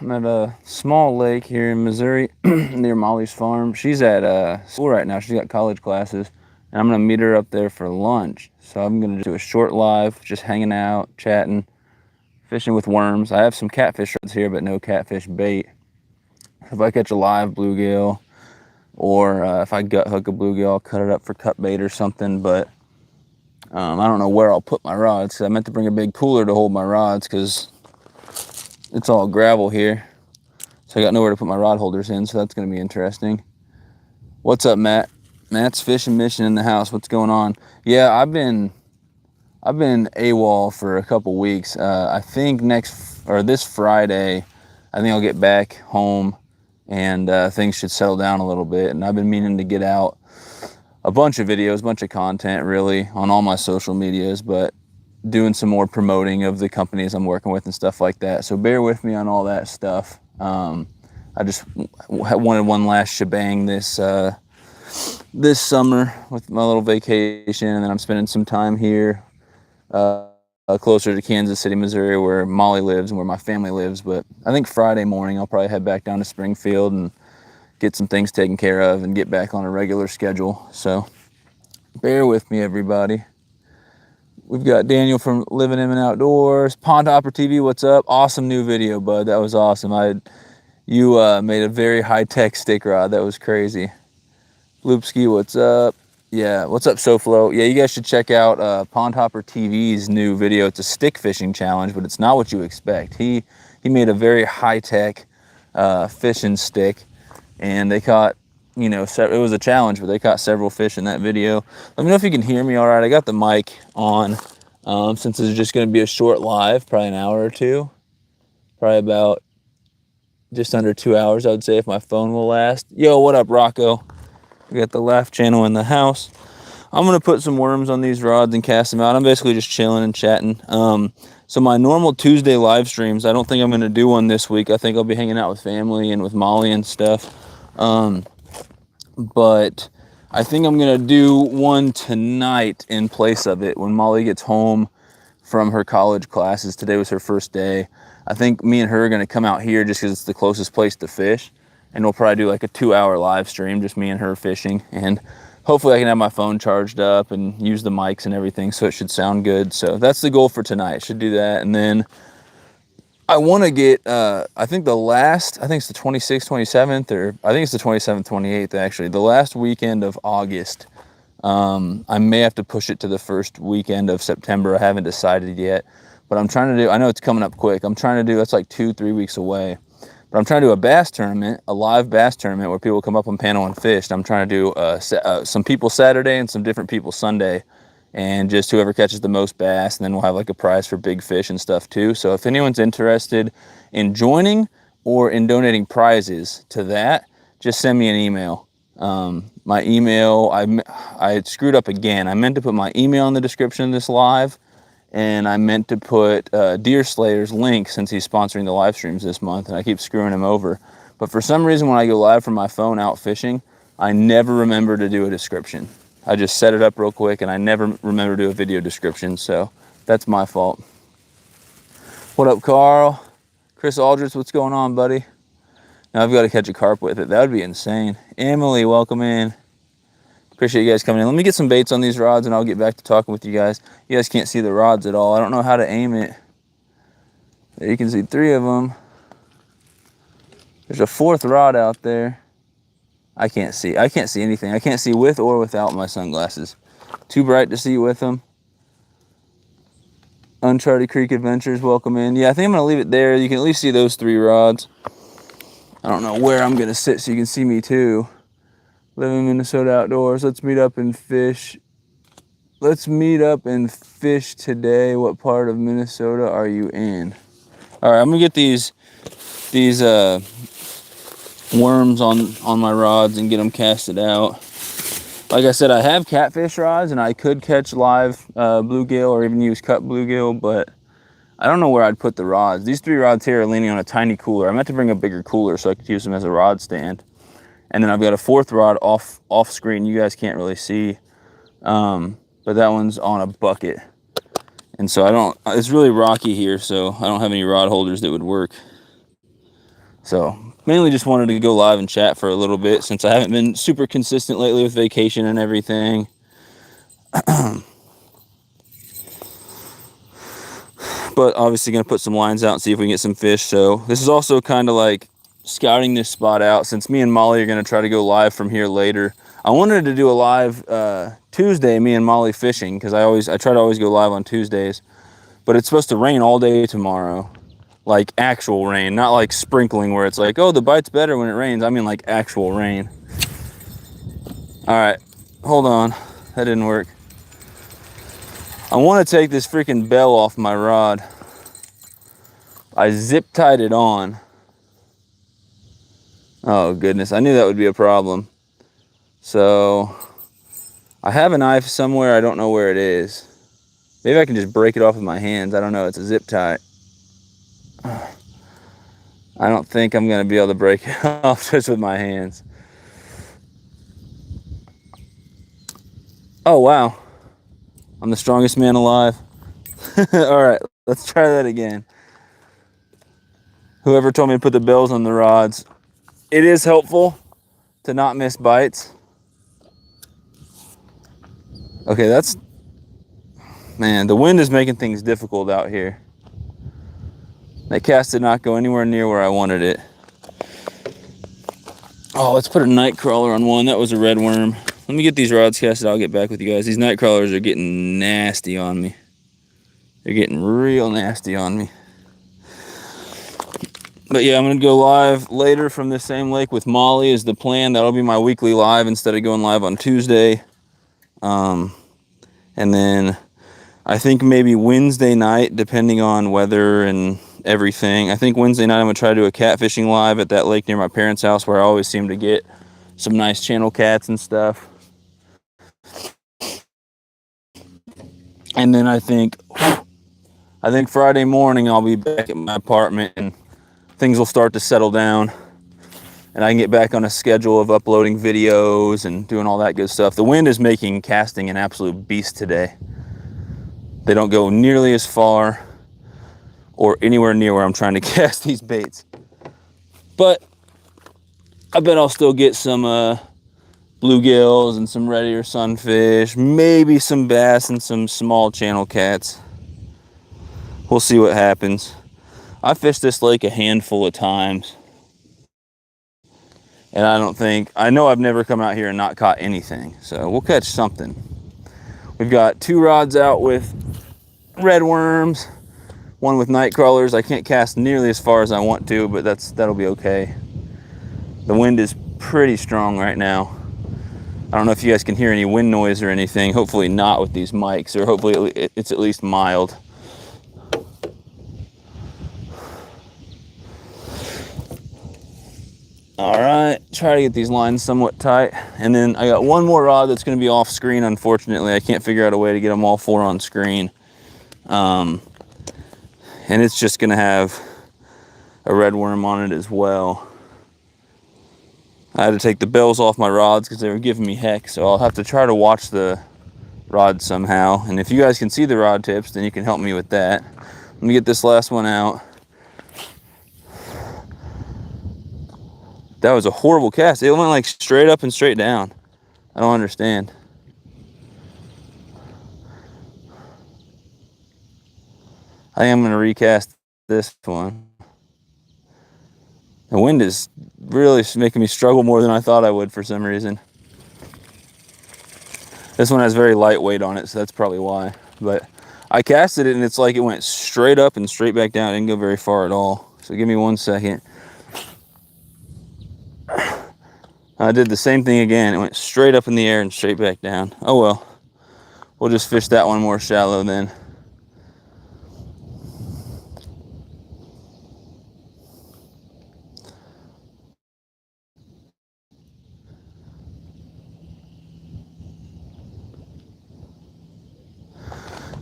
I'm at a small lake here in Missouri near Molly's farm. She's at school right now. She's got college classes, and I'm gonna meet her up there for lunch. So I'm gonna do a short live, just hanging out, chatting, fishing with worms. I have some catfish rods here, but no catfish bait. If I catch a live bluegill, or if I gut hook a bluegill, I'll cut it up for cut bait or something. But I don't know where I'll put my rods. I meant to bring a big cooler to hold my rods because it's all gravel here. So I got nowhere to put my rod holders in, so that's going to be interesting. What's up, Matt? Matt's Fishing Mission in the house. What's going on? Yeah, I've been AWOL for a couple weeks. I think this Friday, I think I'll get back home and things should settle down a little bit. And I've been meaning to get out a bunch of videos, a bunch of content really on all my social medias, but doing some more promoting of the companies I'm working with and stuff like that. So bear with me on all that stuff. I just wanted one last shebang this summer with my little vacation, and then I'm spending some time here closer to Kansas City, Missouri, where Molly lives and where my family lives. But I think Friday morning I'll probably head back down to Springfield and get some things taken care of and get back on a regular schedule. So bear with me, everybody. We've got Daniel from Living In and Outdoors. Pond Hopper TV, what's up? Awesome new video, bud. That was awesome. You made a very high-tech stick rod. That was crazy. Loopski, what's up? Yeah, what's up, SoFlo? Yeah, you guys should check out Pond Hopper TV's new video. It's a stick fishing challenge, but it's not what you expect. He made a very high-tech fishing stick, and they caught, it was a challenge, but they caught several fish in that video. Let me know if you can hear me all right. I got the mic on since this is just going to be a short live, probably an hour or two. Probably about just under 2 hours, I would say, if my phone will last. Yo, what up, Rocco? We got the Laugh channel in the house. I'm going to put some worms on these rods and cast them out. I'm basically just chilling and chatting. So my normal Tuesday live streams, I don't think I'm going to do one this week. I think I'll be hanging out with family and with Molly and stuff. But I think I'm going to do one tonight in place of it when Molly gets home from her college classes. Today was her first day. I think me and her are going to come out here just because it's the closest place to fish. And we'll probably do like a 2-hour live stream, just me and her fishing. And hopefully I can have my phone charged up and use the mics and everything, so it should sound good. So that's the goal for tonight. Should do that. And then I want to get, I think it's the 26th, 27th, or I think it's the 27th, 28th, actually. The last weekend of August. I may have to push it to the first weekend of September. I haven't decided yet. But I'm trying to do, I know it's coming up quick. I'm trying to do, that's like 2-3 weeks away. But I'm trying to do a bass tournament, a live bass tournament where people come up on panel and fish. I'm trying to do some people Saturday and some different people Sunday. And just whoever catches the most bass, and then we'll have like a prize for big fish and stuff too. So if anyone's interested in joining or in donating prizes to that, just send me an email. My email, I screwed up again. I meant to put my email in the description of this live, and I meant to put Deer Slayer's link since he's sponsoring the live streams this month, and I keep screwing him over. But for some reason, when I go live from my phone out fishing, I never remember to do a description. I just set it up real quick, and I never remember to do a video description, so that's my fault. What up, Carl? Chris Aldrich, what's going on, buddy? Now I've got to catch a carp with it. That would be insane. Emily, welcome in. Appreciate you guys coming in. Let me get some baits on these rods, and I'll get back to talking with you guys. You guys can't see the rods at all. I don't know how to aim it. There you can see 3 of them. There's a 4th rod out there. I can't see anything. I can't see with or without my sunglasses. Too bright to see with them. Uncharted Creek Adventures, welcome in. Yeah, I think I'm going to leave it there. You can at least see those 3 rods. I don't know where I'm going to sit so you can see me too. Living Minnesota Outdoors. Let's meet up and fish. Let's meet up and fish today. What part of Minnesota are you in? All right, I'm going to get these worms on my rods and get them casted out. Like I said, I have catfish rods, and I could catch live bluegill or even use cut bluegill, but I don't know where I'd put the rods. These 3 rods here are leaning on a tiny cooler. I meant to bring a bigger cooler so I could use them as a rod stand. And then I've got a 4th rod off screen. You guys can't really see, but that one's on a bucket. And so it's really rocky here, so I don't have any rod holders that would work. So mainly just wanted to go live and chat for a little bit since I haven't been super consistent lately with vacation and everything. But obviously going to put some lines out and see if we can get some fish. So this is also kind of like scouting this spot out since me and Molly are going to try to go live from here later. I wanted to do a live Tuesday, me and Molly fishing, because I try to always go live on Tuesdays. But it's supposed to rain all day tomorrow. Like actual rain, not like sprinkling where it's like, oh, the bite's better when it rains. I mean like actual rain. All right, hold on. That didn't work. I want to take this freaking bell off my rod. I zip tied it on. Oh goodness, I knew that would be a problem. So I have a knife somewhere, I don't know where it is. Maybe I can just break it off with my hands. I don't know, it's a zip tie. I don't think I'm gonna be able to break it off just with my hands. Oh wow, I'm the strongest man alive. All right, let's try that again. Whoever told me to put the bells on the rods, it is helpful to not miss bites. Okay, man, the wind is making things difficult out here. That cast did not go anywhere near where I wanted it. Oh, let's put a night crawler on one. That was a red worm. Let me get these rods casted. I'll get back with you guys. These night crawlers are getting nasty on me. They're getting real nasty on me. But yeah, I'm going to go live later from this same lake with Molly is the plan. That'll be my weekly live instead of going live on Tuesday. And then I think maybe Wednesday night, depending on weather and everything. I think Wednesday night I'm going to try to do a catfishing live at that lake near my parents' house where I always seem to get some nice channel cats and stuff. And then I think Friday morning I'll be back at my apartment and things will start to settle down and I can get back on a schedule of uploading videos and doing all that good stuff. The wind is making casting an absolute beast today. They don't go nearly as far or anywhere near where I'm trying to cast these baits. But I bet I'll still get some bluegills and some red ear sunfish, maybe some bass and some small channel cats. We'll see what happens. I fished this lake a handful of times. And I know I've never come out here and not caught anything. So we'll catch something. We've got 2 rods out with red worms, 1 with night crawlers. I can't cast nearly as far as I want to, but that'll be okay. The wind is pretty strong right now. I don't know if you guys can hear any wind noise or anything. Hopefully not with these mics, or hopefully it's at least mild. All right, try to get these lines somewhat tight. And then I got 1 more rod that's gonna be off screen, unfortunately. I can't figure out a way to get them all 4 on screen. And it's just gonna have a red worm on it as well. I had to take the bells off my rods because they were giving me heck, so I'll have to try to watch the rod somehow. And if you guys can see the rod tips, then you can help me with that. Let me get this last one out. That was a horrible cast. It went like straight up and straight down. I don't understand. I think I'm gonna recast this one. The wind is really making me struggle more than I thought I would for some reason. This one has very light weight on it, so that's probably why. But I casted it and it's like it went straight up and straight back down. It didn't go very far at all. So give me 1 second. I did the same thing again. It went straight up in the air and straight back down. Oh well. We'll just fish that one more shallow then.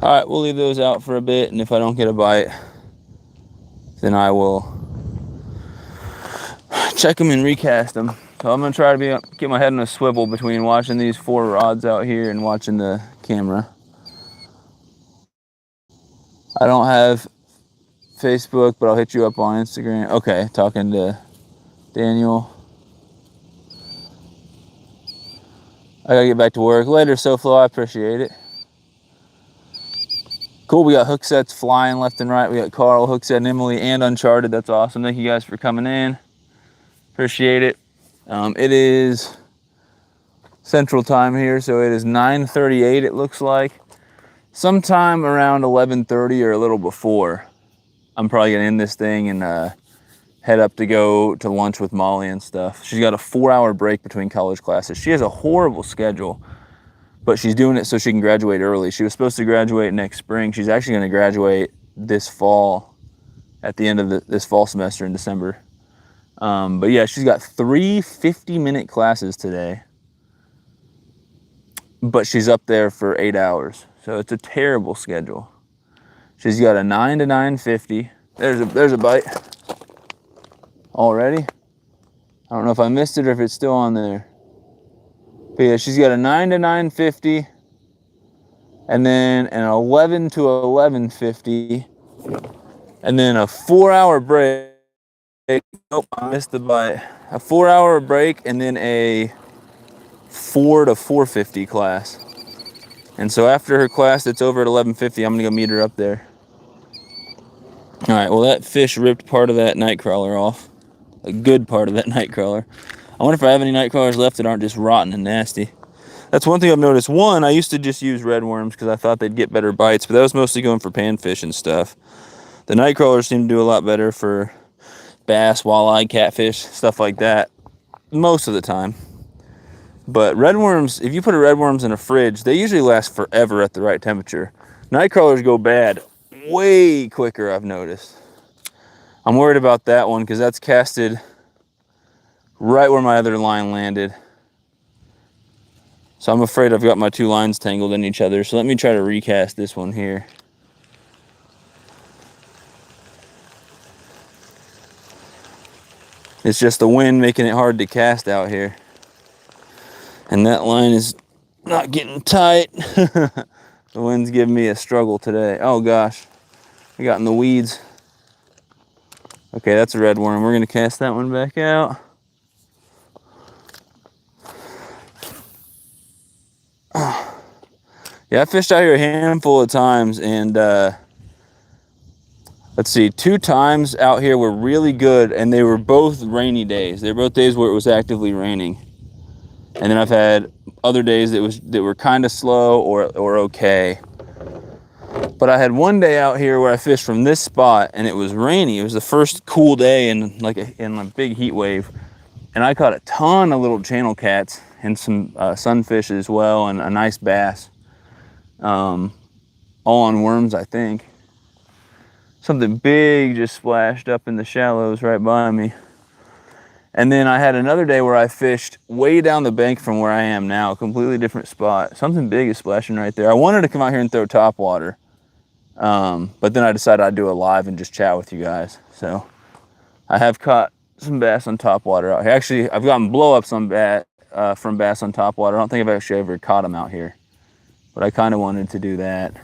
All right, we'll leave those out for a bit, and if I don't get a bite, then I will check them and recast them. So I'm gonna try to get my head in a swivel between watching these 4 rods out here and watching the camera. I don't have Facebook, but I'll hit you up on Instagram. Okay, talking to Daniel. I gotta get back to work. Later, SoFlo, I appreciate it. Cool, we got hook sets flying left and right. We got Carl, hook set, and Emily, and Uncharted. That's awesome. Thank you guys for coming in. Appreciate it. It is Central Time here, so it is 9:38, it looks like. Sometime around 11:30 or a little before, I'm probably gonna end this thing and head up to go to lunch with Molly and stuff. She's got a 4-hour break between college classes. She has a horrible schedule, but she's doing it so she can graduate early. She was supposed to graduate next spring. She's actually gonna graduate this fall, at the end of this fall semester in December. But yeah, she's got 3 50-minute classes today, but she's up there for 8 hours. So it's a terrible schedule. She's got a 9 to 9:50. There's a bite already. I don't know if I missed it or if it's still on there. But yeah, she's got a 9 to 9:50, and then an 11 to 11:50, and then a 4-hour break. Nope, I missed the bite. A 4-hour break, and then a 4 to 4:50 class. And so after her class that's over at 11:50, I'm gonna go meet her up there. All right, well, that fish ripped part of that night crawler off. A good part of that night crawler. I wonder if I have any night crawlers left that aren't just rotten and nasty. That's one thing I've noticed. One, I used to just use red worms because I thought they'd get better bites, but that was mostly going for panfish and stuff. The night crawlers seem to do a lot better for bass, walleye, catfish, stuff like that, most of the time. But red worms, if you put red worms in a fridge, they usually last forever at the right temperature. Night crawlers go bad way quicker, I've noticed. I'm worried about that one because that's casted right where my other line landed. So I'm afraid I've got my two lines tangled in each other. So let me try to recast this one here. It's just the wind making it hard to cast out here. And that line is not getting tight. The wind's giving me a struggle today. Oh gosh, I got in the weeds. Okay, that's a red worm. We're gonna cast that one back out. Yeah, I fished out here a handful of times, and let's see, 2 times out here were really good, and they were both rainy days. They were both days where it was actively raining. And then I've had other days that were kind of slow or okay. But I had one day out here where I fished from this spot, and it was rainy. It was the first cool day in a big heat wave, and I caught a ton of little channel cats and some sunfish as well, and a nice bass. All on worms, I think. Something big just splashed up in the shallows right by me. And then I had another day where I fished way down the bank from where I am now, a completely different spot. Something big is splashing right there. I wanted to come out here and throw top water, but then I decided I'd do a live and just chat with you guys. So I have caught some bass on top water out here. Actually, I've gotten blow-ups on from bass on top water. I don't think I've actually ever caught them out here, but I kind of wanted to do that.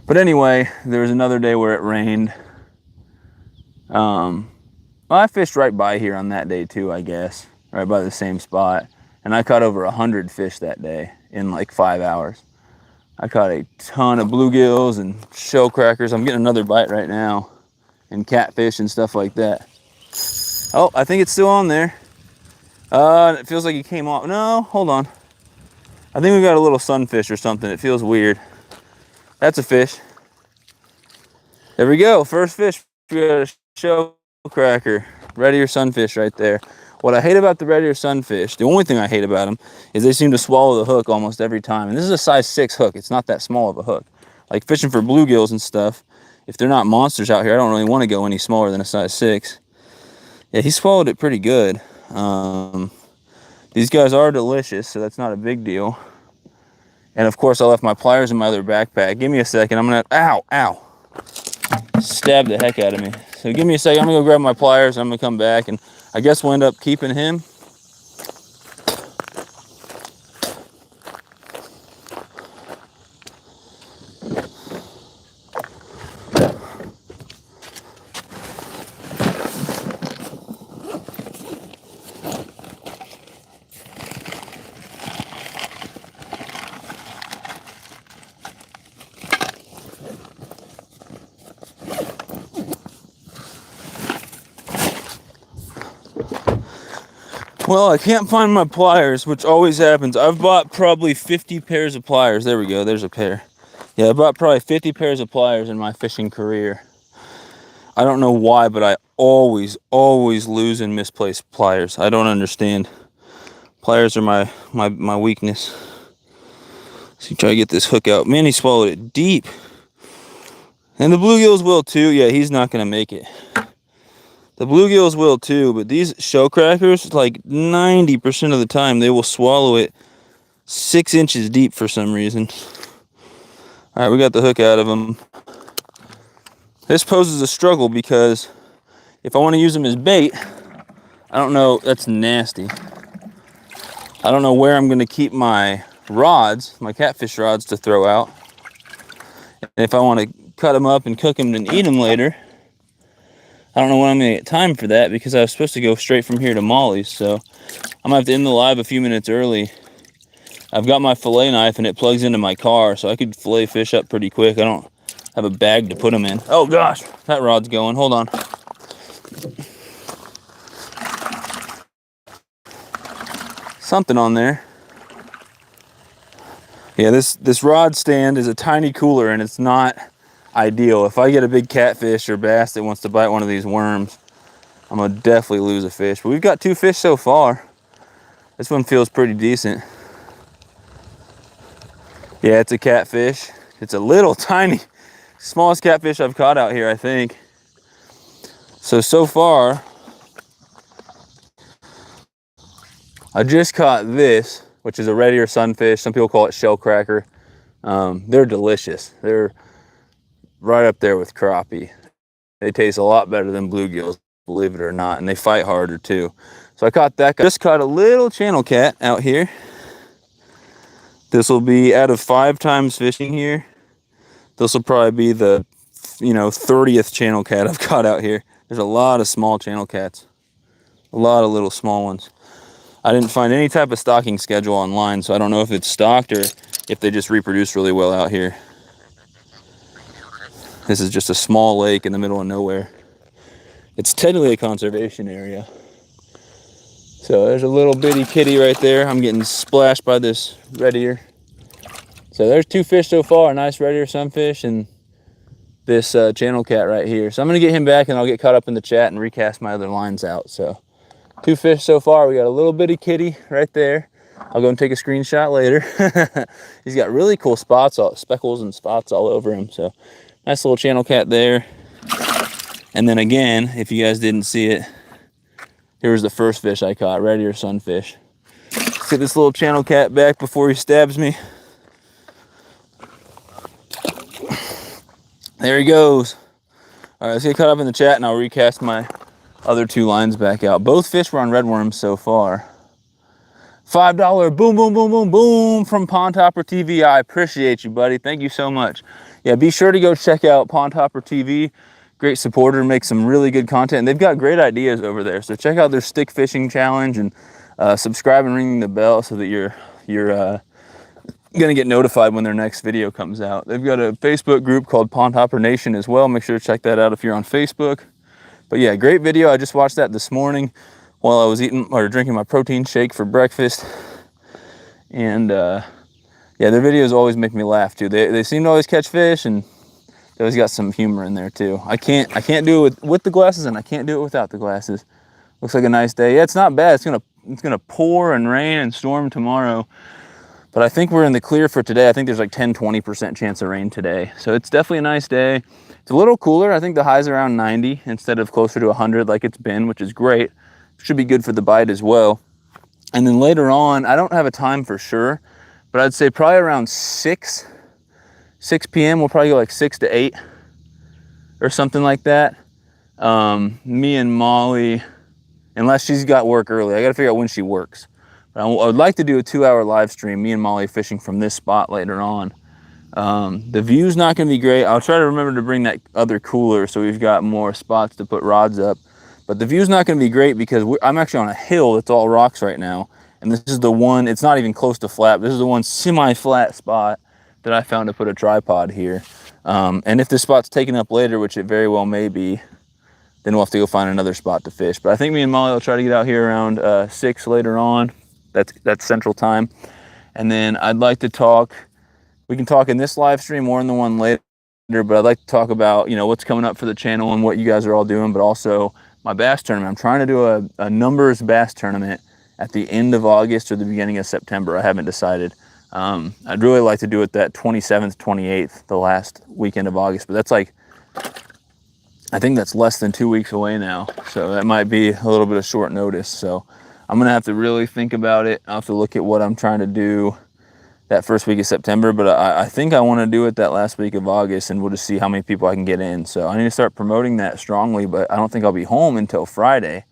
But anyway, there was another day where it rained. Well, I fished right by here on that day too, I guess, right by the same spot. And I caught over 100 fish that day in like 5 hours. I caught a ton of bluegills and shell crackers. I'm getting another bite right now, and catfish and stuff like that. Oh, I think it's still on there. It feels like it came off. No, hold on. I think we got a little sunfish or something. It feels weird. That's a fish. There we go, first fish. We got a shell cracker, red ear sunfish right there. What I hate about the red ear sunfish, the only thing I hate about them, is they seem to swallow the hook almost every time. And this is a size 6 hook. It's not that small of a hook. Like fishing for bluegills and stuff, if they're not monsters out here, I don't really want to go any smaller than a size 6. Yeah, he swallowed it pretty good. These guys are delicious, so that's not a big deal. And of course, I left my pliers in my other backpack. Give me a second. I'm gonna, ow. Stabbed the heck out of me. So give me a second. I'm gonna go grab my pliers. I'm gonna come back, and I guess we'll end up keeping him. Well, I can't find my pliers, which always happens. I've bought probably 50 pairs of pliers. There we go, there's a pair. Yeah, I bought probably 50 pairs of pliers in my fishing career. I don't know why, but I always lose and misplace pliers. I don't understand. Pliers are my weakness. So you try to get this hook out. Man, he swallowed it deep. And the bluegills will too. Yeah, he's not gonna make it. The bluegills will too, but these shell crackers, like 90% of the time, they will swallow it 6 inches deep for some reason. All right, we got the hook out of them. This poses a struggle because if I want to use them as bait, I don't know, that's nasty. I don't know where I'm going to keep my rods, my catfish rods to throw out. And if I want to cut them up and cook them and eat them later, I don't know when I'm going to get time for that because I was supposed to go straight from here to Molly's. So I'm going to have to end the live a few minutes early. I've got my fillet knife and it plugs into my car, so I could fillet fish up pretty quick. I don't have a bag to put them in. Oh gosh, that rod's going. Hold on. Something on there. Yeah, this rod stand is a tiny cooler and it's not ideal. If I get a big catfish or bass that wants to bite one of these worms, I'm gonna definitely lose a fish. But we've got 2 fish so far. This one feels pretty decent. Yeah, it's a catfish. It's a little tiny, smallest catfish I've caught out here, I think. So far, I just caught this, which is a red ear sunfish. Some people call it shell cracker. They're delicious. They're right up there with crappie. They taste a lot better than bluegills, believe it or not, and they fight harder too. So I caught that. Just caught a little channel cat out here. This will be out of 5 times fishing here. This will probably be the 30th channel cat I've caught out here. There's a lot of small channel cats, a lot of little small ones. I didn't find any type of stocking schedule online, so I don't know if it's stocked or if they just reproduce really well out here. This is just a small lake in the middle of nowhere. It's technically a conservation area. So there's a little bitty kitty right there. I'm getting splashed by this red ear. So there's 2 fish so far, a nice red ear sunfish and this channel cat right here. So I'm gonna get him back and I'll get caught up in the chat and recast my other lines out. So 2 fish so far. We got a little bitty kitty right there. I'll go and take a screenshot later. He's got really cool spots, speckles and spots all over him. So nice little channel cat there. And then again, if you guys didn't see it, here was the first fish I caught, red ear sunfish. Let's get this little channel cat back before he stabs me. There he goes. All right, let's get caught up in the chat and I'll recast my other 2 lines back out. Both fish were on red worms so far. $5 boom, boom, boom, boom, boom from Pond Hopper TV. I appreciate you, buddy. Thank you so much. Yeah, be sure to go check out Pond Hopper TV. Great supporter, makes some really good content. They've got great ideas over there. So check out their stick fishing challenge and subscribe and ring the bell so that you're gonna get notified when their next video comes out. They've got a Facebook group called Pond Hopper Nation as well. Make sure to check that out if you're on Facebook. But yeah, great video. I just watched that this morning while I was eating or drinking my protein shake for breakfast. And yeah, their videos always make me laugh too. They seem to always catch fish and they always got some humor in there too. I can't do it with the glasses and I can't do it without the glasses. Looks like a nice day. Yeah, it's not bad. It's gonna pour and rain and storm tomorrow. But I think we're in the clear for today. I think there's like 10-20% chance of rain today. So it's definitely a nice day. It's a little cooler. I think the high's around 90 instead of closer to 100 like it's been, which is great. Should be good for the bite as well. And then later on, I don't have a time for sure, but I'd say probably around 6 p.m. We'll probably go like 6 to 8 or something like that. Me and Molly, unless she's got work early, I got to figure out when she works. But I would like to do a 2-hour live stream, me and Molly fishing from this spot later on. The view's not going to be great. I'll try to remember to bring that other cooler so we've got more spots to put rods up. But the view's not going to be great because I'm actually on a hill that's all rocks right now. And this is the one, it's not even close to flat. This is the one semi-flat spot that I found to put a tripod here. And if this spot's taken up later, which it very well may be, then we'll have to go find another spot to fish. But I think me and Molly will try to get out here around 6 later on. That's Central Time. And then I'd like to talk, we can talk in this live stream or in the one later, but I'd like to talk about, you know, what's coming up for the channel and what you guys are all doing, but also my bass tournament. I'm trying to do a numbers bass tournament at the end of August or the beginning of September. I haven't decided. I'd really like to do it that 27th, 28th, the last weekend of August, but that's like, I think that's less than 2 weeks away now. So that might be a little bit of short notice. So I'm gonna have to really think about it. I'll have to look at what I'm trying to do that first week of September, but I think I wanna do it that last week of August, and we'll just see how many people I can get in. So I need to start promoting that strongly, but I don't think I'll be home until Friday,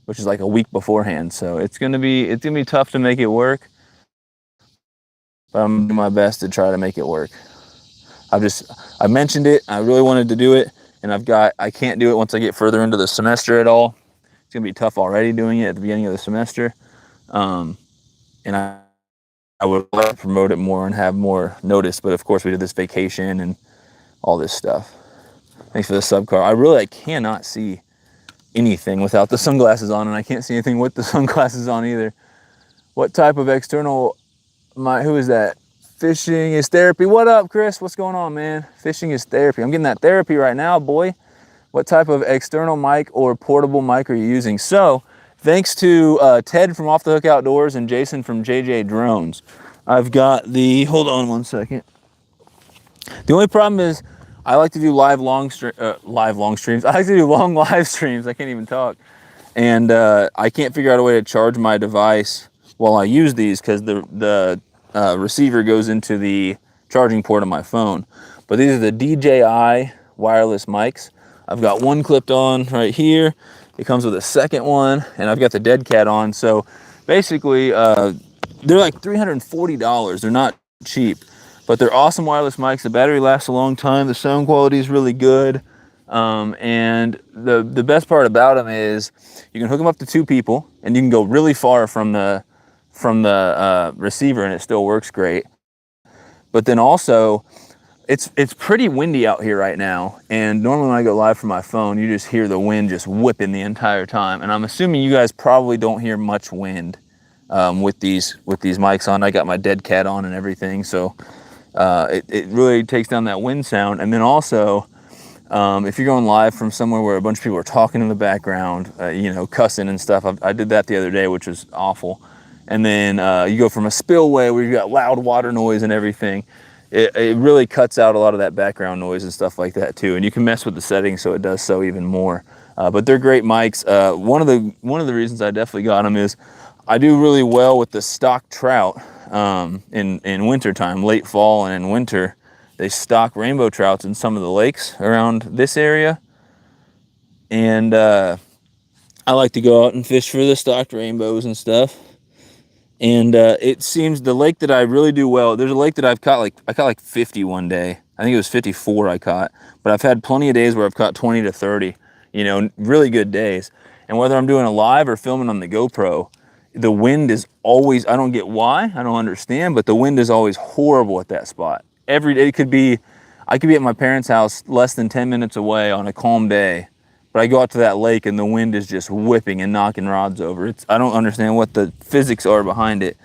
which is like a week beforehand. So it's gonna be tough to make it work, but I'm gonna do my best to try to make it work. I mentioned it, I really wanted to do it, and I can't do it once I get further into the semester at all. It's gonna be tough already doing it at the beginning of the semester. And I would like to promote it more and have more notice, but of course we did this vacation and all this stuff. Thanks for the sub car. I cannot see anything without the sunglasses on, and I can't see anything with the sunglasses on either. What type of external, who is that? Fishing is therapy. What up, Chris? What's going on, man? Fishing is therapy. I'm getting that therapy right now, boy. What type of external mic or portable mic are you using? So, thanks to Ted from Off the Hook Outdoors and Jason from JJ Drones, I've got hold on one second. The only problem is I like to do long streams. I like to do long live streams. I can't even talk. And I can't figure out a way to charge my device while I use these because the receiver goes into the charging port of my phone. But these are the DJI wireless mics. I've got one clipped on right here. It comes with a second one, and I've got the dead cat on. So basically, they're like $340. They're not cheap, but they're awesome wireless mics. The battery lasts a long time. The sound quality is really good. And the best part about them is you can hook them up to 2 people, and you can go really far from the receiver, and it still works great. But then also, it's pretty windy out here right now, and normally when I go live from my phone, you just hear the wind just whipping the entire time. And I'm assuming you guys probably don't hear much wind with these mics on. I got my dead cat on and everything, so it really takes down that wind sound. And then also, if you're going live from somewhere where a bunch of people are talking in the background, you know, cussing and stuff, I did that the other day, which was awful. And then you go from a spillway where you got loud water noise and everything. It really cuts out a lot of that background noise and stuff like that too. And you can mess with the settings so it does so even more. But they're great mics. One of the reasons I definitely got them is I do really well with the stock trout in winter time, late fall and in winter. They stock rainbow trouts in some of the lakes around this area. And I like to go out and fish for the stocked rainbows and stuff. And it seems the lake that I really do well, there's a lake that I caught like 50 one day. I think it was 54 I caught. But I've had plenty of days where I've caught 20 to 30, you know, really good days. And whether I'm doing a live or filming on the GoPro, the wind is always, I don't get why, I don't understand, but the wind is always horrible at that spot. Every day I could be at my parents' house less than 10 minutes away on a calm day. But I go out to that lake and the wind is just whipping and knocking rods over. I don't understand what the physics are behind it,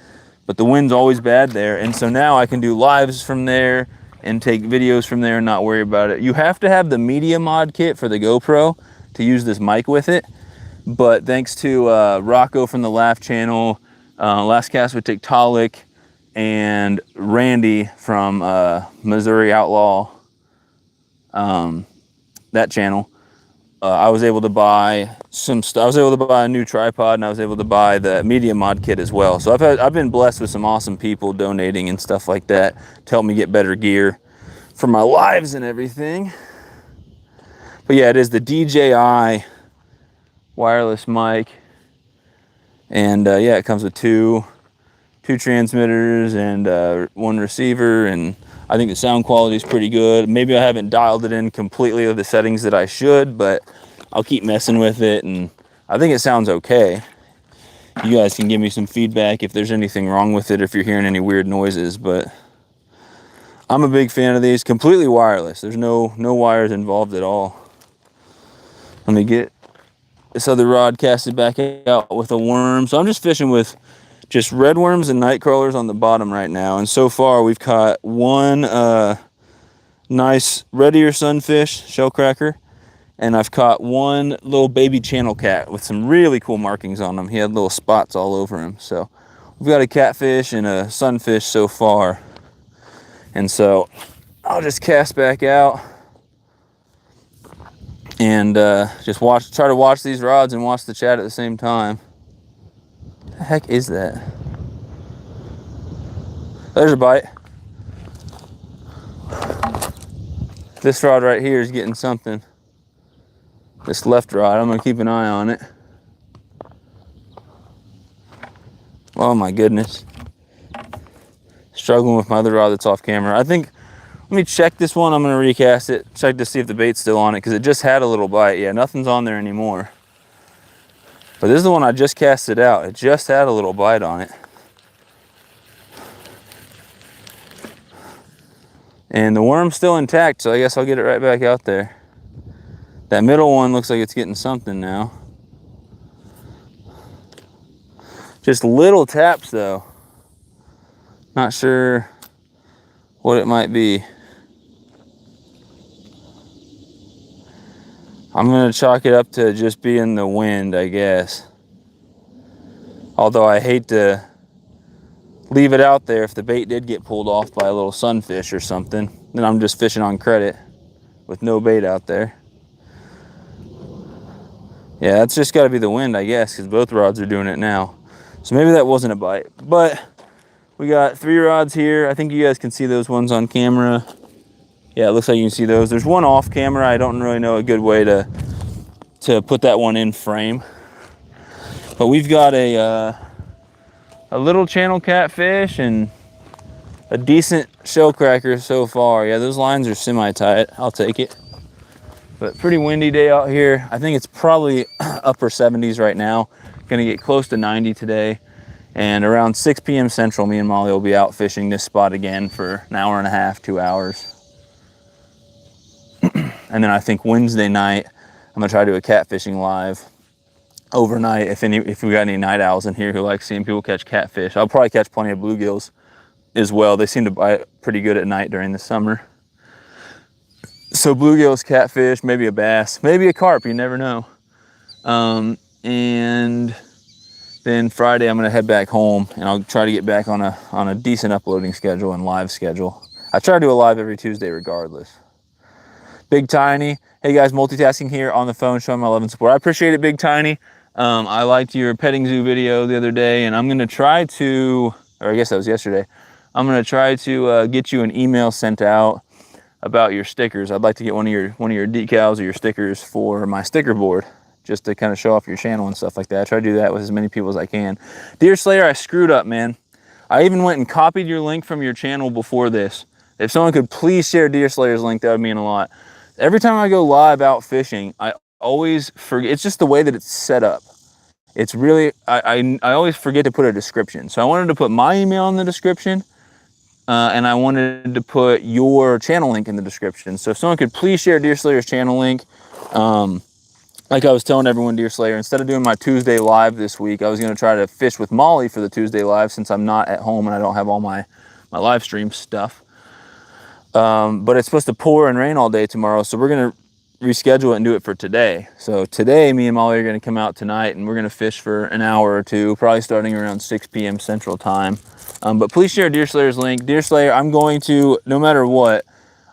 but the wind's always bad there. And so now I can do lives from there and take videos from there and not worry about it. You have to have the media mod kit for the GoPro to use this mic with it. But thanks to Rocco from the Laugh channel, Last Cast with Tiktaalik, and Randy from Missouri Outlaw, that channel, I was able to buy some stuff. I was able to buy a new tripod, and I was able to buy the media mod kit as well. So I've been blessed with some awesome people donating and stuff like that to help me get better gear for my lives and everything. But yeah, it is the DJI wireless mic, and yeah, it comes with two transmitters and one receiver, and I think the sound quality is pretty good. Maybe I haven't dialed it in completely with the settings that I should, but I'll keep messing with it, and I think it sounds okay. You guys can give me some feedback if there's anything wrong with it, if you're hearing any weird noises, but I'm a big fan of these. Completely wireless. There's no wires involved at all. Let me get this other rod casted back out with a worm. So I'm just fishing with just red worms and night crawlers on the bottom right now. And so far we've caught one nice red ear sunfish, shell cracker. And I've caught one little baby channel cat with some really cool markings on him. He had little spots all over him. So we've got a catfish and a sunfish so far. And so I'll just cast back out and just try to watch these rods and watch the chat at the same time. What the heck is that? There's a bite. This rod right here is getting something. This left rod, I'm gonna keep an eye on it. Oh my goodness. Struggling with my other rod that's off camera. I think, let me check this one. I'm gonna recast it, check to see if the bait's still on it, because it just had a little bite. Yeah, nothing's on there anymore. But this is the one I just casted out. It just had a little bite on it. And the worm's still intact, so I guess I'll get it right back out there. That middle one looks like it's getting something now. Just little taps though. Not sure what it might be. I'm gonna chalk it up to just being the wind, I guess. Although I hate to leave it out there if the bait did get pulled off by a little sunfish or something. Then I'm just fishing on credit with no bait out there. Yeah, that's just gotta be the wind, I guess, because both rods are doing it now. So maybe that wasn't a bite, but we got 3 rods here. I think you guys can see those ones on camera. Yeah, it looks like you can see those. There's one off camera. I don't really know a good way to put that one in frame. But we've got a little channel catfish and a decent shell cracker so far. Yeah, those lines are semi-tight. I'll take it. But pretty windy day out here. I think it's probably upper 70s right now. Gonna get close to 90 today. And around 6 p.m. Central, me and Molly will be out fishing this spot again for an hour and a half, 2 hours. And then I think Wednesday night, I'm gonna try to do a catfishing live overnight. If we got any night owls in here who like seeing people catch catfish, I'll probably catch plenty of bluegills as well. They seem to bite pretty good at night during the summer. So bluegills, catfish, maybe a bass, maybe a carp, you never know. And then Friday I'm gonna head back home and I'll try to get back on a decent uploading schedule and live schedule. I try to do a live every Tuesday regardless. Big Tiny, hey guys, multitasking here on the phone, showing my love and support. I appreciate it, Big Tiny. I liked your petting zoo video the other day, and I'm gonna try to, or I guess that was yesterday, I'm gonna try to get you an email sent out about your stickers. I'd like to get one of your decals or your stickers for my sticker board, just to kind of show off your channel and stuff like that. I try to do that with as many people as I can. Deer Slayer, I screwed up, man. I even went and copied your link from your channel before this. If someone could please share Deer Slayer's link, that would mean a lot. Every time I go live out fishing, I always forget. It's just the way that it's set up. It's really, I always forget to put a description. So I wanted to put my email in the description, and I wanted to put your channel link in the description. So if someone could please share Deer Slayer's channel link. Like I was telling everyone, Deer Slayer, instead of doing my Tuesday live this week, I was gonna try to fish with Molly for the Tuesday live since I'm not at home and I don't have all my live stream stuff. But it's supposed to pour and rain all day tomorrow, so we're gonna reschedule it and do it for today. So today, me and Molly are gonna come out tonight and we're gonna fish for an hour or two, probably starting around 6 p.m. Central Time. But please share Deer Slayer's link. Deer Slayer, I'm going to, no matter what,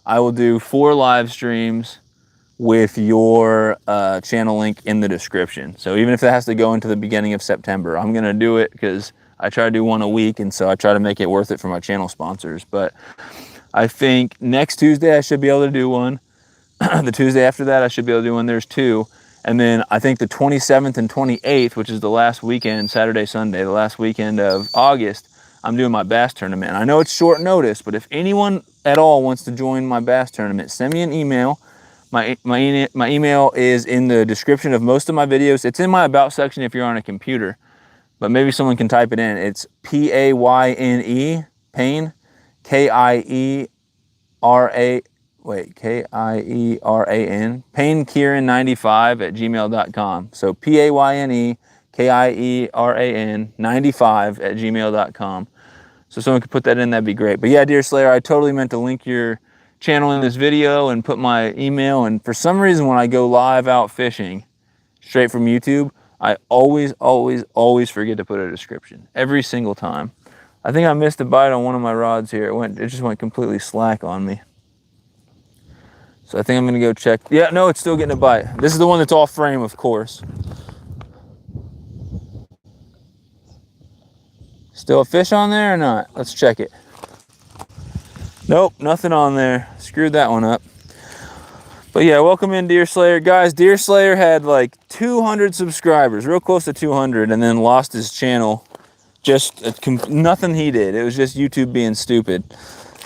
I will do 4 live streams with your channel link in the description. So even if that has to go into the beginning of September, I'm gonna do it because I try to do one a week, and so I try to make it worth it for my channel sponsors. But I think next Tuesday I should be able to do one. The Tuesday after that I should be able to do one. There's 2. And then I think the 27th and 28th, which is the last weekend, Saturday, Sunday, the last weekend of August, I'm doing my bass tournament. I know it's short notice, but if anyone at all wants to join my bass tournament, send me an email. My email is in the description of most of my videos. It's in my about section if you're on a computer, but maybe someone can type it in. It's Payne, Payne, Kiera, wait, K-I-E-R-A-N, payneKieran95@gmail.com. So PAYNEKIERAN95@gmail.com. So someone could put that in, that'd be great. But yeah, Deer Slayer, I totally meant to link your channel in this video and put my email. And for some reason, when I go live out fishing straight from YouTube, I always forget to put a description every single time. I think I missed a bite on one of my rods here. It just went completely slack on me. So I think I'm gonna go check. Yeah, no, it's still getting a bite. This is the one that's off frame, of course. Still a fish on there or not? Let's check it. Nope, nothing on there. Screwed that one up. But yeah, welcome in, Deer Slayer. Guys, Deer Slayer had like 200 subscribers, real close to 200, and then lost his channel. Just nothing he did. It was just YouTube being stupid.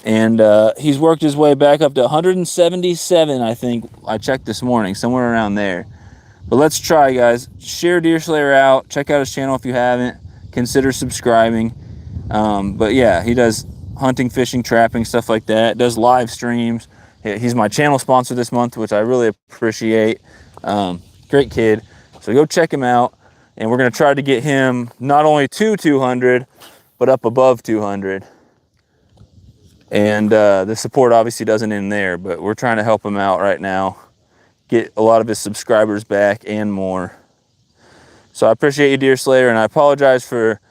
And he's worked his way back up to 177, I think. I checked this morning, somewhere around there. But let's try, guys. Share Deer Slayer out. Check out his channel if you haven't. Consider subscribing. But yeah, he does hunting, fishing, trapping, stuff like that. Does live streams. He's my channel sponsor this month, which I really appreciate. Great kid. So go check him out. And we're going to try to get him not only to 200, but up above 200. And the support obviously doesn't end there, but we're trying to help him out right now. Get a lot of his subscribers back and more. So I appreciate you, Deer Slayer, and I apologize for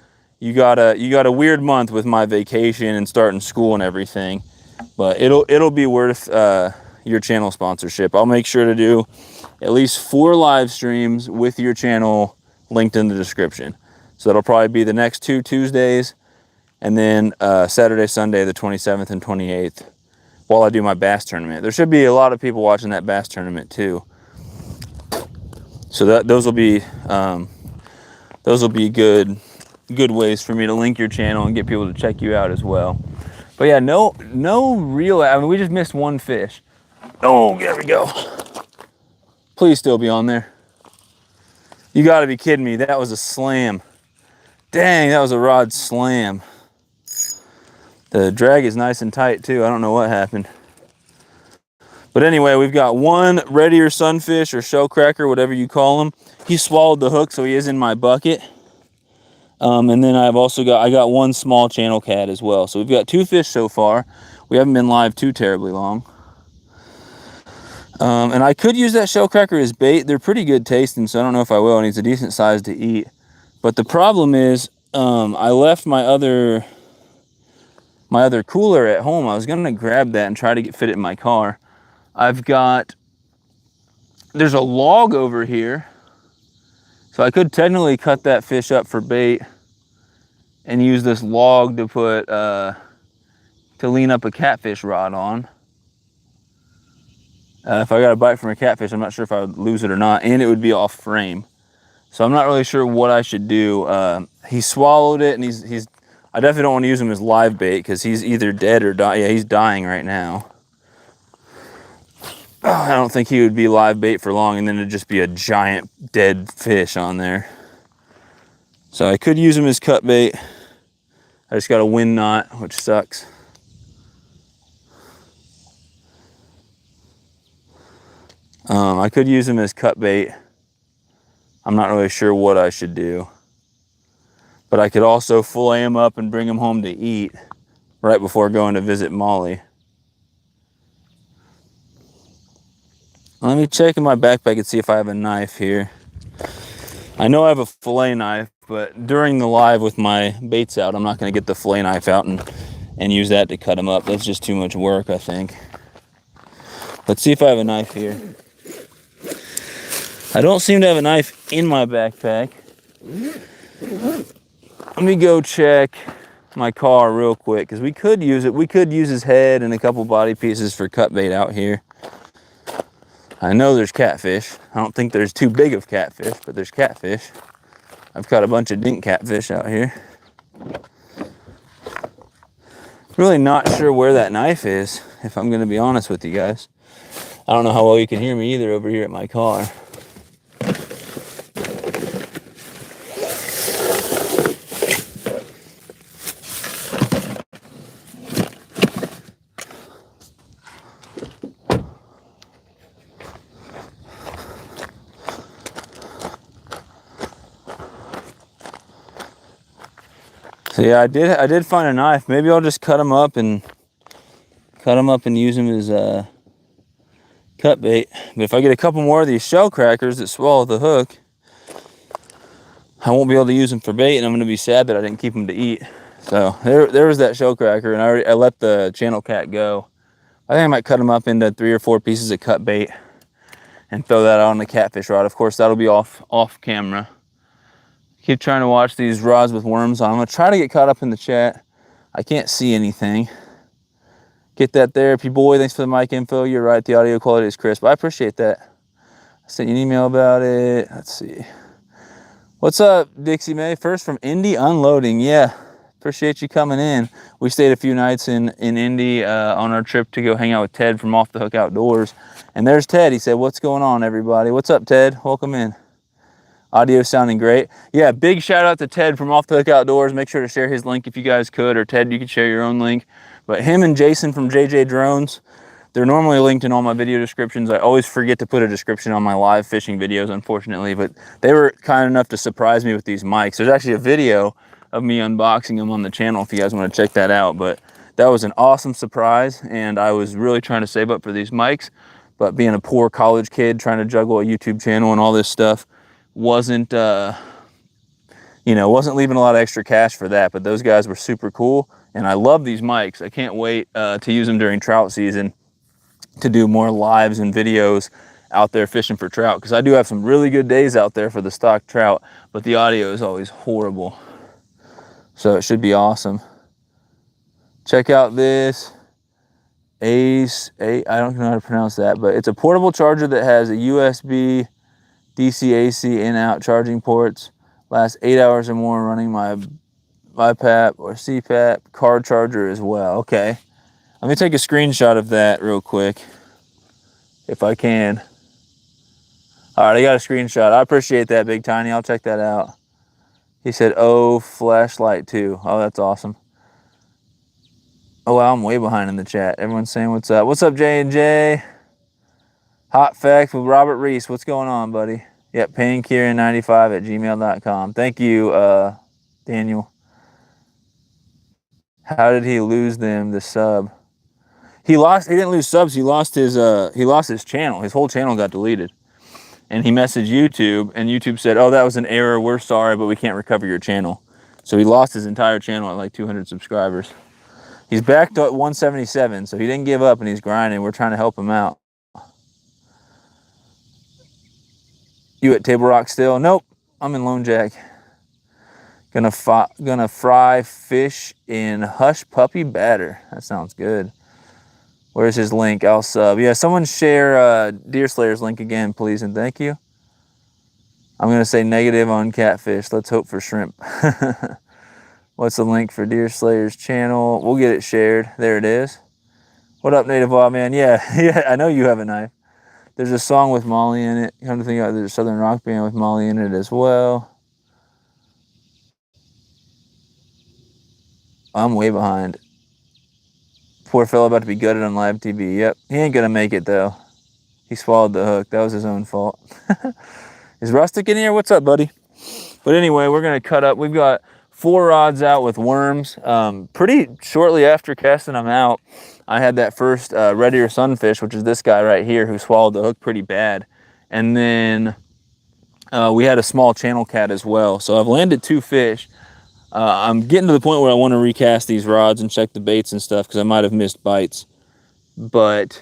you got a weird month with my vacation and starting school and everything. But it'll be worth your channel sponsorship. I'll make sure to do at least 4 live streams with your channel linked in the description. So that'll probably be the next 2 Tuesdays, and then Saturday, Sunday, the 27th and 28th, while I do my bass tournament. There should be a lot of people watching that bass tournament too. So those will be good ways for me to link your channel and get people to check you out as well. But yeah, no real, I mean, we just missed one fish. Oh, there we go. Please still be on there. You gotta be kidding me. That was a slam. Dang, that was a rod slam. The drag is nice and tight too. I don't know what happened. But anyway, we've got one red ear sunfish or shellcracker, whatever you call him. He swallowed the hook, so he is in my bucket. And then I got one small channel cat as well. So we've got 2 fish so far. We haven't been live too terribly long. And I could use that shellcracker as bait. They're pretty good tasting, so I don't know if I will. And he's a decent size to eat. But the problem is, I left my other cooler at home. I was gonna grab that and try to fit it in my car. There's a log over here, so I could technically cut that fish up for bait and use this log to put to lean up a catfish rod on. If I got a bite from a catfish, I'm not sure if I would lose it or not, and it would be off frame. So I'm not really sure what I should do. He swallowed it, and I definitely don't want to use him as live bait because he's either dead or dying. Yeah, he's dying right now. I don't think he would be live bait for long, and then it'd just be a giant dead fish on there. So I could use him as cut bait. I just got a wind knot, which sucks. I could use him as cut bait. I'm not really sure what I should do. But I could also fillet him up and bring him home to eat right before going to visit Molly. Let me check in my backpack and see if I have a knife here. I know I have a fillet knife, but during the live with my baits out, I'm not going to get the fillet knife out and use that to cut them up. That's just too much work, I think. Let's see if I have a knife here. I don't seem to have a knife in my backpack. Let me go check my car real quick, because we could use it. We could use his head and a couple body pieces for cut bait out here. I know there's catfish. I don't think there's too big of catfish, but there's catfish. I've caught a bunch of dink catfish out here. Really not sure where that knife is, if I'm going to be honest with you guys. I don't know how well you can hear me either over here at my car. So yeah, I did find a knife. Maybe I'll just cut them up and use them as cut bait. But if I get a couple more of these shell crackers that swallow the hook, I won't be able to use them for bait, and I'm going to be sad that I didn't keep them to eat. So there was that shell cracker, and I let the channel cat go. I think I might cut them up into 3 or 4 pieces of cut bait and throw that out on the catfish rod. Of course, that'll be off camera. Keep trying to watch these rods with worms on. I'm going to try to get caught up in the chat. I can't see anything. Get that therapy boy. Thanks for the mic info. You're right. The audio quality is crisp. I appreciate that. I sent you an email about it. Let's see. What's up, Dixie May? First from Indy Unloading. Yeah. Appreciate you coming in. We stayed a few nights in Indy on our trip to go hang out with Ted from Off the Hook Outdoors. And there's Ted. He said, what's going on, everybody? What's up, Ted? Welcome in. Audio sounding great. Yeah, big shout out to Ted from Off the Hook Outdoors. Make sure to share his link if you guys could, or Ted, you could share your own link. But him and Jason from JJ Drones, they're normally linked in all my video descriptions. I always forget to put a description on my live fishing videos, unfortunately, but they were kind enough to surprise me with these mics. There's actually a video of me unboxing them on the channel if you guys want to check that out. But that was an awesome surprise, and I was really trying to save up for these mics, but being a poor college kid trying to juggle a YouTube channel and all this stuff wasn't wasn't leaving a lot of extra cash for that. But those guys were super cool, and I love these mics. I can't wait to use them during trout season to do more lives and videos out there fishing for trout, because I do have some really good days out there for the stock trout, but the audio is always horrible. So it should be awesome. Check out this Ace, I don't know how to pronounce that, but it's a portable charger that has a USB, DC, AC, in, out charging ports. Lasts 8 hours or more running my BiPAP or CPAP car charger as well. Okay. Let me take a screenshot of that real quick, if I can. All right, I got a screenshot. I appreciate that, Big Tiny. I'll check that out. He said, oh, flashlight too. Oh, that's awesome. Oh, wow, I'm way behind in the chat. Everyone's saying what's up. What's up, J&J? Hot Facts with Robert Reese. What's going on, buddy? Yep, painkieran95@gmail.com. Thank you, Daniel. How did he lose them, the sub? He didn't lose subs. He lost his channel. His whole channel got deleted. And he messaged YouTube, and YouTube said, oh, that was an error. We're sorry, but we can't recover your channel. So he lost his entire channel at like 200 subscribers. He's back to 177, so he didn't give up, and he's grinding. We're trying to help him out. You at Table Rock still? Nope, I'm in Lone Jack. Gonna fry fish in Hush Puppy batter. That sounds good. Where's his link? I'll sub. Yeah, someone share Deer Slayer's link again, please, and thank you. I'm going to say negative on catfish. Let's hope for shrimp. What's the link for Deer Slayer's channel? We'll get it shared. There it is. What up, Native Wild Man? Yeah, I know you have a knife. There's a song with Molly in it. Come to think about it, there's a Southern rock band with Molly in it as well. I'm way behind. Poor fellow about to be gutted on live TV. Yep, he ain't gonna make it though. He swallowed the hook. That was his own fault. Is Rustic in here? What's up, buddy? But anyway, we're gonna cut up. We've got 4 rods out with worms. Pretty shortly after casting them out, I had that first red ear sunfish, which is this guy right here, who swallowed the hook pretty bad. And then we had a small channel cat as well. So I've landed 2 fish. I'm getting to the point where I want to recast these rods and check the baits and stuff, because I might have missed bites. But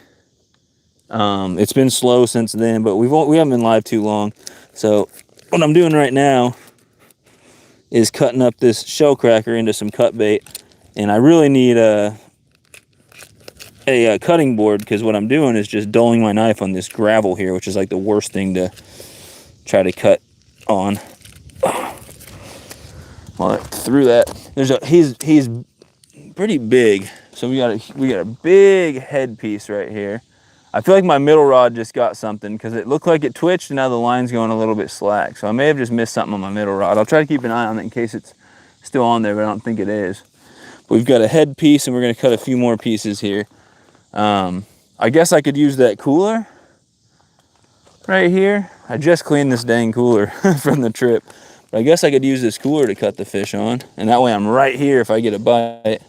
it's been slow since then, but we haven't been live too long. So what I'm doing right now is cutting up this shell cracker into some cut bait. And I really need a cutting board, because what I'm doing is just dulling my knife on this gravel here, which is like the worst thing to try to cut on. Well, through that, he's pretty big, so we got a big head piece right here. I feel like my middle rod just got something, because it looked like it twitched, and now the line's going a little bit slack. So I may have just missed something on my middle rod. I'll try to keep an eye on it in case it's still on there, but I don't think it is. But we've got a head piece, and we're going to cut a few more pieces here. I guess I could use that cooler right here. I just cleaned this dang cooler from the trip. But I guess I could use this cooler to cut the fish on, and that way I'm right here if I get a bite.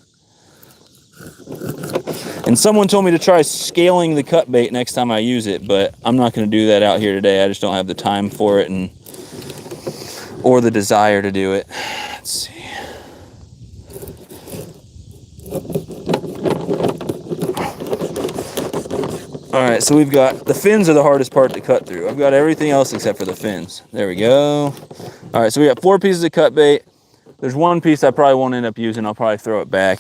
And someone told me to try scaling the cut bait next time I use it, but I'm not going to do that out here today. I just don't have the time for it or the desire to do it. Let's see. All right, so we've got the fins are the hardest part to cut through. I've got everything else except for the fins. There we go. All right, so we got 4 pieces of cut bait. There's one piece I probably won't end up using. I'll probably throw it back.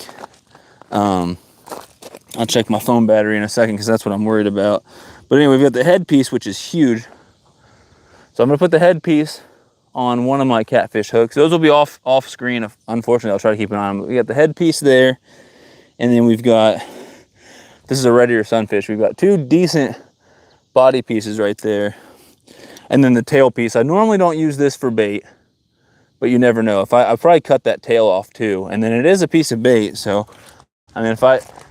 I'll check my phone battery in a second because that's what I'm worried about. But anyway, we've got the head piece, which is huge. So I'm gonna put the head piece on one of my catfish hooks. Those will be off screen. Unfortunately, I'll try to keep an eye on them. We got the head piece there, and then we've got, this is a red ear sunfish. We've got 2 decent body pieces right there. And then the tail piece. I normally don't use this for bait, but you never know. I probably cut that tail off too. And then it is a piece of bait, so I mean,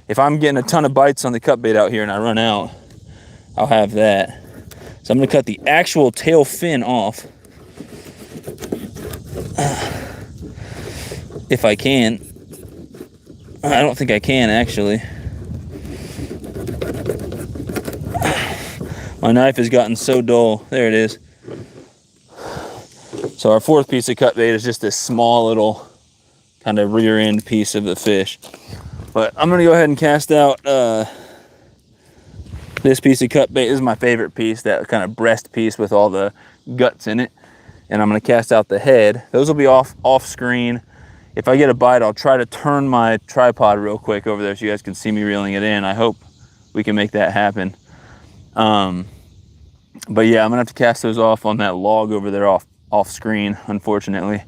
if I'm getting a ton of bites on the cut bait out here and I run out, I'll have that. So I'm gonna cut the actual tail fin off. If I can. I don't think I can actually. My knife has gotten so dull. There it is. So our 4th piece of cut bait is just this small little kind of rear end piece of the fish. But I'm gonna go ahead and cast out this piece of cut bait. This is my favorite piece, that kind of breast piece with all the guts in it. And I'm gonna cast out the head. Those will be off screen. If I get a bite, I'll try to turn my tripod real quick over there so you guys can see me reeling it in. I hope we can make that happen. But yeah, I'm gonna have to cast those off on that log over there off screen, unfortunately.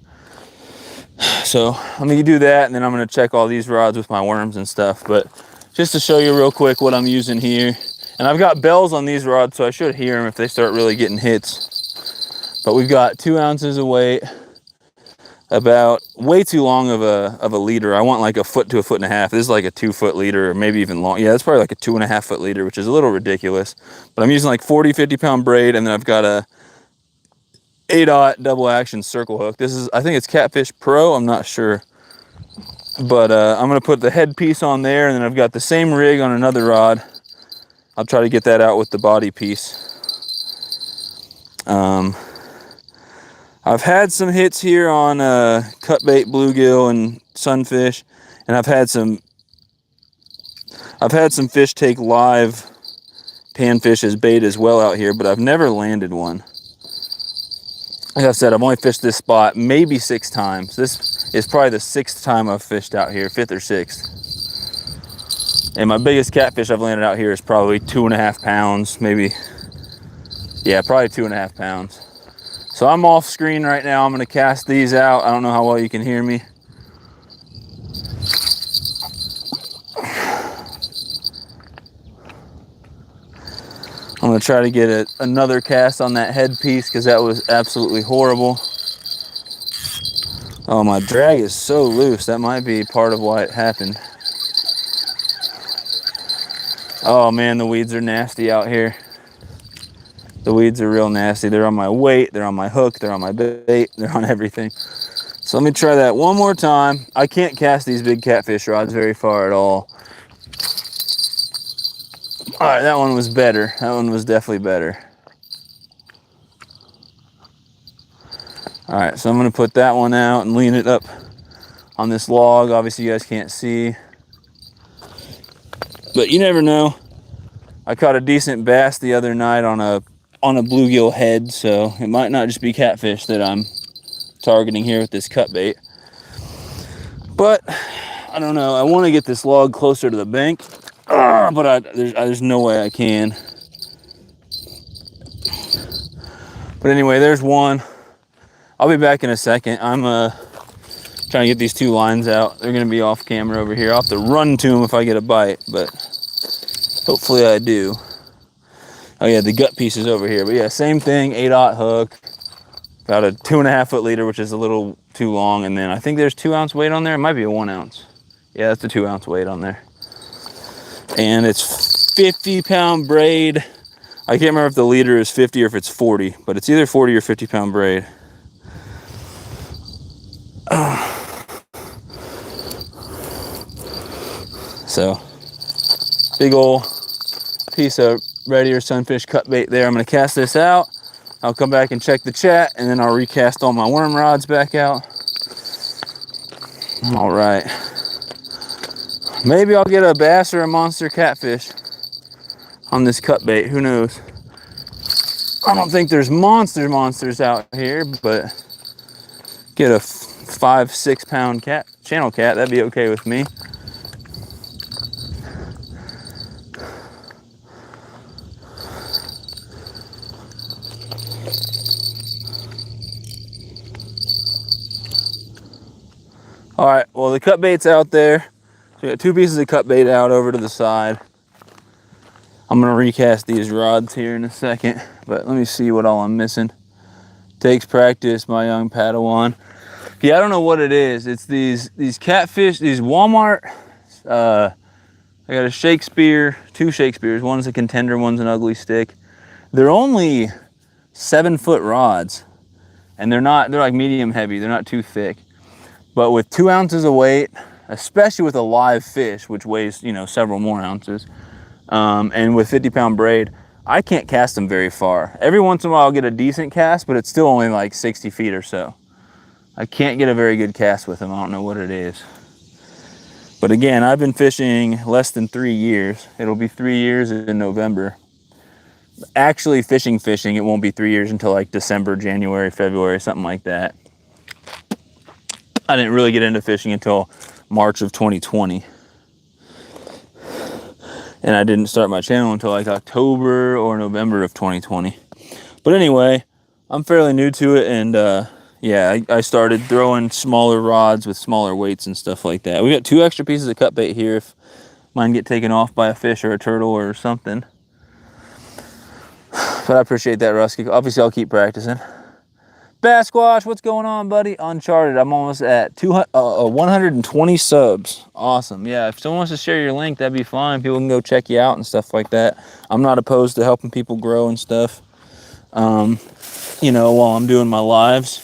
So I'm gonna do that, and then I'm gonna check all these rods with my worms and stuff. But just to show you real quick what I'm using here, and I've got bells on these rods, so I should hear them if they start really getting hits. But we've got 2 ounces of weight, about way too long of a leader. I want like a foot to a foot and a half. This is like a 2-foot leader, or maybe even long. Yeah, it's probably like a 2.5-foot leader, which is a little ridiculous. But I'm using like 40-50 pound braid, and then I've got a 8/0 double action circle hook. This is, I think it's Catfish Pro, I'm not sure. But I'm gonna put the head piece on there, and then I've got the same rig on another rod. I'll try to get that out with the body piece. I've had some hits here on cutbait, bluegill, and sunfish, and I've had some fish take live panfish as bait as well out here, but I've never landed one. Like I said, I've only fished this spot maybe 6 times. This is probably the 6th time I've fished out here, 5th or 6th. And my biggest catfish I've landed out here is probably 2.5 pounds, maybe. Yeah, probably 2.5 pounds. So I'm off screen right now. I'm gonna cast these out. I don't know how well you can hear me. I'm gonna try to get another cast on that head piece because that was absolutely horrible. Oh, my drag is so loose. That might be part of why it happened. Oh man, the weeds are nasty out here. The weeds are real nasty. They're on my weight, they're on my hook, they're on my bait, they're on everything. So let me try that one more time. I can't cast these big catfish rods very far at all. All right, that one was better. That one was definitely better. All right, so I'm gonna put that one out and lean it up on this log. Obviously you guys can't see, but you never know. I caught a decent bass the other night on a bluegill head, so it might not just be catfish that I'm targeting here with this cut bait. But I don't know, I wanna get this log closer to the bank. But there's no way I can. But anyway, there's one. I'll be back in a second. I'm trying to get these 2 lines out. They're gonna be off camera over here. I'll have to run to them if I get a bite, but hopefully I do. Oh yeah, the gut piece is over here. But yeah, same thing, 8/0 hook. About a 2.5-foot leader, which is a little too long. And then I think there's 2 ounce weight on there. It might be a 1 ounce. Yeah, that's a 2 ounce weight on there. And it's 50 pound braid. I can't remember if the leader is 50 or if it's 40, but it's either 40 or 50 pound braid. So, big ol' piece of red ear sunfish cut bait there. I'm gonna cast this out. I'll come back and check the chat, and then I'll recast all my worm rods back out. All right. Maybe I'll get a bass or a monster catfish on this cut bait. Who knows? I don't think there's monsters out here, but get a 5-6 pound channel cat, that'd be okay with me. All right, well, the cut bait's out there. So we got 2 pieces of cut bait out over to the side. I'm gonna recast these rods here in a second, but let me see what all I'm missing. Takes practice, my young Padawan. Yeah, I don't know what it is. It's these catfish, these Walmart. I got a Shakespeare, 2 Shakespeares. One's a contender, one's an ugly stick. They're only 7-foot rods, and they're like medium heavy. They're not too thick. But with 2 ounces of weight, especially with a live fish, which weighs, you know, several more ounces, and with 50-pound braid, I can't cast them very far. Every once in a while I'll get a decent cast, but it's still only like 60 feet or so. I can't get a very good cast with them. I don't know what it is. But again, I've been fishing less than 3 years. It'll be 3 years in November. Actually fishing, it won't be 3 years until like December, January, February, something like that. I didn't really get into fishing until March of 2020. And I didn't start my channel until like October or November of 2020. But anyway, I'm fairly new to it, and yeah, I started throwing smaller rods with smaller weights and stuff like that. We got 2 extra pieces of cut bait here if mine get taken off by a fish or a turtle or something. But I appreciate that, Rusky. Obviously, I'll keep practicing. Basquash, what's going on, buddy? Uncharted, I'm almost at 120 subs. Awesome. Yeah, if someone wants to share your link, that'd be fine. People can go check you out and stuff like that. I'm not opposed to helping people grow and stuff. You know, while I'm doing my lives,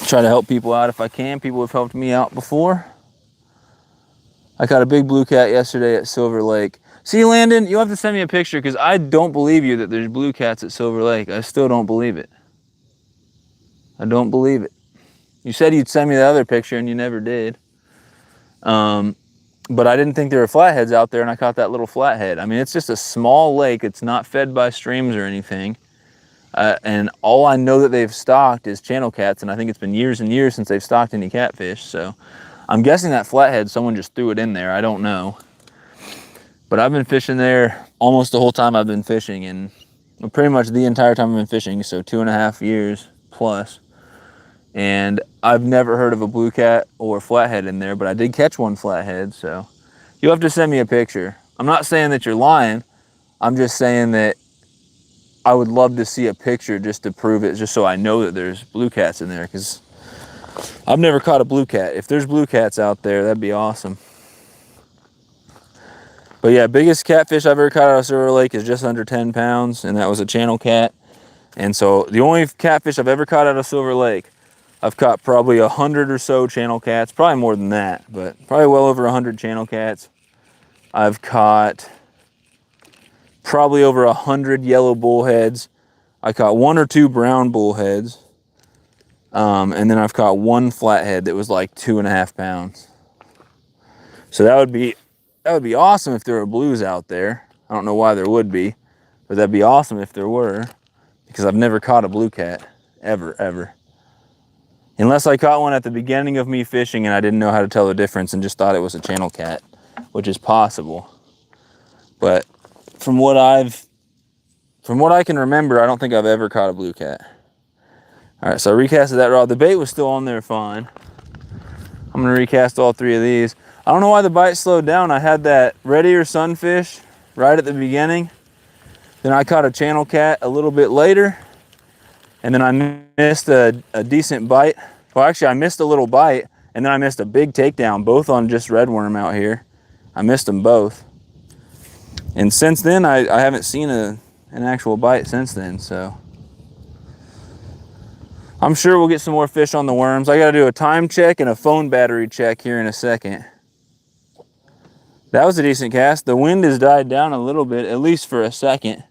try to help people out if I can. People have helped me out before. I caught a big blue cat yesterday at Silver Lake. See, Landon, you'll have to send me a picture because I don't believe you that there's blue cats at Silver Lake. I still don't believe it. I don't believe it. You said you'd send me the other picture and you never did. But I didn't think there were flatheads out there, and I caught that little flathead. I mean, it's just a small lake. It's not fed by streams or anything. And all I know that they've stocked is channel cats, and I think it's been years and years since they've stocked any catfish. So I'm guessing that flathead, someone just threw it in there. I don't know. But I've been fishing there almost the whole time I've been fishing, and pretty much the entire time I've been fishing, so 2.5 years plus. And I've never heard of a blue cat or flathead in there, but I did catch one flathead, so you'll have to send me a picture. I'm not saying that you're lying. I'm just saying that I would love to see a picture just to prove it, just so I know that there's blue cats in there, because I've never caught a blue cat. If there's blue cats out there, that'd be awesome. But yeah, biggest catfish I've ever caught out of Silver Lake is just under 10 pounds, and that was a channel cat. And so the only catfish I've ever caught out of Silver Lake, I've caught probably 100 or so channel cats, probably more than that, but probably well over 100 channel cats. I've caught probably over 100 yellow bullheads. I caught 1 or 2 brown bullheads. And then I've caught 1 flathead that was like 2.5 pounds. So that would be awesome if there were blues out there. I don't know why there would be, but that'd be awesome if there were, because I've never caught a blue cat, ever. Unless I caught one at the beginning of me fishing and I didn't know how to tell the difference and just thought it was a channel cat, which is possible. But from what I can remember, I don't think I've ever caught a blue cat. All right, so I recasted that rod. The bait was still on there fine. I'm gonna recast all 3 of these. I don't know why the bite slowed down. I had that red ear sunfish right at the beginning. Then I caught a channel cat a little bit later. And then I missed a decent bite. Well, actually, I missed a little bite, and then I missed a big takedown, both on just redworm out here. I missed them both. And since then, I haven't seen an actual bite since then, so. I'm sure we'll get some more fish on the worms. I got to do a time check and a phone battery check here in a second. That was a decent cast. The wind has died down a little bit, at least for a second,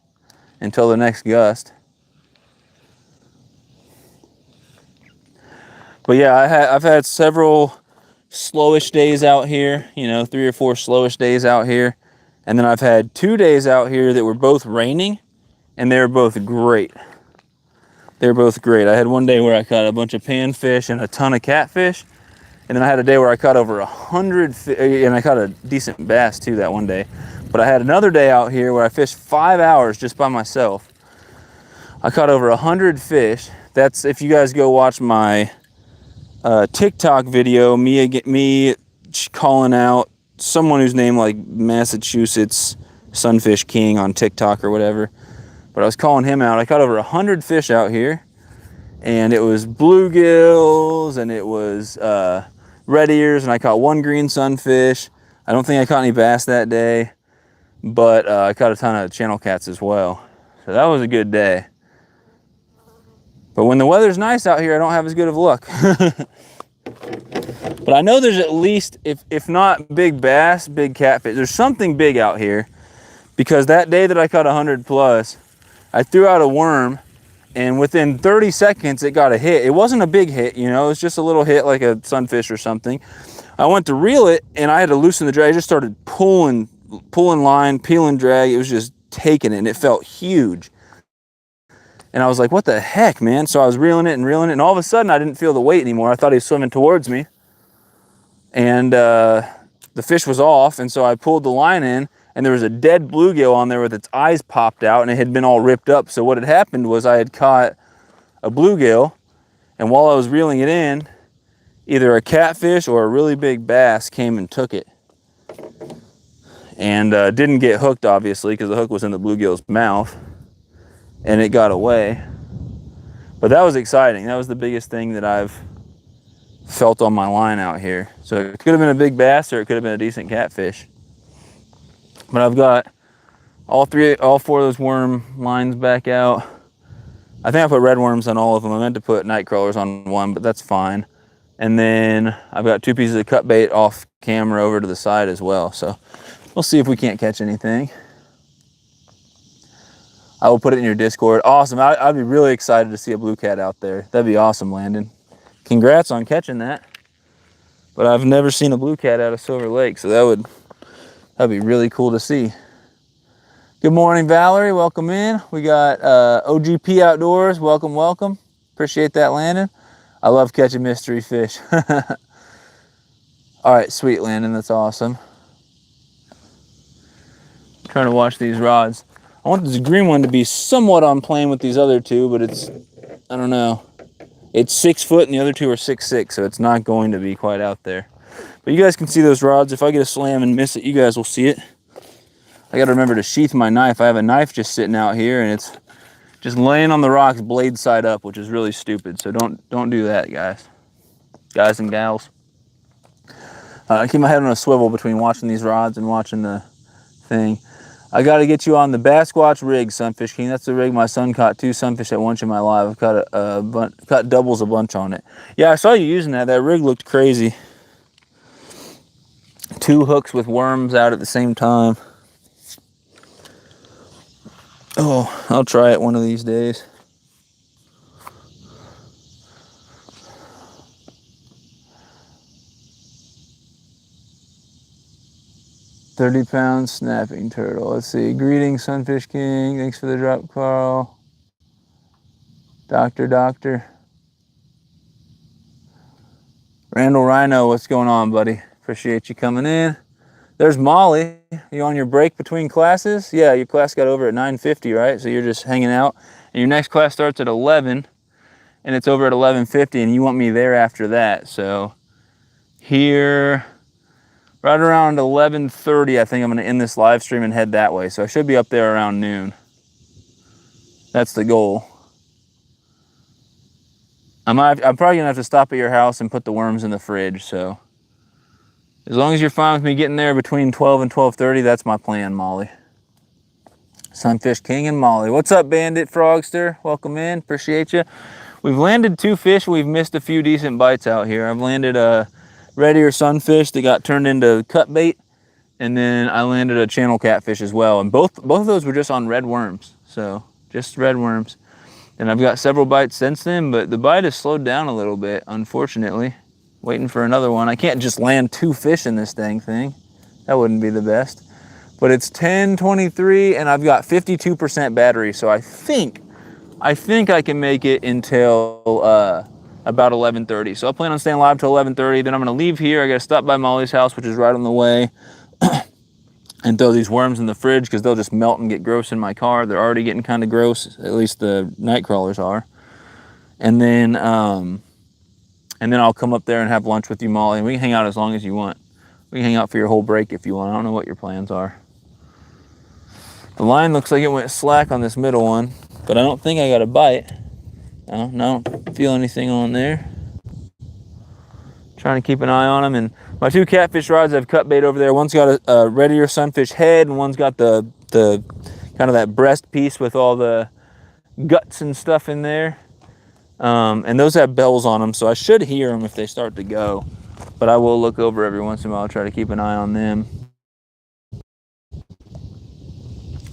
until the next gust. But yeah, I've had several slowish days out here, you know, 3 or 4 slowish days out here. And then I've had 2 days out here that were both raining, and they were both great. They were both great. I had one day where I caught a bunch of panfish and a ton of catfish. And then I had a day where I caught over 100 fish, and I caught a decent bass too that one day. But I had another day out here where I fished 5 hours just by myself. I caught over 100 fish. That's, if you guys go watch my TikTok video, me calling out someone who's named like Massachusetts Sunfish King on TikTok or whatever. But I was calling him out. I caught over 100 fish out here, and it was bluegills, and it was red ears, and I caught 1 green sunfish. I don't think I caught any bass that day, but I caught a ton of channel cats as well. So that was a good day. But when the weather's nice out here, I don't have as good of luck. But I know there's at least, if not big bass, big catfish. There's something big out here, because that day that I caught 100 plus, I threw out a worm, and within 30 seconds it got a hit. It wasn't a big hit, you know, it was just a little hit like a sunfish or something. I went to reel it, and I had to loosen the drag. I just started pulling line, peeling drag. It was just taking it, and it felt huge. And I was like, what the heck, man? So I was reeling it, and all of a sudden I didn't feel the weight anymore. I thought he was swimming towards me. And the fish was off, and so I pulled the line in, and there was a dead bluegill on there with its eyes popped out, and it had been all ripped up. So what had happened was I had caught a bluegill, and while I was reeling it in, either a catfish or a really big bass came and took it. And didn't get hooked, obviously, because the hook was in the bluegill's mouth. And it got away. But that was exciting. That was the biggest thing that I've felt on my line out here. So it could have been a big bass, or it could have been a decent catfish. But I've got all 4 of those worm lines back out. I think I put red worms on all of them. I meant to put night crawlers on one, but that's fine. And then I've got 2 pieces of cut bait off camera over to the side as well. So we'll see if we can't catch anything. I will put it in your Discord. Awesome. I'd be really excited to see a blue cat out there. That'd be awesome, Landon. Congrats on catching that. But I've never seen a blue cat out of Silver Lake, so that'd be really cool to see. Good morning, Valerie. Welcome in. We got OGP Outdoors. Welcome, welcome. Appreciate that, Landon. I love catching mystery fish. All right, sweet, Landon. That's awesome. I'm trying to wash these rods. I want this green one to be somewhat on plane with these other 2, but it's, I don't know. It's 6 foot and the other 2 are 6'6", so it's not going to be quite out there. But you guys can see those rods. If I get a slam and miss it, you guys will see it. I got to remember to sheath my knife. I have a knife just sitting out here, and it's just laying on the rocks blade side up, which is really stupid. So don't do that, guys and gals. I keep my head on a swivel between watching these rods and watching the thing. I got to get you on the Bass Squatch rig, Sunfish King. That's the rig my son caught 2 sunfish at once in my life. I've caught doubles a bunch on it. Yeah, I saw you using that. That rig looked crazy. 2 hooks with worms out at the same time. Oh, I'll try it one of these days. £30 snapping turtle. Let's see. Greetings, Sunfish King. Thanks for the drop, Carl. Doctor. Randall Rhino, what's going on, buddy? Appreciate you coming in. There's Molly. You on your break between classes? Yeah, your class got over at 9:50, right? So you're just hanging out. And your next class starts at 11, and it's over at 11:50, and you want me there after that. So here, right around 11:30, I think I'm going to end this live stream and head that way. So I should be up there around noon. That's the goal. I'm probably going to have to stop at your house and put the worms in the fridge. So as long as you're fine with me getting there between 12 and 12:30, that's my plan, Molly. Sunfish King and Molly. What's up, Bandit Frogster? Welcome in. Appreciate you. We've landed 2 fish. We've missed a few decent bites out here. I've landed a red ear sunfish that got turned into cut bait, and then I landed a channel catfish as well. And both of those were just on red worms, so just red worms. And I've got several bites since then, but the bite has slowed down a little bit, unfortunately. Waiting for another one. I can't just land 2 fish in this dang thing. That wouldn't be the best. But it's 10:23 and I've got 52% battery, so I think I can make it until about 11:30. So I plan on staying live till 11:30. Then I'm gonna leave here. I gotta stop by Molly's house, which is right on the way, and throw these worms in the fridge because they'll just melt and get gross in my car. They're already getting kind of gross. At least the night crawlers are. And then I'll come up there and have lunch with you, Molly, and we can hang out as long as you want. We can hang out for your whole break if you want. I don't know what your plans are. The line looks like it went slack on this middle one, but I don't think I got a bite. No, don't feel anything on there. Trying to keep an eye on them. And my 2 catfish rods I've cut bait over there. One's got a red ear sunfish head, and one's got the kind of that breast piece with all the guts and stuff in there. And those have bells on them, so I should hear them if they start to go. But I will look over every once in a while, try to keep an eye on them.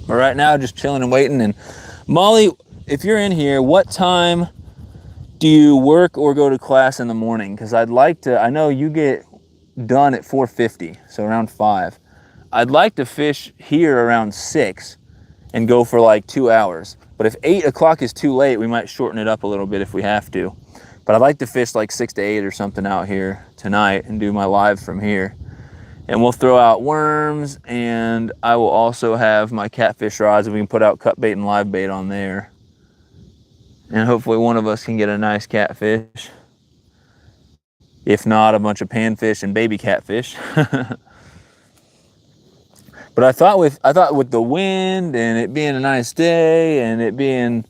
But right now, just chilling and waiting. And Molly, if you're in here, what time do you work or go to class in the morning? Because I'd like to, I know you get done at 4:50, so around 5. I'd like to fish here around 6 and go for like 2 hours. But if 8 o'clock is too late, we might shorten it up a little bit if we have to. But I'd like to fish like 6 to 8 or something out here tonight and do my live from here. And we'll throw out worms, and I will also have my catfish rods, and we can put out cut bait and live bait on there. And hopefully one of us can get a nice catfish. If not, a bunch of panfish and baby catfish. But I thought with the wind and it being a nice day and it being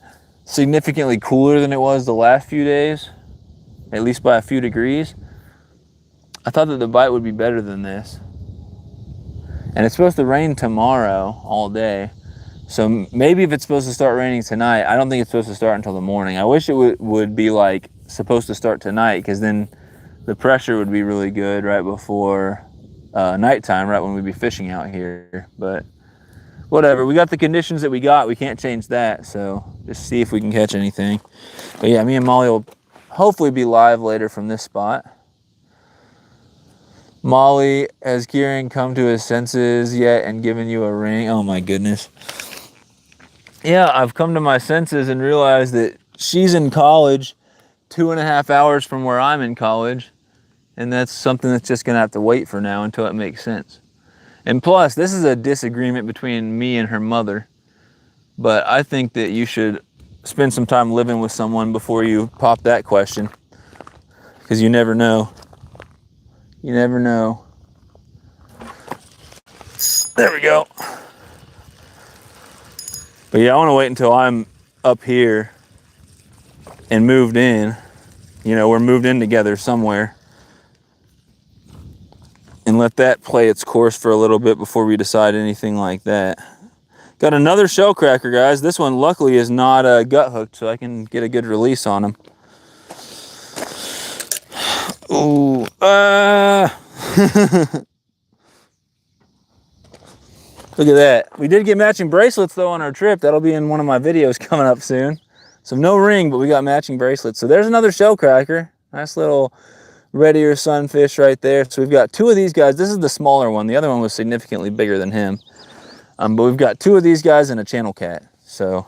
significantly cooler than it was the last few days, at least by a few degrees, I thought that the bite would be better than this. And it's supposed to rain tomorrow all day. So maybe if it's supposed to start raining tonight, I don't think it's supposed to start until the morning. I wish it would be like supposed to start tonight, because then the pressure would be really good right before nighttime, right when we'd be fishing out here. But whatever, we got the conditions that we got. We can't change that. So just see if we can catch anything. But yeah, me and Molly will hopefully be live later from this spot. Molly, has Kieran come to his senses yet and given you a ring? Oh my goodness. Yeah, I've come to my senses and realized that she's in college 2.5 hours from where I'm in college. And that's something that's just gonna have to wait for now until it makes sense. And plus, this is a disagreement between me and her mother. But I think that you should spend some time living with someone before you pop that question. Because you never know. You never know. There we go. But yeah, I want to wait until I'm up here and moved in. You know, we're moved in together somewhere. And let that play its course for a little bit before we decide anything like that. Got another shell cracker, guys. This one luckily is not gut hooked, so I can get a good release on him. Ooh, Look at that. We did get matching bracelets though on our trip. That'll be in one of my videos coming up soon. So no ring, but we got matching bracelets. So there's another shell cracker. Nice little red ear sunfish right there. So we've got 2 of these guys. This is the smaller one. The other one was significantly bigger than him. But we've got 2 of these guys and a channel cat. So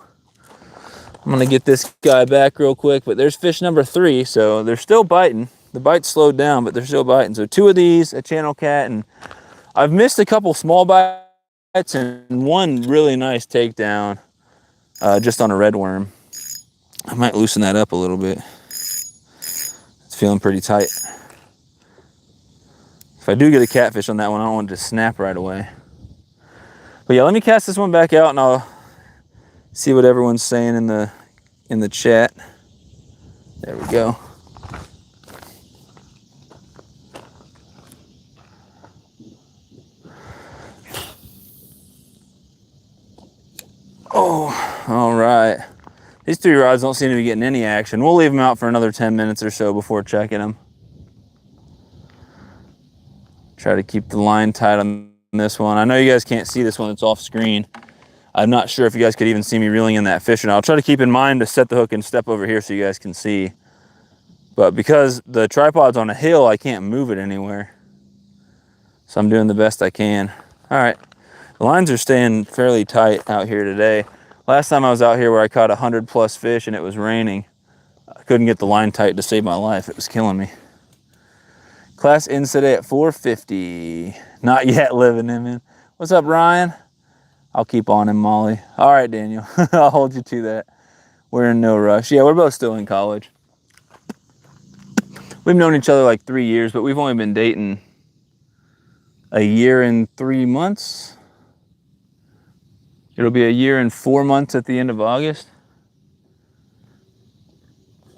I'm gonna get this guy back real quick, but there's fish number 3. So they're still biting. The bite slowed down, but they're still biting. So 2 of these, a channel cat, and I've missed a couple small bites and one really nice takedown just on a red worm. I might loosen that up a little bit. It's feeling pretty tight. If I do get a catfish on that one, I don't want it to snap right away. But yeah, let me cast this one back out and I'll see what everyone's saying in the chat. There we go. Oh, all right. These 3 rods don't seem to be getting any action. We'll leave them out for another 10 minutes or so before checking them. Try to keep the line tight on this one. I know you guys can't see this one, it's off screen. I'm not sure if you guys could even see me reeling in that Fishin. I'll try to keep in mind to set the hook and step over here so you guys can see. But because the tripod's on a hill, I can't move it anywhere. So I'm doing the best I can. All right, the lines are staying fairly tight out here today. Last time I was out here where I caught 100+ fish and it was raining, I couldn't get the line tight to save my life. It was killing me. Class ends today at 4:50. Not yet living him in. What's up, Ryan? I'll keep on him, Molly. All right, Daniel. I'll hold you to that. We're in no rush. Yeah, we're both still in college. We've known each other like 3 years, but we've only been dating a year and 3 months. It'll be a year and 4 months at the end of August.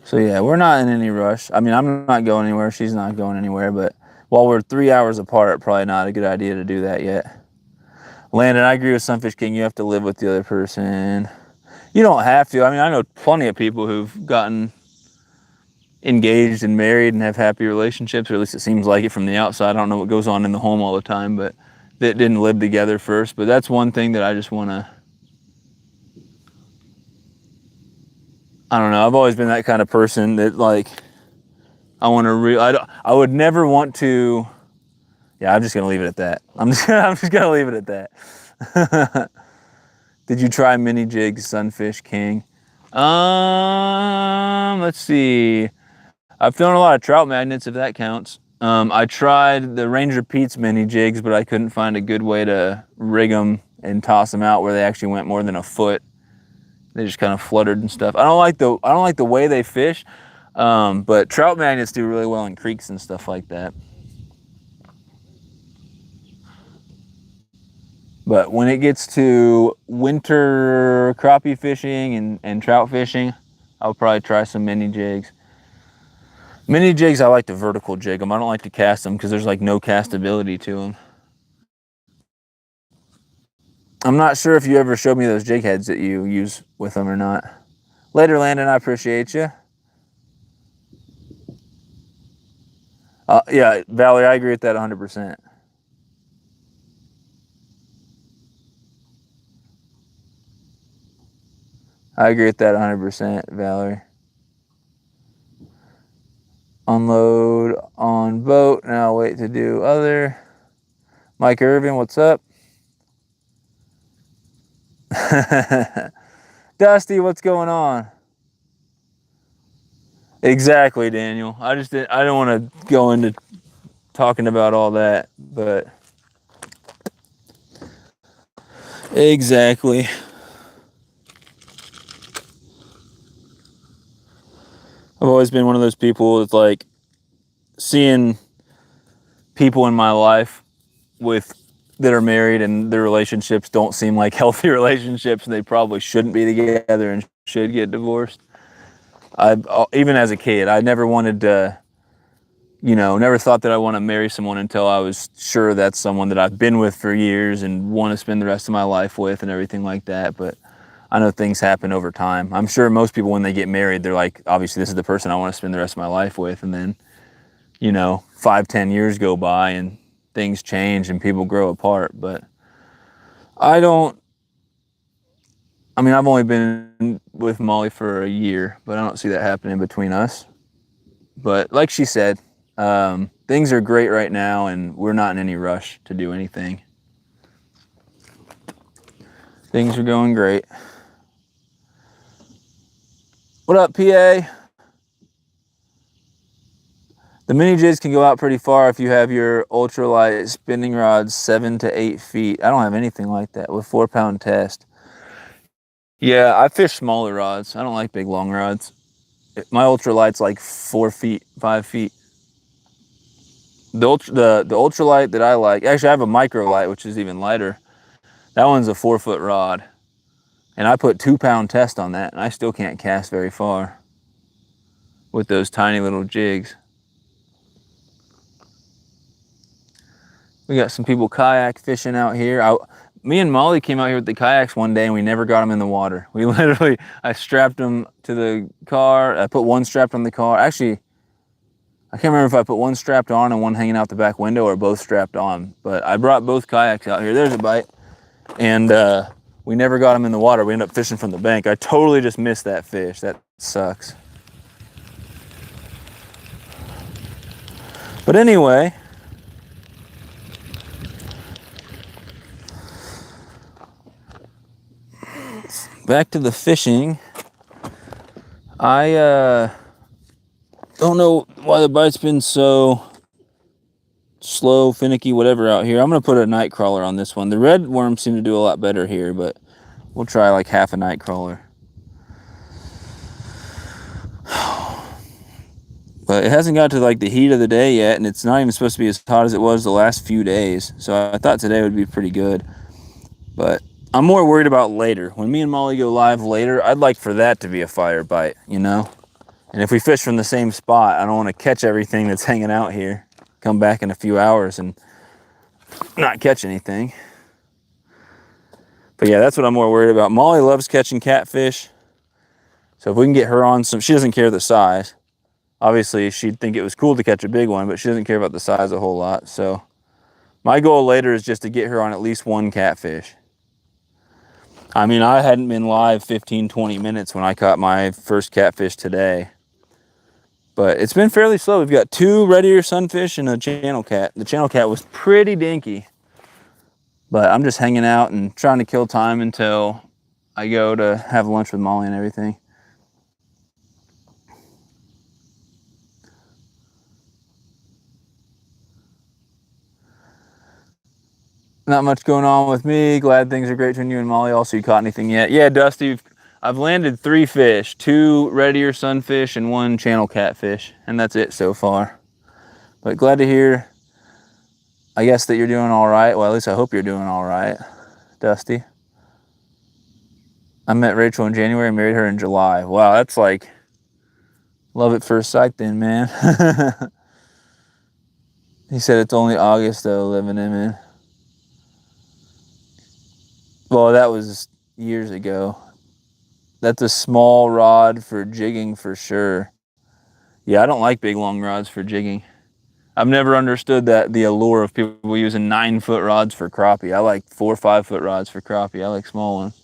So yeah, we're not in any rush. I mean, I'm not going anywhere. She's not going anywhere, but while we're 3 hours apart, probably not a good idea to do that yet. Landon, I agree with Sunfish King. You have to live with the other person. You don't have to. I mean, I know plenty of people who've gotten engaged and married and have happy relationships, or at least it seems like it from the outside. I don't know what goes on in the home all the time, but that didn't live together first. But that's one thing that I just want to, I don't know. I've always been that kind of person that, like, I want to I would never want to. Yeah, I'm just gonna leave it at that. I'm just gonna leave it at that. Did you try mini jigs, Sunfish King? Let's see. I've thrown a lot of trout magnets, if that counts. I tried the Ranger Pete's mini jigs, but I couldn't find a good way to rig them and toss them out where they actually went more than a foot. They just kind of fluttered and stuff. I don't like the way they fish, but trout magnets do really well in creeks and stuff like that. But when it gets to winter crappie fishing and trout fishing, I'll probably try some mini jigs. Mini jigs, I like to vertical jig them. I don't like to cast them because there's like no castability to them. I'm not sure if you ever showed me those jig heads that you use with them or not. Later, Landon, I appreciate you. Yeah, Valerie, I agree with that 100%. I agree with that 100%, Valerie. Unload on boat, now wait to do other. Mike Irvin, what's up? Dusty, what's going on? Exactly, Daniel. I don't want to go into talking about all that, but exactly. I've always been one of those people that's like seeing people in my life that are married and their relationships don't seem like healthy relationships and they probably shouldn't be together and should get divorced. Even as a kid, I never wanted to, never thought that I want to marry someone until I was sure that's someone that I've been with for years and want to spend the rest of my life with and everything like that. But I know things happen over time. I'm sure most people, when they get married, they're like, obviously this is the person I want to spend the rest of my life with. And then, 5-10 years go by and things change and people grow apart. But I've only been with Molly for a year, but I don't see that happening between us. But like she said, things are great right now and we're not in any rush to do anything. Things are going great. What up, PA? The mini jigs can go out pretty far if you have your ultralight spinning rods 7 to 8 feet. I don't have anything like that with 4-pound test. Yeah, I fish smaller rods. I don't like big long rods. My ultralight's like 4 feet, 5 feet. The ultralight that I like, actually I have a micro light, which is even lighter. That one's a 4-foot rod. And I put 2-pound test on that and I still can't cast very far with those tiny little jigs. We got some people kayak fishing out here. me and Molly came out here with the kayaks one day and we never got them in the water. We literally, I strapped them to the car. I put one strapped on the car. Actually, I can't remember if I put one strapped on and one hanging out the back window or both strapped on, but I brought both kayaks out here. There's a bite. And we never got them in the water. We ended up fishing from the bank. I totally just missed that fish. That sucks. But anyway, back to the fishing. I don't know why the bite's been so slow, finicky, whatever out here. I'm gonna put a night crawler on this one. The red worms seem to do a lot better here, but we'll try like half a night crawler. But it hasn't got to like the heat of the day yet, and it's not even supposed to be as hot as it was the last few days. So I thought today would be pretty good. But I'm more worried about later. When me and Molly go live later, I'd like for that to be a fire bite, you know? And if we fish from the same spot, I don't want to catch everything that's hanging out here. Come back in a few hours and not catch anything. But yeah, that's what I'm more worried about. Molly loves catching catfish. So if we can get her on some, she doesn't care the size. Obviously, she'd think it was cool to catch a big one, but she doesn't care about the size a whole lot. So my goal later is just to get her on at least one catfish. I mean, I hadn't been live 15, 20 minutes when I caught my first catfish today. But it's been fairly slow. We've got 2 red ear sunfish and a channel cat. The channel cat was pretty dinky. But I'm just hanging out and trying to kill time until I go to have lunch with Molly and everything. Not much going on with me. Glad things are great between you and Molly. Also, you caught anything yet? Yeah, Dusty, I've landed 3 fish, 2 red ear sunfish and 1 channel catfish, and that's it so far. But glad to hear, I guess, that you're doing all right. Well, at least I hope you're doing all right, Dusty. I met Rachel in January and married her in July. Wow, that's like love at first sight then, man. He said it's only August though, living in it. Well, that was years ago. That's a small rod for jigging for sure. Yeah, I don't like big long rods for jigging. I've never understood the allure of people using 9-foot rods for crappie. I like 4 or 5-foot rods for crappie. I like small ones.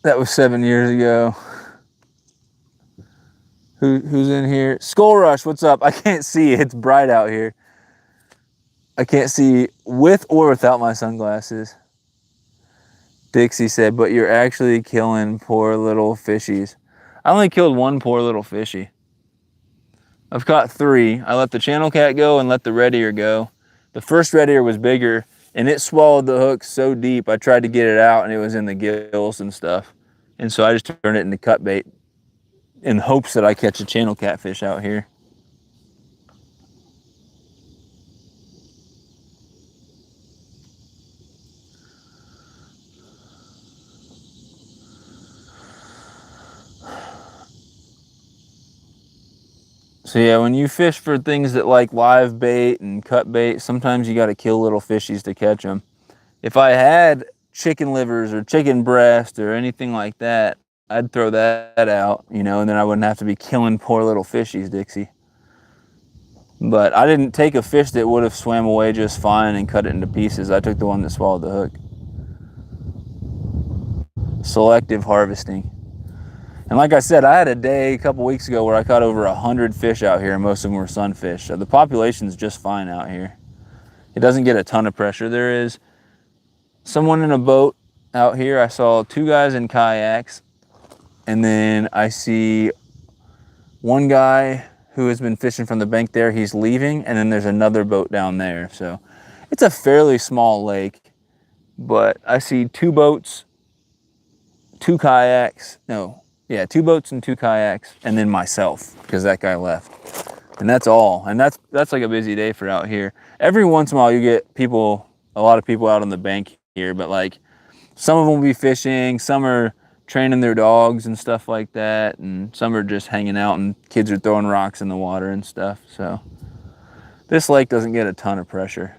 That was 7 years ago. Who's in here? Skull Rush, what's up? I can't see. It's bright out here. I can't see with or without my sunglasses. Dixie said, but you're actually killing poor little fishies. I only killed 1 poor little fishy. I've caught 3. I let the channel cat go and let the red ear go. The first red ear was bigger and it swallowed the hook so deep. I tried to get it out and it was in the gills and stuff. And so I just turned it into cut bait in hopes that I catch a channel catfish out here. So yeah, when you fish for things that like live bait and cut bait, sometimes you got to kill little fishies to catch them. If I had chicken livers or chicken breast or anything like that, I'd throw that out, you know, and then I wouldn't have to be killing poor little fishies, Dixie. But I didn't take a fish that would have swam away just fine and cut it into pieces. I took the one that swallowed the hook. Selective harvesting. And like I said, I had a day a couple weeks ago where I caught over 100 fish out here, and most of them were sunfish. So the population's just fine out here. It doesn't get a ton of pressure. There is someone in a boat out here. I saw 2 guys in kayaks, and then I see one guy who has been fishing from the bank there. He's leaving, and then there's another boat down there. So it's a fairly small lake, but I see 2 boats, 2 kayaks, no. Yeah, 2 boats and 2 kayaks, and then myself, because that guy left. And that's all. And that's like a busy day for out here. Every once in a while you get people, a lot of people out on the bank here, but like some of them will be fishing, some are training their dogs and stuff like that, and some are just hanging out and kids are throwing rocks in the water and stuff. So This lake doesn't get a ton of pressure.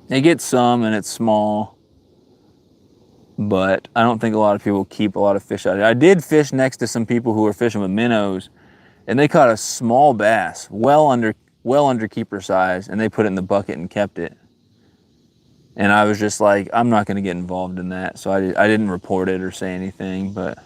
It gets some and it's small, but I don't think a lot of people keep a lot of fish out of it. I did fish next to some people who were fishing with minnows, and they caught a small bass, well under keeper size, and they put it in the bucket and kept it. And I was just like, I'm not going to get involved in that, so I didn't report it or say anything, but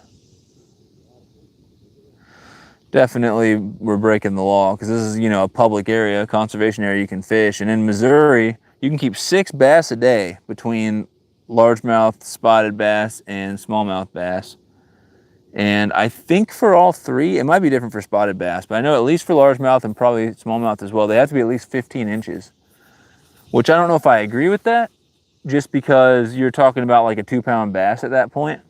definitely we're breaking the law, because this is, you know, a public area, a conservation area you can fish. And in Missouri, you can keep 6 bass a day between largemouth spotted bass and smallmouth bass. And I think for all 3, it might be different for spotted bass, but I know at least for largemouth and probably smallmouth as well, they have to be at least 15 inches, which I don't know if I agree with that, just because you're talking about like a 2-pound bass at that point.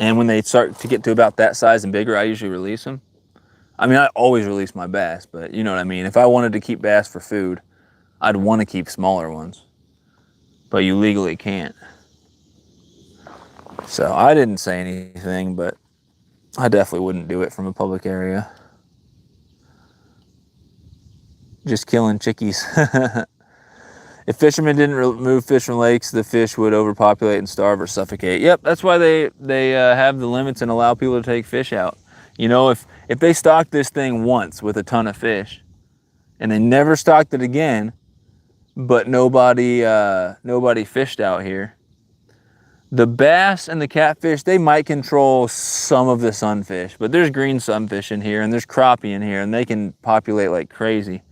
And when they start to get to about that size and bigger, I usually release them. I mean, I always release my bass, but you know what I mean? If I wanted to keep bass for food, I'd want to keep smaller ones, but you legally can't. So I didn't say anything, but I definitely wouldn't do it from a public area. Just killing chickies. If fishermen didn't remove fish from lakes, the fish would overpopulate and starve or suffocate. Yep, that's why they have the limits and allow people to take fish out. You know, if they stocked this thing once with a ton of fish, and they never stocked it again, but nobody fished out here, the bass and the catfish, they might control some of the sunfish, but there's green sunfish in here and there's crappie in here, and they can populate like crazy.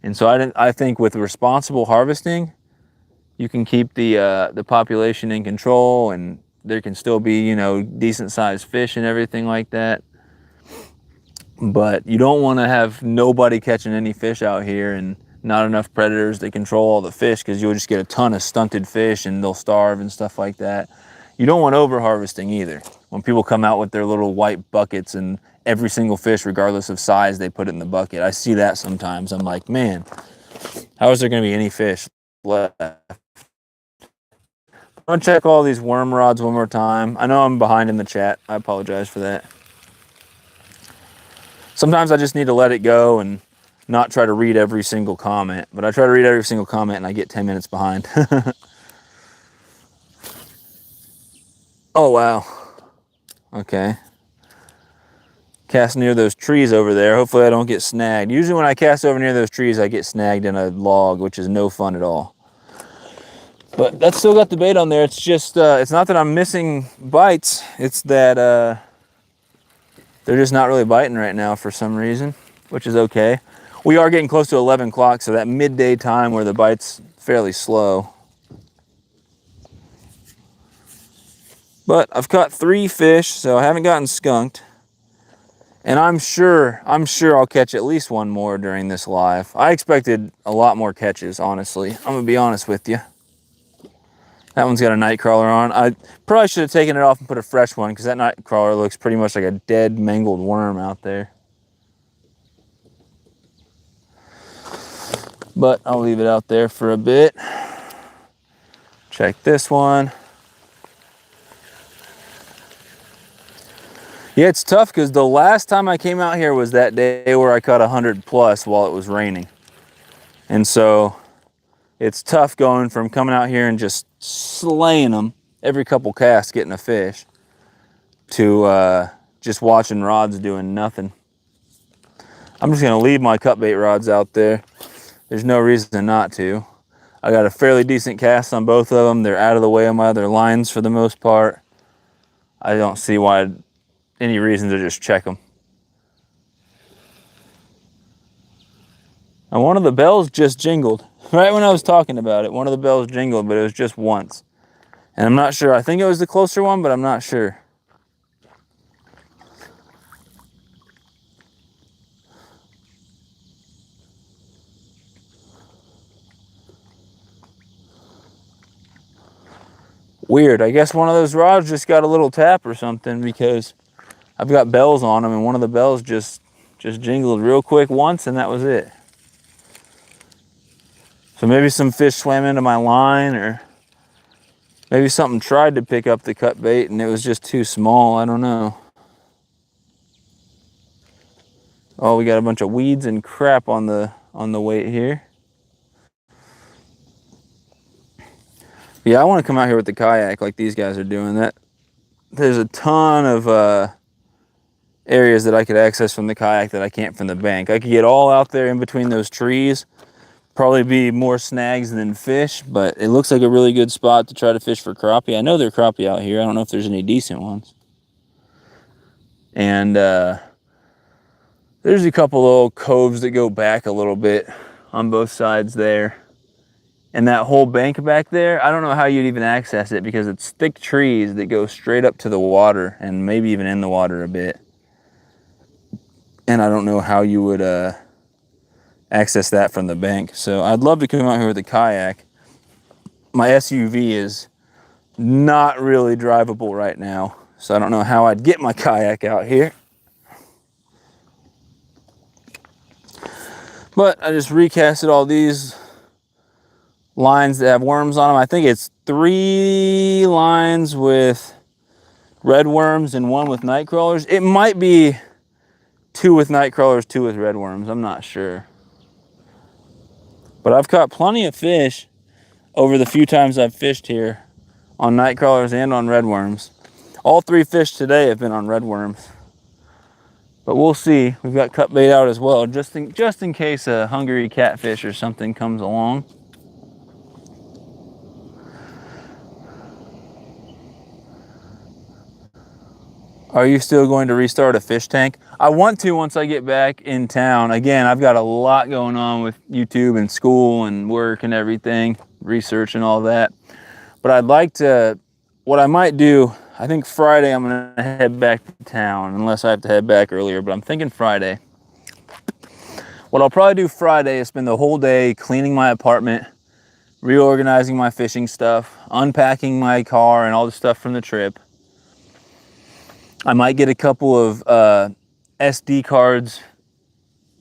And so I think with responsible harvesting, you can keep the population in control, and there can still be, you know, decent sized fish and everything like that. But you don't want to have nobody catching any fish out here and not enough predators to control all the fish, because you'll just get a ton of stunted fish and they'll starve and stuff like that. You don't want over harvesting either. When people come out with their little white buckets and every single fish, regardless of size, they put it in the bucket. I see that sometimes. I'm like, man, how is there going to be any fish left? I'm going to check all these worm rods one more time. I know I'm behind in the chat. I apologize for that. Sometimes I just need to let it go and not try to read every single comment, but I try to read every single comment and I get 10 minutes behind. Oh, wow. Okay. Cast near those trees over there. Hopefully I don't get snagged. Usually when I cast over near those trees, I get snagged in a log, which is no fun at all. But that's still got the bait on there. It's just, it's not that I'm missing bites. It's that they're just not really biting right now for some reason, which is okay. We are getting close to 11 o'clock, so that midday time where the bite's fairly slow. But I've caught 3 fish, so I haven't gotten skunked. And I'm sure I'll catch at least one more during this live. I expected a lot more catches, honestly. I'm gonna be honest with you. That one's got a night crawler on. I probably should have taken it off and put a fresh one, because that night crawler looks pretty much like a dead, mangled worm out there. But I'll leave it out there for a bit. Check this one. Yeah, it's tough, because the last time I came out here was that day where I caught 100 plus while it was raining. And so it's tough going from coming out here and just slaying them every couple casts, getting a fish, to just watching rods doing nothing. I'm just gonna leave my cut bait rods out there. There's no reason not to. I got a fairly decent cast on both of them. They're out of the way of my other lines for the most part. I don't see why any reason to just check them. And one of the bells just jingled. Right when I was talking about it, one of the bells jingled, but it was just once. And I'm not sure. I think it was the closer one, but I'm not sure. Weird. I guess one of those rods just got a little tap or something, because I've got bells on them, and one of the bells just jingled real quick once, and that was it. So maybe some fish swam into my line, or maybe something tried to pick up the cut bait and it was just too small. I don't know. Oh, we got a bunch of weeds and crap on the weight here. Yeah, I want to come out here with the kayak like these guys are doing. There's a ton of areas that I could access from the kayak that I can't from the bank. I could get all out there in between those trees. Probably be more snags than fish, but it looks like a really good spot to try to fish for crappie. I know there are crappie out here. I don't know if there's any decent ones. And there's a couple little coves that go back a little bit on both sides there. And that whole bank back there, I don't know how you'd even access it because it's thick trees that go straight up to the water and maybe even in the water a bit. And I don't know how you would access that from the bank. So I'd love to come out here with a kayak. My SUV is not really drivable right now, so I don't know how I'd get my kayak out here. But I just recasted all these lines that have worms on them. I think it's 3 lines with red worms and 1 with night crawlers. It might be 2 with night crawlers, 2 with red worms. I'm not sure. But I've caught plenty of fish over the few times I've fished here on night crawlers and on red worms. All 3 fish today have been on red worms. But we'll see. We've got cut bait out as well, just in case a hungry catfish or something comes along. Are you still going to restart a fish tank? I want to once I get back in town. Again, I've got a lot going on with YouTube and school and work and everything, research and all that. But I'd like to, what I might do, I think Friday I'm gonna head back to town, unless I have to head back earlier, but I'm thinking Friday. What I'll probably do Friday is spend the whole day cleaning my apartment, reorganizing my fishing stuff, unpacking my car and all the stuff from the trip. I might get a couple of SD cards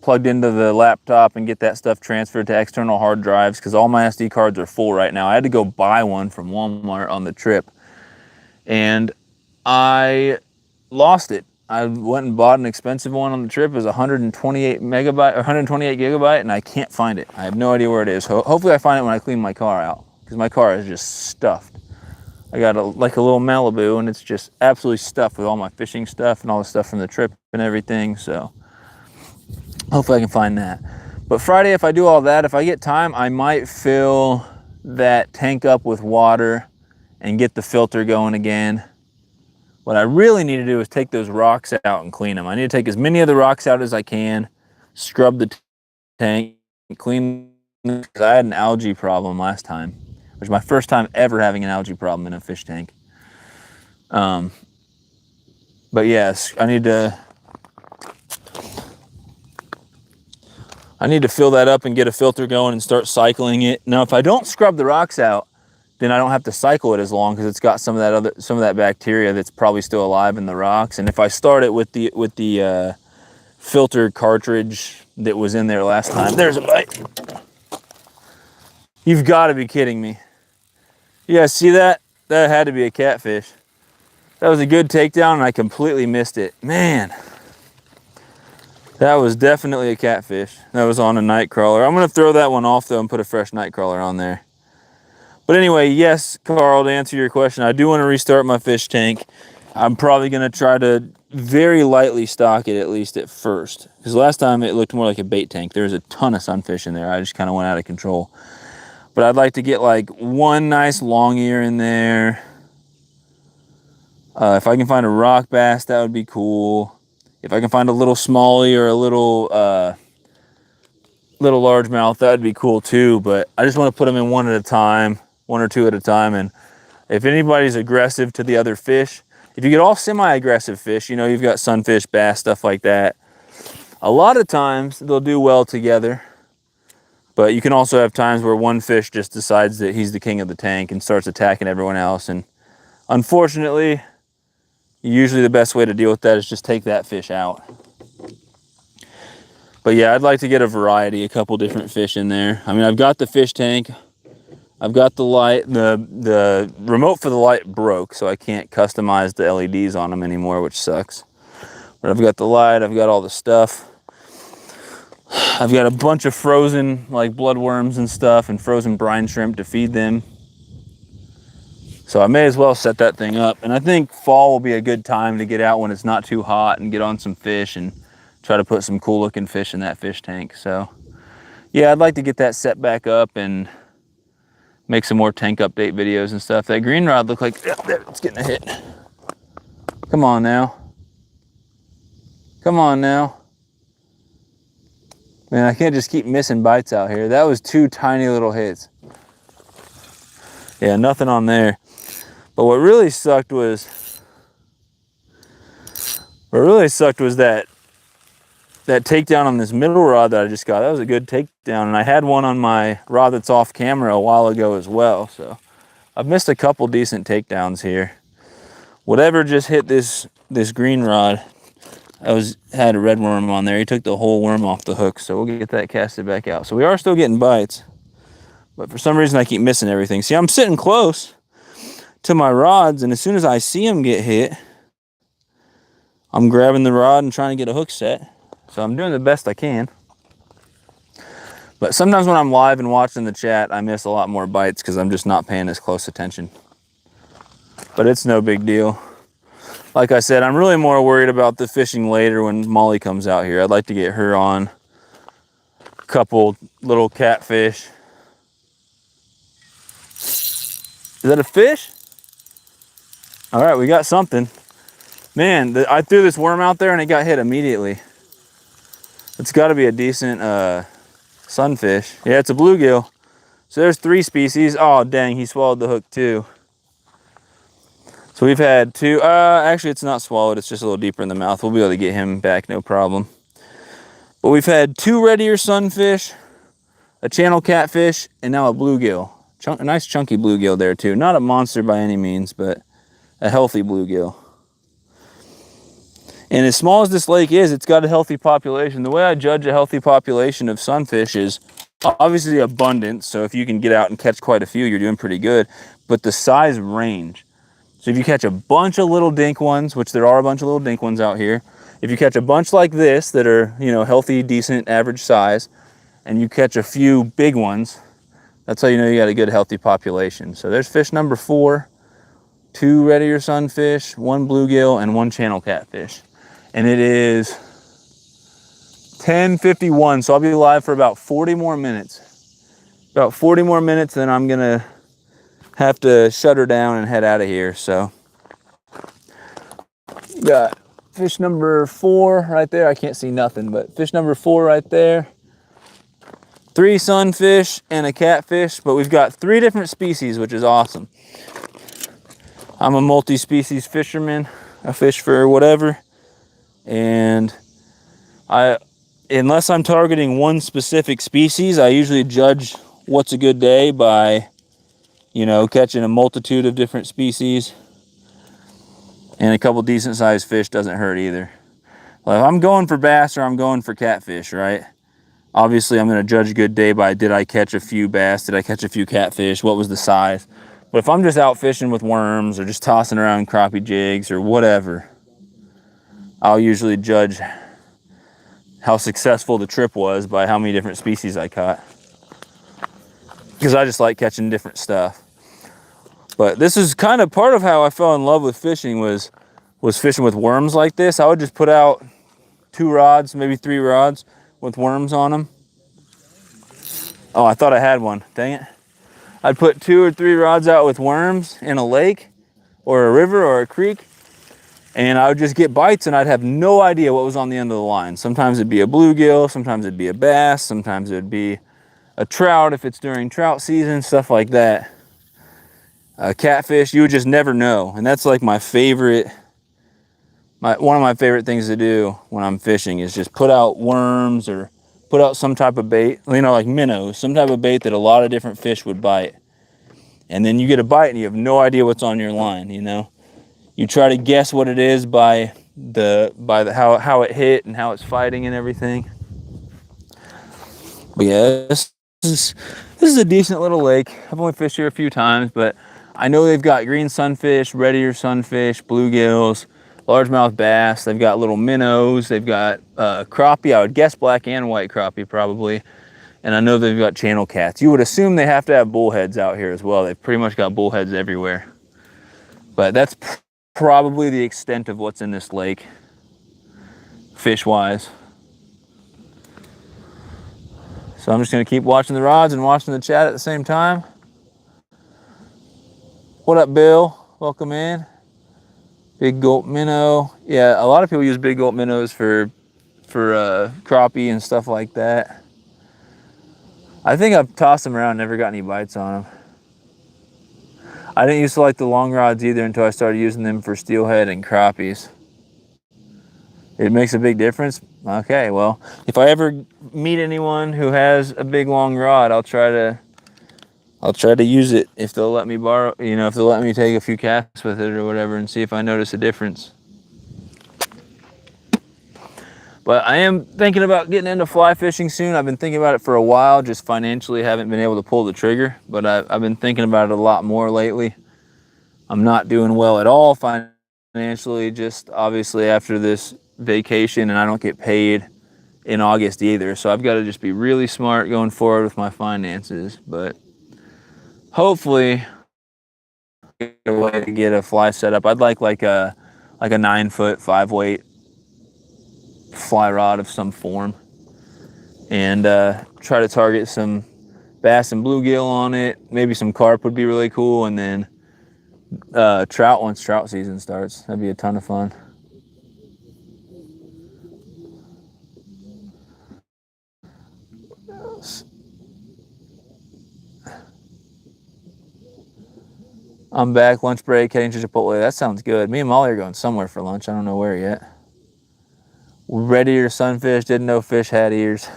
plugged into the laptop and get that stuff transferred to external hard drives because all my SD cards are full right now. I had to go buy one from Walmart on the trip and I lost it. I went and bought an expensive one on the trip. It was 128 megabyte or 128 gigabyte and I can't find it. I have no idea where it is. Hopefully I find it when I clean my car out because my car is just stuffed. I got like a little Malibu and it's just absolutely stuffed with all my fishing stuff and all the stuff from the trip and everything. So hopefully I can find that. But Friday, if I do all that, if I get time, I might fill that tank up with water and get the filter going again. What I really need to do is take those rocks out and clean them. I need to take as many of the rocks out as I can, scrub the tank, clean them, because I had an algae problem last time. Which is my first time ever having an algae problem in a fish tank. But yes, I need to fill that up and get a filter going and start cycling it. Now, if I don't scrub the rocks out, then I don't have to cycle it as long because it's got some of that bacteria that's probably still alive in the rocks. And if I start it with the filter cartridge that was in there last time, there's a bite. You've got to be kidding me. You guys see that? That had to be a catfish. That was a good takedown and I completely missed it. Man, that was definitely a catfish. That was on a night crawler. I'm gonna throw that one off though and put a fresh night crawler on there. But anyway, yes, Carl, to answer your question, I do want to restart my fish tank. I'm probably gonna try to very lightly stock it, at least at first. Because last time it looked more like a bait tank. There was a ton of sunfish in there. I just kind of went out of control. But I'd like to get like one nice long ear in there. If I can find a rock bass, that would be cool. If I can find a little smallie or a little largemouth, that would be cool too. But I just want to put them in one at a time, 1 or 2 at a time. And if anybody's aggressive to the other fish, if you get all semi-aggressive fish, you know, you've got sunfish, bass, stuff like that. A lot of times they'll do well together. But you can also have times where one fish just decides that he's the king of the tank and starts attacking everyone else. And unfortunately, usually the best way to deal with that is just take that fish out. But yeah, I'd like to get a variety, a couple different fish in there. I mean, I've got the fish tank. I've got the light. The remote for the light broke, so I can't customize the LEDs on them anymore, which sucks. But I've got the light. I've got all the stuff. I've got a bunch of frozen like bloodworms and stuff and frozen brine shrimp to feed them. So I may as well set that thing up. And I think fall will be a good time to get out when it's not too hot and get on some fish and try to put some cool looking fish in that fish tank. So yeah, I'd like to get that set back up and make some more tank update videos and stuff. That green rod looked like, yeah, there, it's getting a hit. Come on now. Come on now. Man, I can't just keep missing bites out here. That was 2 tiny little hits. Yeah, nothing on there. But what really sucked was that takedown on this middle rod that I just got. That was a good takedown, and I had one on my rod that's off camera a while ago as well. So I've missed a couple decent takedowns here. Whatever just hit this green rod, had a red worm on there. He took the whole worm off the hook, so we'll get that casted back out. So we are still getting bites, but for some reason I keep missing everything. See, I'm sitting close to my rods, and as soon as I see them get hit, I'm grabbing the rod and trying to get a hook set. So I'm doing the best I can. But sometimes when I'm live and watching the chat, I miss a lot more bites because I'm just not paying as close attention. But it's no big deal. Like I said, I'm really more worried about the fishing later when Molly comes out here. I'd like to get her on a couple little catfish. Is that a fish? All right, we got something. Man, I threw this worm out there and it got hit immediately. It's got to be a decent sunfish. Yeah, it's a bluegill. So there's 3 species. Oh, dang, he swallowed the hook too. So we've had 2. Actually, it's not swallowed. It's just a little deeper in the mouth. We'll be able to get him back, no problem. But we've had 2 red ear sunfish, a channel catfish, and now a bluegill. A nice chunky bluegill there too. Not a monster by any means, but a healthy bluegill. And as small as this lake is, it's got a healthy population. The way I judge a healthy population of sunfish is obviously abundance. So if you can get out and catch quite a few, you're doing pretty good. But the size range. So if you catch a bunch of little dink ones, which there are a bunch of little dink ones out here, if you catch a bunch like this that are, you know, healthy, decent, average size, and you catch a few big ones, that's how you know you got a good, healthy population. So there's fish number 4, 2 red ear sunfish, 1 bluegill, and 1 channel catfish. And it is 10:51, so I'll be live for about 40 more minutes. About 40 more minutes, then I'm gonna have to shut her down and head out of here. So got fish number 4 right there. I can't see nothing, but fish number 4 right there. 3 sunfish and a catfish, but we've got 3 different species, which is awesome. I'm a multi-species fisherman. I fish for whatever. And unless I'm targeting one specific species, I usually judge what's a good day by, you know, catching a multitude of different species. And a couple decent sized fish doesn't hurt either. Well, if I'm going for bass or I'm going for catfish, right? Obviously, I'm going to judge a good day by, did I catch a few bass? Did I catch a few catfish? What was the size? But if I'm just out fishing with worms or just tossing around crappie jigs or whatever, I'll usually judge how successful the trip was by how many different species I caught. Because I just like catching different stuff. But this is kind of part of how I fell in love with fishing was fishing with worms like this. I would just put out 2 rods, maybe 3 rods with worms on them. Oh, I thought I had one, dang it. I'd put 2 or 3 rods out with worms in a lake or a river or a creek, and I would just get bites and I'd have no idea what was on the end of the line. Sometimes it'd be a bluegill, sometimes it'd be a bass, sometimes it'd be a trout if it's during trout season, stuff like that. Catfish, you would just never know. And that's like my favorite, one of my favorite things to do when I'm fishing is just put out worms or put out some type of bait, you know, like minnows, some type of bait that a lot of different fish would bite. And then you get a bite and you have no idea what's on your line, you know. You try to guess what it is by how it hit and how it's fighting and everything. But yeah, this is a decent little lake. I've only fished here a few times, but I know they've got green sunfish, red ear sunfish, bluegills, largemouth bass. They've got little minnows. They've got crappie. I would guess black and white crappie probably. And I know they've got channel cats. You would assume they have to have bullheads out here as well. They've pretty much got bullheads everywhere. But that's probably the extent of what's in this lake, fish-wise. So I'm just gonna keep watching the rods and watching the chat at the same time. What up, Bill? Welcome in. Big gulp minnow. Yeah, a lot of people use big gulp minnows for crappie and stuff like that. I think I've tossed them around, never got any bites on them. I didn't used to like the long rods either until I started using them for steelhead and crappies. It makes a big difference? Okay, well, if I ever meet anyone who has a big long rod, I'll try to use it if they'll let me borrow, you know, if they'll let me take a few casts with it or whatever and see if I notice a difference. But I am thinking about getting into fly fishing soon. I've been thinking about it for a while, just financially haven't been able to pull the trigger, but I've been thinking about it a lot more lately. I'm not doing well at all financially, just obviously after this vacation, and I don't get paid in August either. So I've got to just be really smart going forward with my finances, but hopefully get a way to get a fly set up. I'd like a 9-foot 5-weight fly rod of some form, and try to target some bass and bluegill on it. Maybe some carp would be really cool, and then trout once trout season starts. That'd be a ton of fun. I'm back, lunch break, heading to Chipotle. That sounds good. Me and Molly are going somewhere for lunch. I don't know where yet. Red ear sunfish, didn't know fish had ears.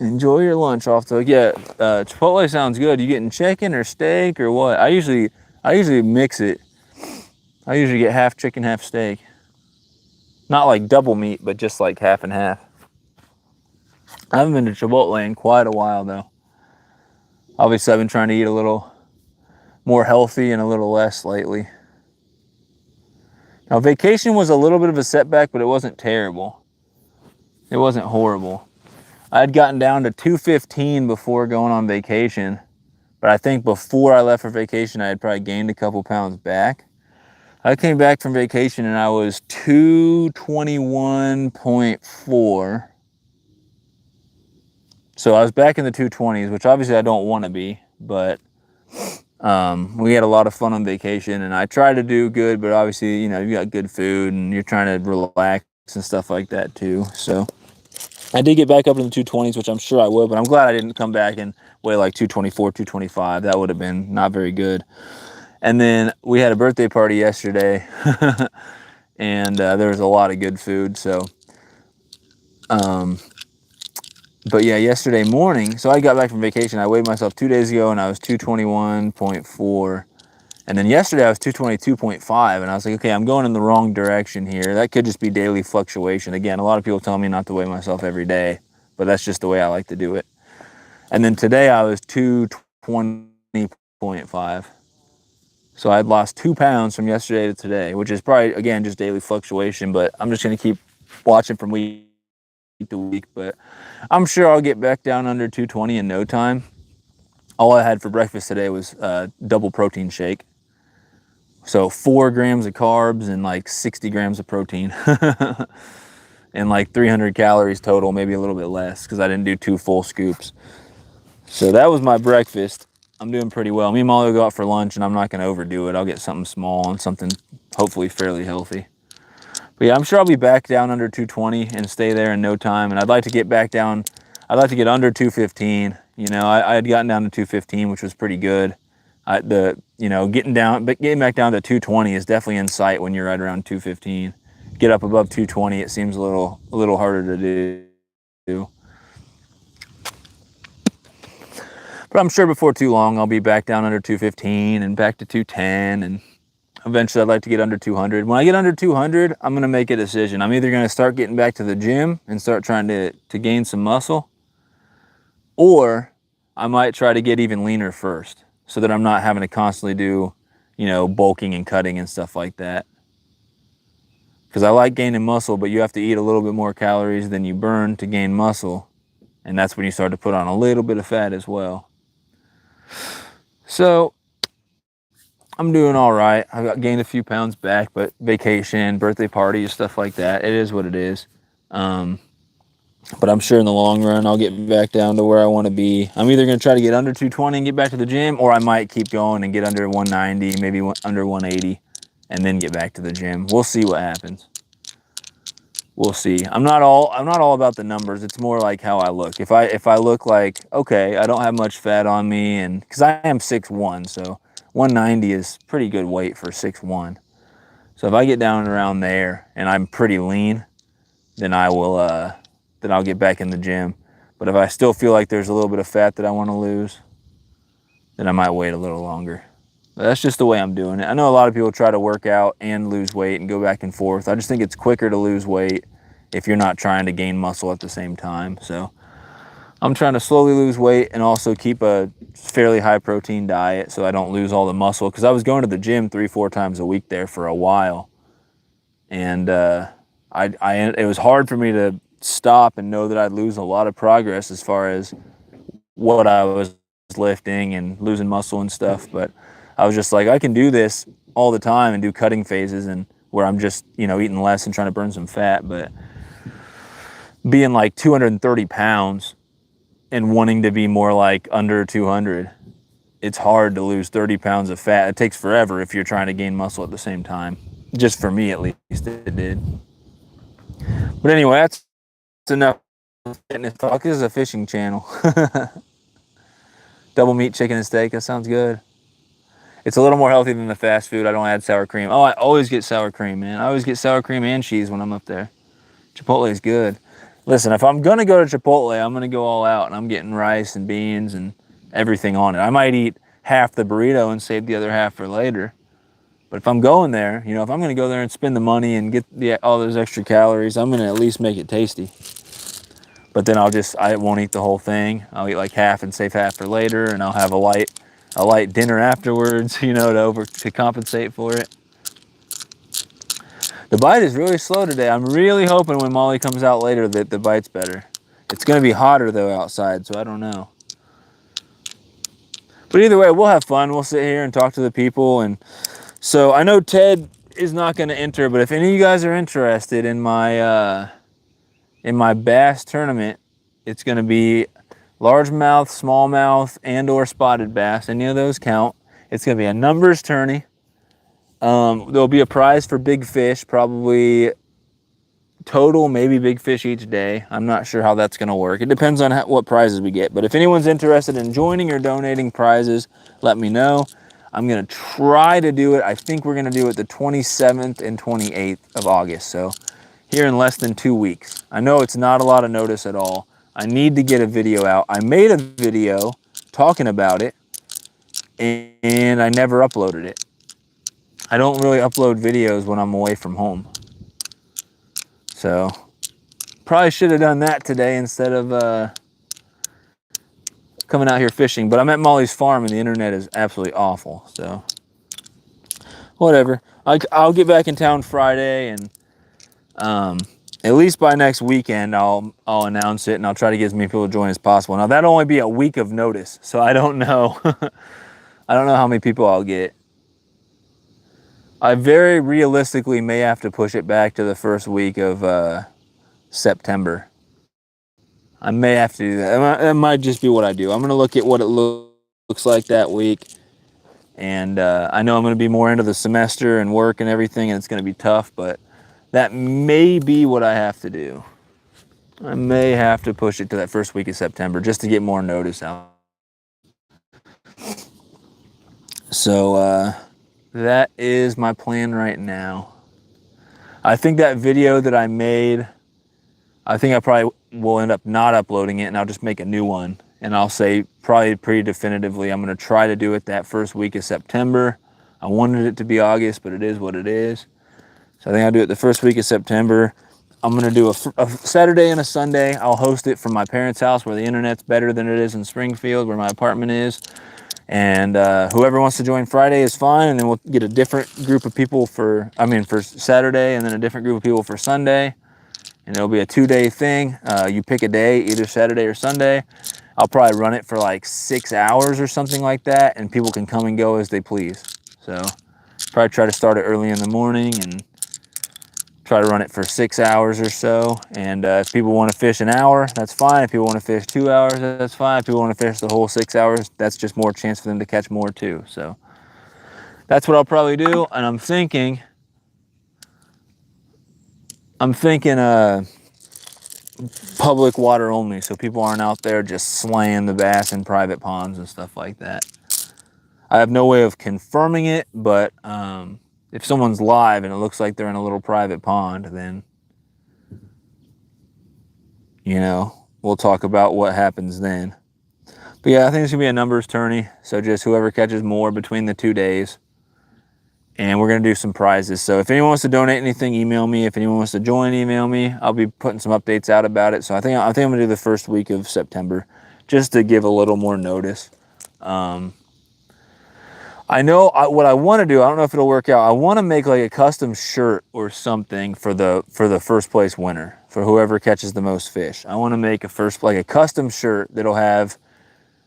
Enjoy your lunch off the, yeah, Chipotle sounds good. You getting chicken or steak or what? I usually mix it. I usually get half chicken, half steak. Not like double meat, but just like half and half. I haven't been to Chipotle in quite a while though. Obviously I've been trying to eat a little more healthy and a little less lately. Now vacation was a little bit of a setback, but it wasn't terrible. It wasn't horrible. I had gotten down to 215 before going on vacation, but I think before I left for vacation, I had probably gained a couple pounds back. I came back from vacation and I was 221.4. So I was back in the 220s, which obviously I don't want to be, but we had a lot of fun on vacation, and I tried to do good, but obviously, you know, you got good food and you're trying to relax and stuff like that too. So I did get back up in the 220s, which I'm sure I would, but I'm glad I didn't come back and weigh like 224, 225. That would have been not very good. And then we had a birthday party yesterday, and there was a lot of good food. So, but yeah, yesterday morning, so I got back from vacation. I weighed myself 2 days ago, and I was 221.4. And then yesterday I was 222.5, and I was like, okay, I'm going in the wrong direction here. That could just be daily fluctuation. Again, a lot of people tell me not to weigh myself every day, but that's just the way I like to do it. And then today I was 220.5. So I'd lost 2 pounds from yesterday to today, which is probably, again, just daily fluctuation, but I'm just going to keep watching from week to week. But I'm sure I'll get back down under 220 in no time. All I had for breakfast today was a double protein shake. So 4 grams of carbs and like 60 grams of protein and like 300 calories total, maybe a little bit less because I didn't do 2 full scoops. So that was my breakfast. I'm doing pretty well. Me and Molly will go out for lunch, and I'm not going to overdo it. I'll get something small and something hopefully fairly healthy. But yeah, I'm sure I'll be back down under 220 and stay there in no time. And I'd like to get back down. I'd like to get under 215. You know, I had gotten down to 215, which was pretty good. Getting back down to 220 is definitely in sight when you're right around 215. Get up above 220, it seems a little harder to do. But I'm sure before too long, I'll be back down under 215 and back to 210. And eventually I'd like to get under 200. When I get under 200, I'm going to make a decision. I'm either going to start getting back to the gym and start trying to gain some muscle, or I might try to get even leaner first so that I'm not having to constantly do you know, bulking and cutting and stuff like that. Because I like gaining muscle, but you have to eat a little bit more calories than you burn to gain muscle. And that's when you start to put on a little bit of fat as well. So I'm doing all right. I got gained a few pounds back, but vacation, birthday parties, stuff like that. It is what it is. But I'm sure in the long run, I'll get back down to where I want to be. I'm either going to try to get under 220 and get back to the gym, or I might keep going and get under 190, maybe under 180, and then get back to the gym. We'll see what happens. We'll see. I'm not all about the numbers. It's more like how I look. If I look like, okay, I don't have much fat on me, and because I am 6'1", so 190 is pretty good weight for 6'1". So if I get down around there and I'm pretty lean, then I will then I'll get back in the gym. But if I still feel like there's a little bit of fat that I want to lose, then I might wait a little longer. But that's just the way I'm doing it. I know a lot of people try to work out and lose weight and go back and forth. I just think it's quicker to lose weight if you're not trying to gain muscle at the same time. So I'm trying to slowly lose weight and also keep a fairly high protein diet so I don't lose all the muscle. Because I was going to the gym 3-4 times a week there for a while. And it was hard for me to stop and know that I'd lose a lot of progress as far as what I was lifting and losing muscle and stuff. But I was just like, I can do this all the time and do cutting phases and where I'm just, you know, eating less and trying to burn some fat. But being like 230 pounds and wanting to be more like under 200, it's hard to lose 30 pounds of fat. It takes forever if you're trying to gain muscle at the same time. Just for me, at least, it did. But anyway, that's enough fitness talk. This is a fishing channel. Double meat, chicken, and steak. That sounds good. It's a little more healthy than the fast food. I don't add sour cream. Oh, I always get sour cream, man. I always get sour cream and cheese when I'm up there. Chipotle is good. Listen, if I'm going to go to Chipotle, I'm going to go all out, and I'm getting rice and beans and everything on it. I might eat half the burrito and save the other half for later. But if I'm going there, you know, if I'm going to go there and spend the money and get all those extra calories, I'm going to at least make it tasty. But then I won't eat the whole thing. I'll eat like half and save half for later, and I'll have a light dinner afterwards, you know, to compensate for it. The bite is really slow today. I'm really hoping when Molly comes out later that the bite's better. It's going to be hotter though outside, so I don't know. But either way, we'll have fun. We'll sit here and talk to the people. And so I know Ted is not going to enter, but if any of you guys are interested in my bass tournament, it's going to be largemouth, smallmouth, and or spotted bass. Any of those count. It's going to be a numbers tourney. There'll be a prize for big fish, probably total, maybe big fish each day. I'm not sure how that's going to work. It depends on what prizes we get. But if anyone's interested in joining or donating prizes, let me know. I'm going to try to do it. I think we're going to do it the 27th and 28th of August. So here in less than 2 weeks. I know it's not a lot of notice at all. I need to get a video out. I made a video talking about it, and I never uploaded it. I don't really upload videos when I'm away from home. So probably should have done that today instead of coming out here fishing. But I'm at Molly's farm and the internet is absolutely awful. So whatever. I'll get back in town Friday, and at least by next weekend I'll announce it, and I'll try to get as many people to join as possible. Now that'll only be a week of notice, so I don't know. I don't know how many people I'll get. I very realistically may have to push it back to the first week of September. I may have to do that. That might just be what I do. I'm going to look at what it looks like that week. And I know I'm going to be more into the semester and work and everything, and it's going to be tough, but that may be what I have to do. I may have to push it to that first week of September just to get more notice out. So, that is my plan right now. I think that video that I made, I think I probably will end up not uploading it, and I'll just make a new one. And I'll say probably pretty definitively I'm going to try to do it that first week of September. I wanted it to be August, but it is what it is. So I think I'll do it the first week of September. I'm going to do a Saturday and a Sunday. I'll host it from my parents' house where the internet's better than it is in Springfield, where my apartment is. And whoever wants to join Friday is fine, and then we'll get a different group of people for Saturday, and then a different group of people for Sunday. And it'll be a 2-day thing. You pick a day, either Saturday or Sunday. I'll probably run it for like 6 hours or something like that, and people can come and go as they please. So probably try to start it early in the morning and try to run it for 6 hours or so. And if people want to fish an hour, that's fine. If people want to fish 2 hours, that's fine. If people want to fish the whole 6 hours, that's just more chance for them to catch more too. So that's what I'll probably do. And I'm thinking public water only, so people aren't out there just slaying the bass in private ponds and stuff like that. I have no way of confirming it, but if someone's live and it looks like they're in a little private pond, then, you know, we'll talk about what happens then. But yeah, I think it's gonna be a numbers tourney. So just whoever catches more between the 2 days. And we're gonna do some prizes. So if anyone wants to donate anything, email me. If anyone wants to join, email me. I'll be putting some updates out about it. So I think I'm gonna do the first week of September, just to give a little more notice. I know what I want to do. I don't know if it'll work out. I want to make like a custom shirt or something for the first place winner, for whoever catches the most fish. I want to make a custom shirt that'll have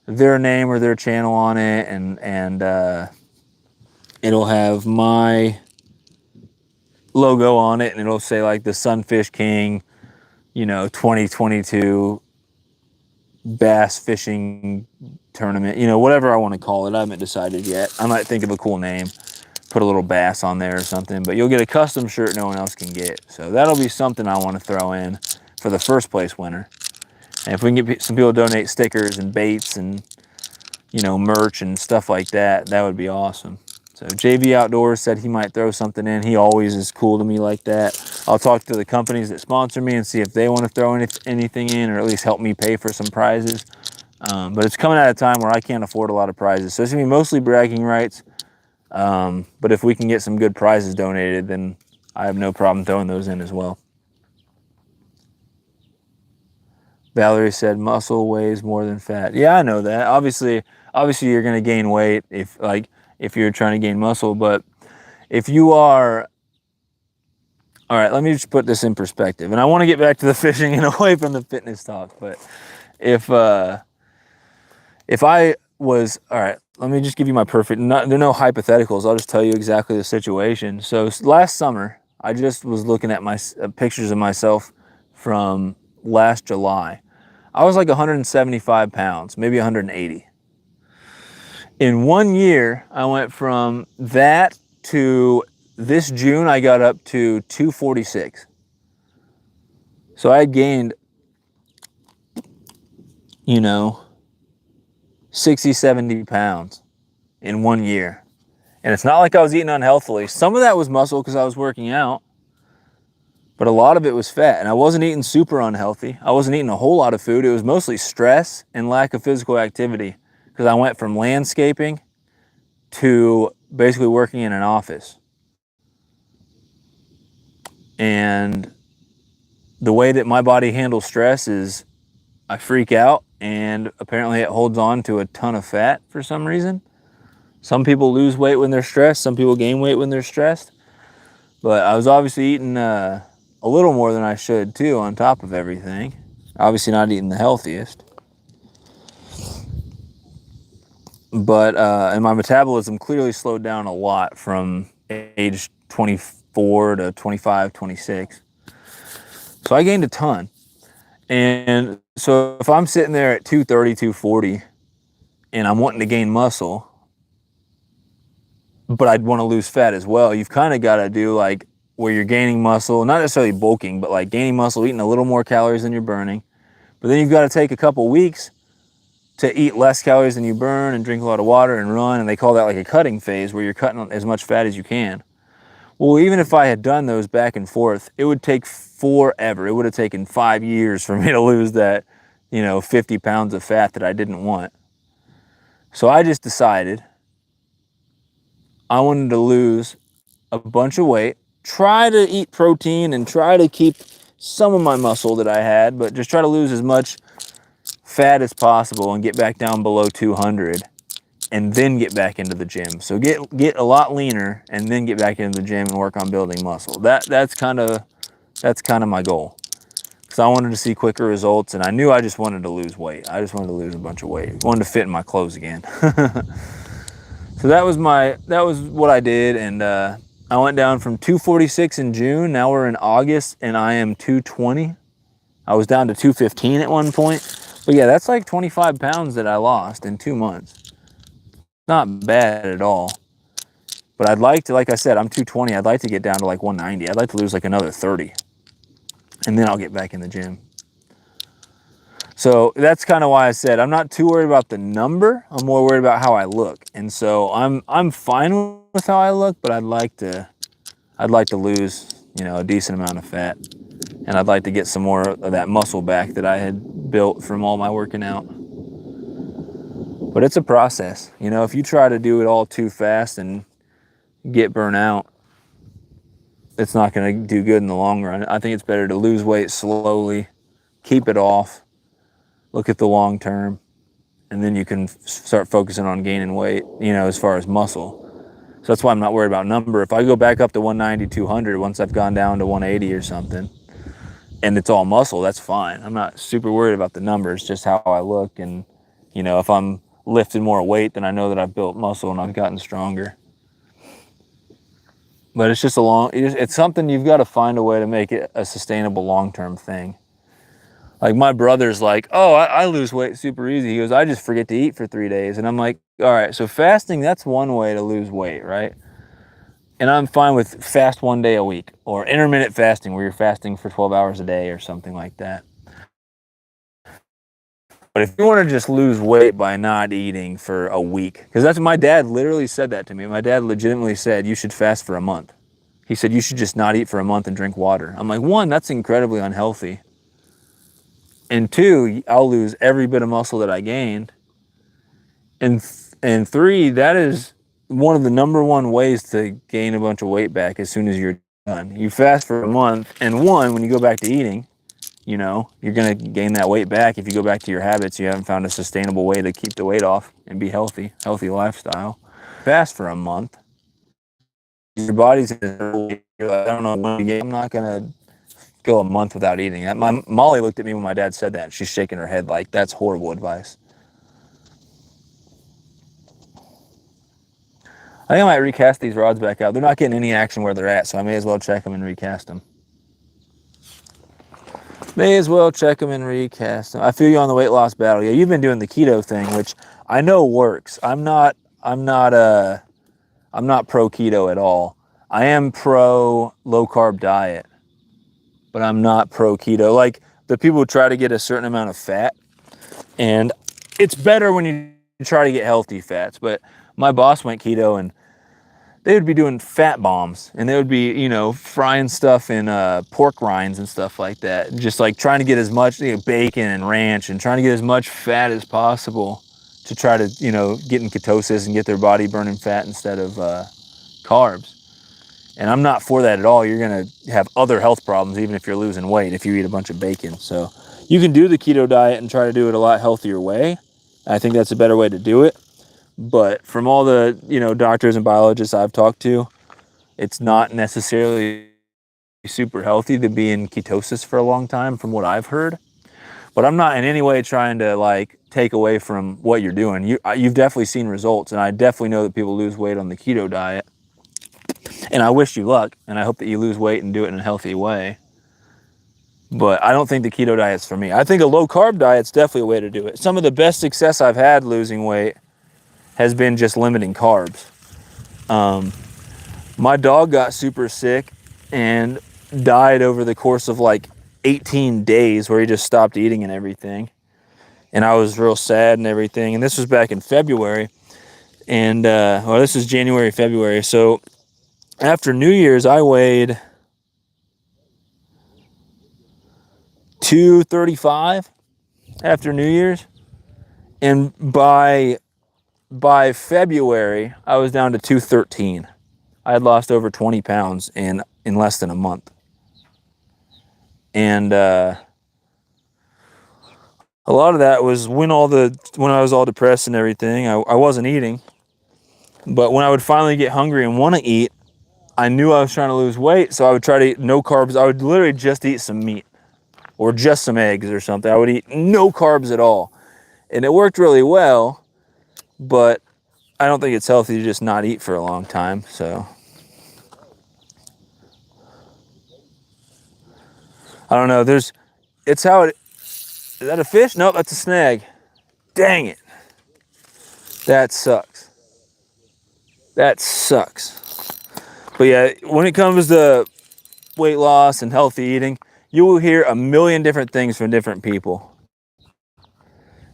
their name or their channel on it, and it'll have my logo on it, and it'll say like the Sunfish King, 2022 bass fishing tournament, whatever I want to call it. I haven't decided yet. I might think of a cool name, put a little bass on there or something, but you'll get a custom shirt no one else can get. So that'll be something I want to throw in for the first place winner. And if we can get some people to donate stickers and baits and, merch and stuff like that, that would be awesome. So JV Outdoors said he might throw something in. He always is cool to me like that. I'll talk to the companies that sponsor me and see if they want to throw anything in, or at least help me pay for some prizes. But it's coming at a time where I can't afford a lot of prizes. So it's gonna be mostly bragging rights. But if we can get some good prizes donated, then I have no problem throwing those in as well. Valerie said muscle weighs more than fat. Yeah, I know that. Obviously you're gonna gain weight if you're trying to gain muscle, but if you are, all right, let me just put this in perspective. And I want to get back to the fishing and away from the fitness talk, but if I was, all right, let me just give you my there are no hypotheticals. I'll just tell you exactly the situation. So last summer, I just was looking at my pictures of myself from last July. I was like 175 pounds, maybe 180. In 1 year, I went from that to this June, I got up to 246. So I gained, 60, 70 pounds in 1 year. And it's not like I was eating unhealthily. Some of that was muscle because I was working out, but a lot of it was fat. And I wasn't eating super unhealthy. I wasn't eating a whole lot of food. It was mostly stress and lack of physical activity, because I went from landscaping to basically working in an office. And the way that my body handles stress is I freak out, and apparently it holds on to a ton of fat for some reason. Some people lose weight when they're stressed. Some people gain weight when they're stressed. But I was obviously eating a little more than I should too, on top of everything. Obviously not eating the healthiest. But, and my metabolism clearly slowed down a lot from age 24 to 25, 26. So I gained a ton. And so if I'm sitting there at 230, 240, and I'm wanting to gain muscle, but I'd want to lose fat as well, you've kind of got to do like where you're gaining muscle, not necessarily bulking, but like gaining muscle, eating a little more calories than you're burning. But then you've got to take a couple weeks to eat less calories than you burn and drink a lot of water and run. And they call that like a cutting phase, where you're cutting as much fat as you can. Well, even if I had done those back and forth, it would take forever. It would have taken 5 years for me to lose that, 50 pounds of fat that I didn't want. So I just decided I wanted to lose a bunch of weight, try to eat protein and try to keep some of my muscle that I had, but just try to lose as much fat as possible and get back down below 200. and then get back into the gym. So get a lot leaner and then get back into the gym and work on building muscle. That's kind of my goal. Because I wanted to see quicker results, and I knew I just wanted to lose weight. I just wanted to lose a bunch of weight. I wanted to fit in my clothes again. So that was what I did, and I went down from 246 in June. Now we're in August, and I am 220. I was down to 215 at one point. But yeah, that's like 25 pounds that I lost in 2 months. Not bad at all. But I'd like to, like I said, I'm 220. I'd like to get down to like 190. I'd like to lose like another 30. And then I'll get back in the gym. So that's kind of why I said I'm not too worried about the number. I'm more worried about how I look. And so I'm fine with how I look, but I'd like to lose, you know, a decent amount of fat. And I'd like to get some more of that muscle back that I had built from all my working out. But it's a process. You know, if you try to do it all too fast and get burnt out, it's not going to do good in the long run. I think it's better to lose weight slowly, keep it off, look at the long term, and then you can start focusing on gaining weight, you know, as far as muscle. So that's why I'm not worried about number. If I go back up to 190, 200, once I've gone down to 180 or something, and it's all muscle, that's fine. I'm not super worried about the numbers, just how I look. And, you know, if I'm lifting more weight, then I know that I've built muscle and I've gotten stronger. But it's just it's something you've got to find a way to make it a sustainable long-term thing. Like my brother's like, oh, I lose weight super easy. He goes, I just forget to eat for 3 days. And I'm like, all right, so fasting, that's one way to lose weight, right? And I'm fine with fast 1 day a week, or intermittent fasting where you're fasting for 12 hours a day or something like that. But if you want to just lose weight by not eating for a week, because that's my dad literally said that to me. My dad legitimately said, you should fast for a month. He said, you should just not eat for a month and drink water. I'm like, one, that's incredibly unhealthy. And two, I'll lose every bit of muscle that I gained. And three, that is one of the #1 ways to gain a bunch of weight back as soon as you're done. You fast for a month, and one, when you go back to eating, you know, you're going to gain that weight back. If you go back to your habits, you haven't found a sustainable way to keep the weight off and be healthy lifestyle. Fast for a month, your body's going to, I don't know when you get, I'm not going to go a month without eating. Molly looked at me when my dad said that, and she's shaking her head like, that's horrible advice. I think I might recast these rods back out. They're not getting any action where they're at, so I may as well check them and recast them. May as well check them and recast them. I feel you on the weight loss battle. Yeah, you've been doing the keto thing, which I know works. I'm not pro keto at all. I am pro low carb diet, but I'm not pro keto. Like the people who try to get a certain amount of fat, and it's better when you try to get healthy fats. But my boss went keto, and they would be doing fat bombs, and they would be, you know, frying stuff in pork rinds and stuff like that. Just like trying to get as much, you know, bacon and ranch, and trying to get as much fat as possible to try to, you know, get in ketosis and get their body burning fat instead of carbs. And I'm not for that at all. You're going to have other health problems even if you're losing weight if you eat a bunch of bacon. So you can do the keto diet and try to do it a lot healthier way. I think that's a better way to do it. But from all the, you know, doctors and biologists I've talked to, it's not necessarily super healthy to be in ketosis for a long time from what I've heard. But I'm not in any way trying to like take away from what you're doing. You've definitely seen results, and I definitely know that people lose weight on the keto diet. And I wish you luck, and I hope that you lose weight and do it in a healthy way. But I don't think the keto diet's for me. I think a low carb diet's definitely a way to do it. Some of the best success I've had losing weight has been just limiting carbs. My dog got super sick and died over the course of like 18 days where he just stopped eating and everything. And I was real sad and everything. And this was back in February. And, well, this is January, February. So after New Year's, I weighed 235 after New Year's. And by February, I was down to 213. I had lost over 20 pounds in less than a month. And a lot of that was when I was all depressed and everything. I wasn't eating, but when I would finally get hungry and want to eat, I knew I was trying to lose weight, so I would try to eat no carbs. I would literally just eat some meat or just some eggs or something. I would eat no carbs at all, and it worked really well. But I don't think it's healthy to just not eat for a long time. So I don't know. It's how it. Is that a fish? Nope, that's a snag. Dang it. That sucks. That sucks. But yeah, when it comes to weight loss and healthy eating, you will hear a million different things from different people.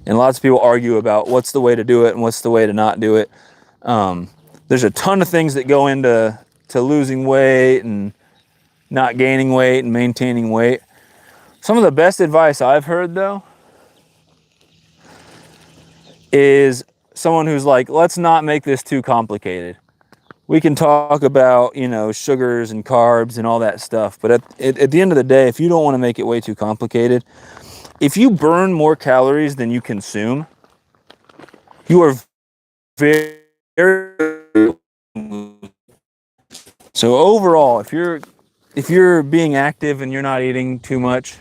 And lots of people argue about what's the way to do it and what's the way to not do it. There's a ton of things that go into losing weight and not gaining weight and maintaining weight. Some of the best advice I've heard, though, is someone who's like, let's not make this too complicated. We can talk about, sugars and carbs and all that stuff, but at the end of the day, if you don't want to make it way too complicated, if you burn more calories than you consume, you are very... So overall, if you're being active and you're not eating too much,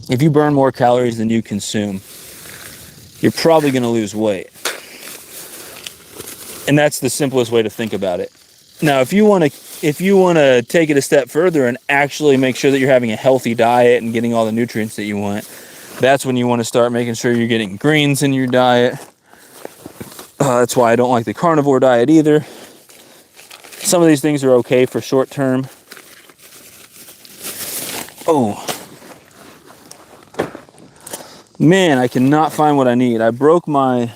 if you burn more calories than you consume, you're probably going to lose weight. And that's the simplest way to think about it. Now, if you want to take it a step further and actually make sure that you're having a healthy diet and getting all the nutrients that you want, that's when you want to start making sure you're getting greens in your diet. That's why I don't like the carnivore diet either. Some of these things are okay for short term. Oh, man, I cannot find what I need. I broke my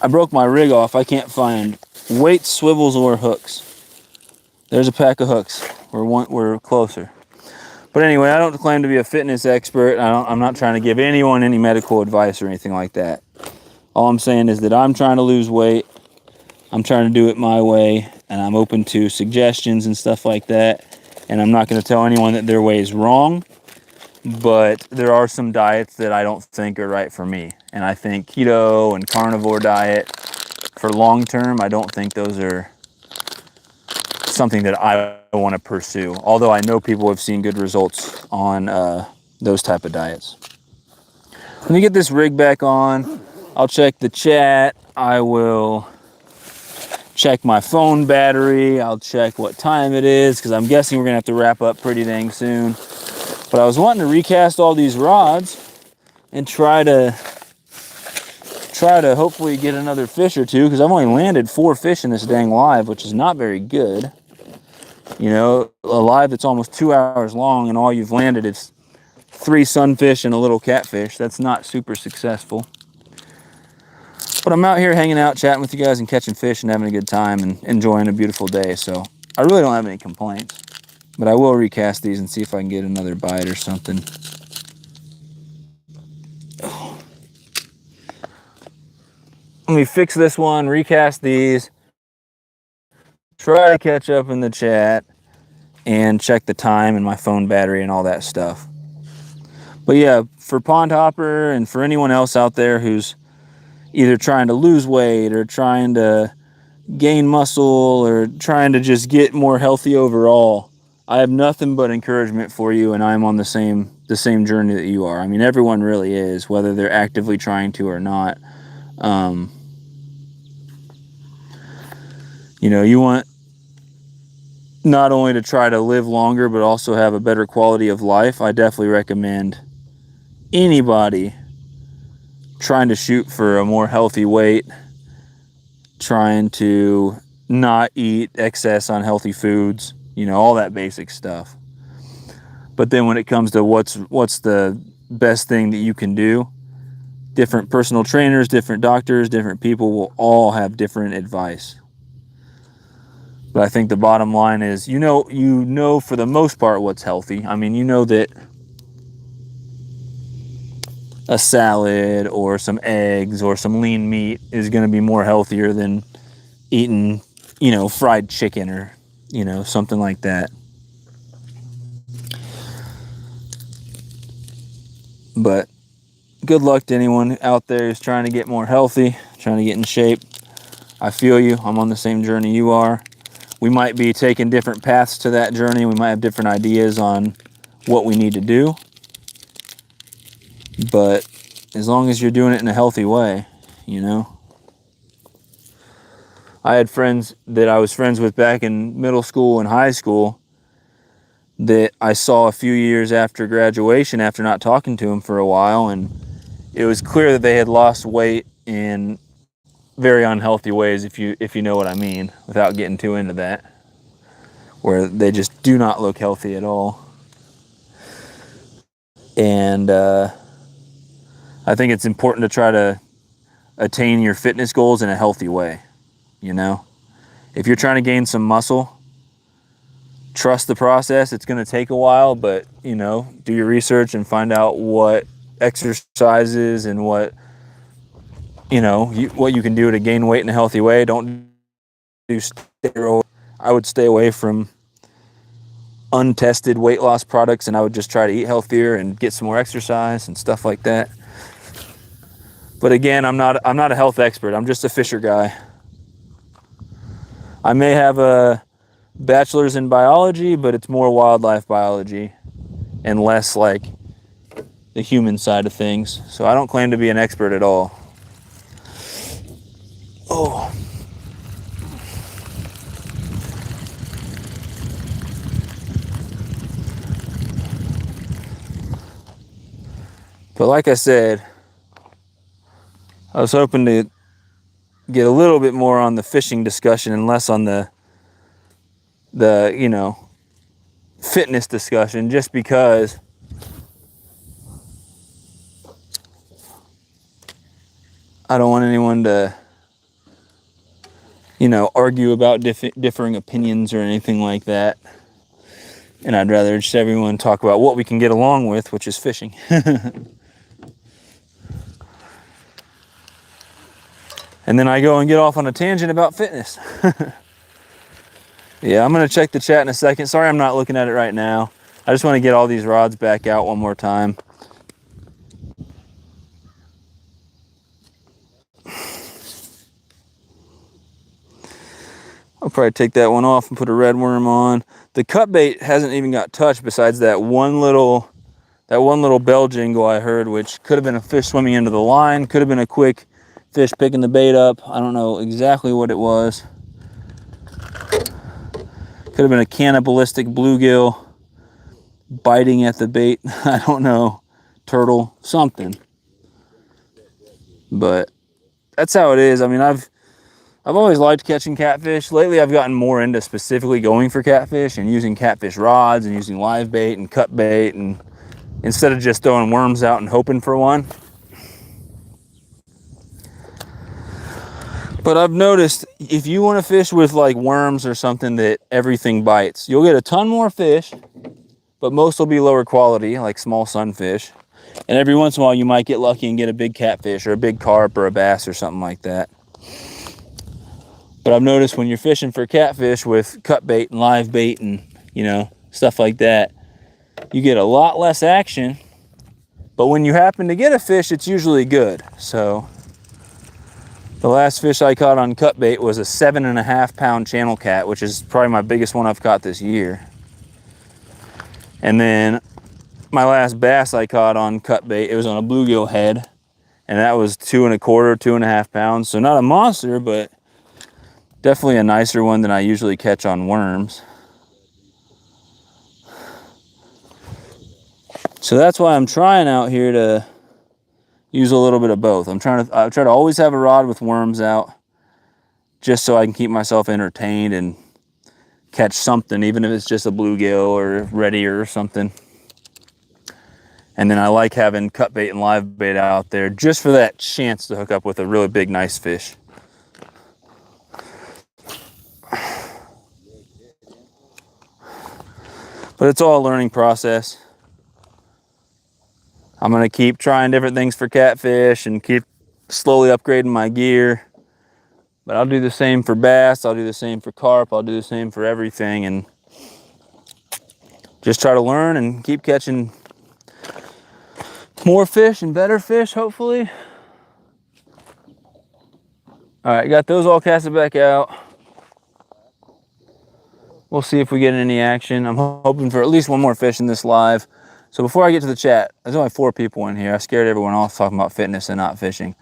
rig off. I can't find weights, swivels, or hooks. There's a pack of hooks. We're closer. But anyway, I don't claim to be a fitness expert. I'm not trying to give anyone any medical advice or anything like that. All I'm saying is that I'm trying to lose weight. I'm trying to do it my way, and I'm open to suggestions and stuff like that. And I'm not going to tell anyone that their way is wrong, but there are some diets that I don't think are right for me. And I think keto and carnivore diet for long term, I don't think those are something that I want to pursue. Although I know people have seen good results on those type of diets. Let me get this rig back on. I'll check the chat. I will check my phone battery. I'll check what time it is, because I'm guessing we're gonna have to wrap up pretty dang soon. But I was wanting to recast all these rods and try to hopefully get another fish or two, because I've only landed 4 fish in this dang live, which is not very good. A live that's almost 2 hours long, and all you've landed is 3 sunfish and a little catfish. That's not super successful. But I'm out here hanging out, chatting with you guys and catching fish and having a good time and enjoying a beautiful day. So I really don't have any complaints. But I will recast these and see if I can get another bite or something. Oh. Let me fix this one, recast these, try to catch up in the chat, and check the time and my phone battery and all that stuff. But yeah, for Pond Hopper and for anyone else out there who's either trying to lose weight or trying to gain muscle or trying to just get more healthy overall, I have nothing but encouragement for you, and I'm on the same journey that you are. I mean, everyone really is, whether they're actively trying to or not. You want not only to try to live longer, but also have a better quality of life. I definitely recommend anybody trying to shoot for a more healthy weight, trying to not eat excess unhealthy foods, all that basic stuff. But then when it comes to what's the best thing that you can do, different personal trainers, different doctors, different people will all have different advice. But I think the bottom line is, you know for the most part what's healthy. I mean, that a salad or some eggs or some lean meat is going to be more healthier than eating, fried chicken or, something like that. But good luck to anyone out there who's trying to get more healthy, trying to get in shape. I feel you. I'm on the same journey you are. We might be taking different paths to that journey. We might have different ideas on what we need to do. But as long as you're doing it in a healthy way, you know. I had friends that I was friends with back in middle school and high school that I saw a few years after graduation, after not talking to them for a while, and it was clear that they had lost weight in very unhealthy ways, if you know what I mean, without getting too into that, where they just do not look healthy at all. And I think it's important to try to attain your fitness goals in a healthy way, you know. If you're trying to gain some muscle, trust the process. It's going to take a while, but, you know, do your research and find out what exercises and what, you know, what you can do to gain weight in a healthy way. Don't do steroids. I would stay away from untested weight loss products, and I would just try to eat healthier and get some more exercise and stuff like that. But again, I'm not a health expert. I'm just a fisher guy. I may have a bachelor's in biology, but it's more wildlife biology and less like the human side of things. So I don't claim to be an expert at all. Oh. But like I said, I was hoping to get a little bit more on the fishing discussion and less on the you know, fitness discussion, just because I don't want anyone to, you know, argue about differing opinions or anything like that. And I'd rather just everyone talk about what we can get along with, which is fishing. And then I go and get off on a tangent about fitness. Yeah, I'm going to check the chat in a second. Sorry I'm not looking at it right now. I just want to get all these rods back out one more time. I'll probably take that one off and put a red worm on. The cut bait hasn't even got touched besides that one little bell jingle I heard, which could have been a fish swimming into the line, could have been a quick fish picking the bait up. I don't know exactly what it was. Could have been a cannibalistic bluegill biting at the bait. I don't know. Turtle, something. But that's how it is. I mean, I've always liked catching catfish. Lately, I've gotten more into specifically going for catfish and using catfish rods and using live bait and cut bait, and instead of just throwing worms out and hoping for one. But I've noticed if you want to fish with like worms or something that everything bites, you'll get a ton more fish, but most will be lower quality, like small sunfish. And every once in a while, you might get lucky and get a big catfish or a big carp or a bass or something like that. But I've noticed when you're fishing for catfish with cut bait and live bait and, you know, stuff like that, you get a lot less action. But when you happen to get a fish, it's usually good. So the last fish I caught on cut bait was a 7.5 pound channel cat, which is probably my biggest one I've caught this year. And then my last bass I caught on cut bait, it was on a bluegill head, and that was 2.25, 2.5 pounds. So not a monster, but definitely a nicer one than I usually catch on worms. So that's why I'm trying out here to use a little bit of both. I try to always have a rod with worms out, just so I can keep myself entertained and catch something, even if it's just a bluegill or red ear or something. And then I like having cut bait and live bait out there just for that chance to hook up with a really big, nice fish. But it's all a learning process. I'm gonna keep trying different things for catfish and keep slowly upgrading my gear. But I'll do the same for bass, I'll do the same for carp, I'll do the same for everything, and just try to learn and keep catching More fish and better fish, hopefully. All right, got those all casted back out. We'll see if we get any action. I'm hoping for at least one more fish in this live. So before I get to the chat, there's only 4 people in here. I scared everyone off talking about fitness and not fishing.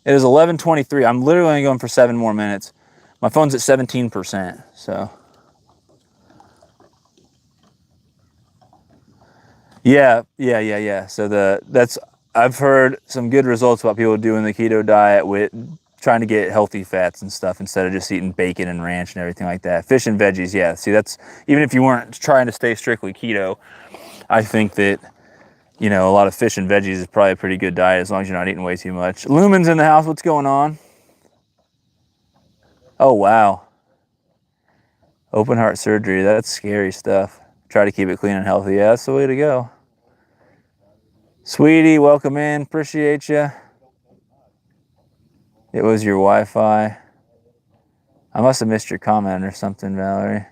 It is 11:23. I'm literally only going for 7 more minutes. My phone's at 17%, so. Yeah. So I've heard some good results about people doing the keto diet with trying to get healthy fats and stuff instead of just eating bacon and ranch and everything like that. Fish and veggies, yeah. See, that's, even if you weren't trying to stay strictly keto, I think that, you know, a lot of fish and veggies is probably a pretty good diet as long as you're not eating way too much. Lumen's in the house. What's going on? Oh, wow. Open heart surgery. That's scary stuff. Try to keep it clean and healthy. Yeah, that's the way to go. Sweetie, welcome in. Appreciate you. It was your Wi-Fi. I must have missed your comment or something, Valerie.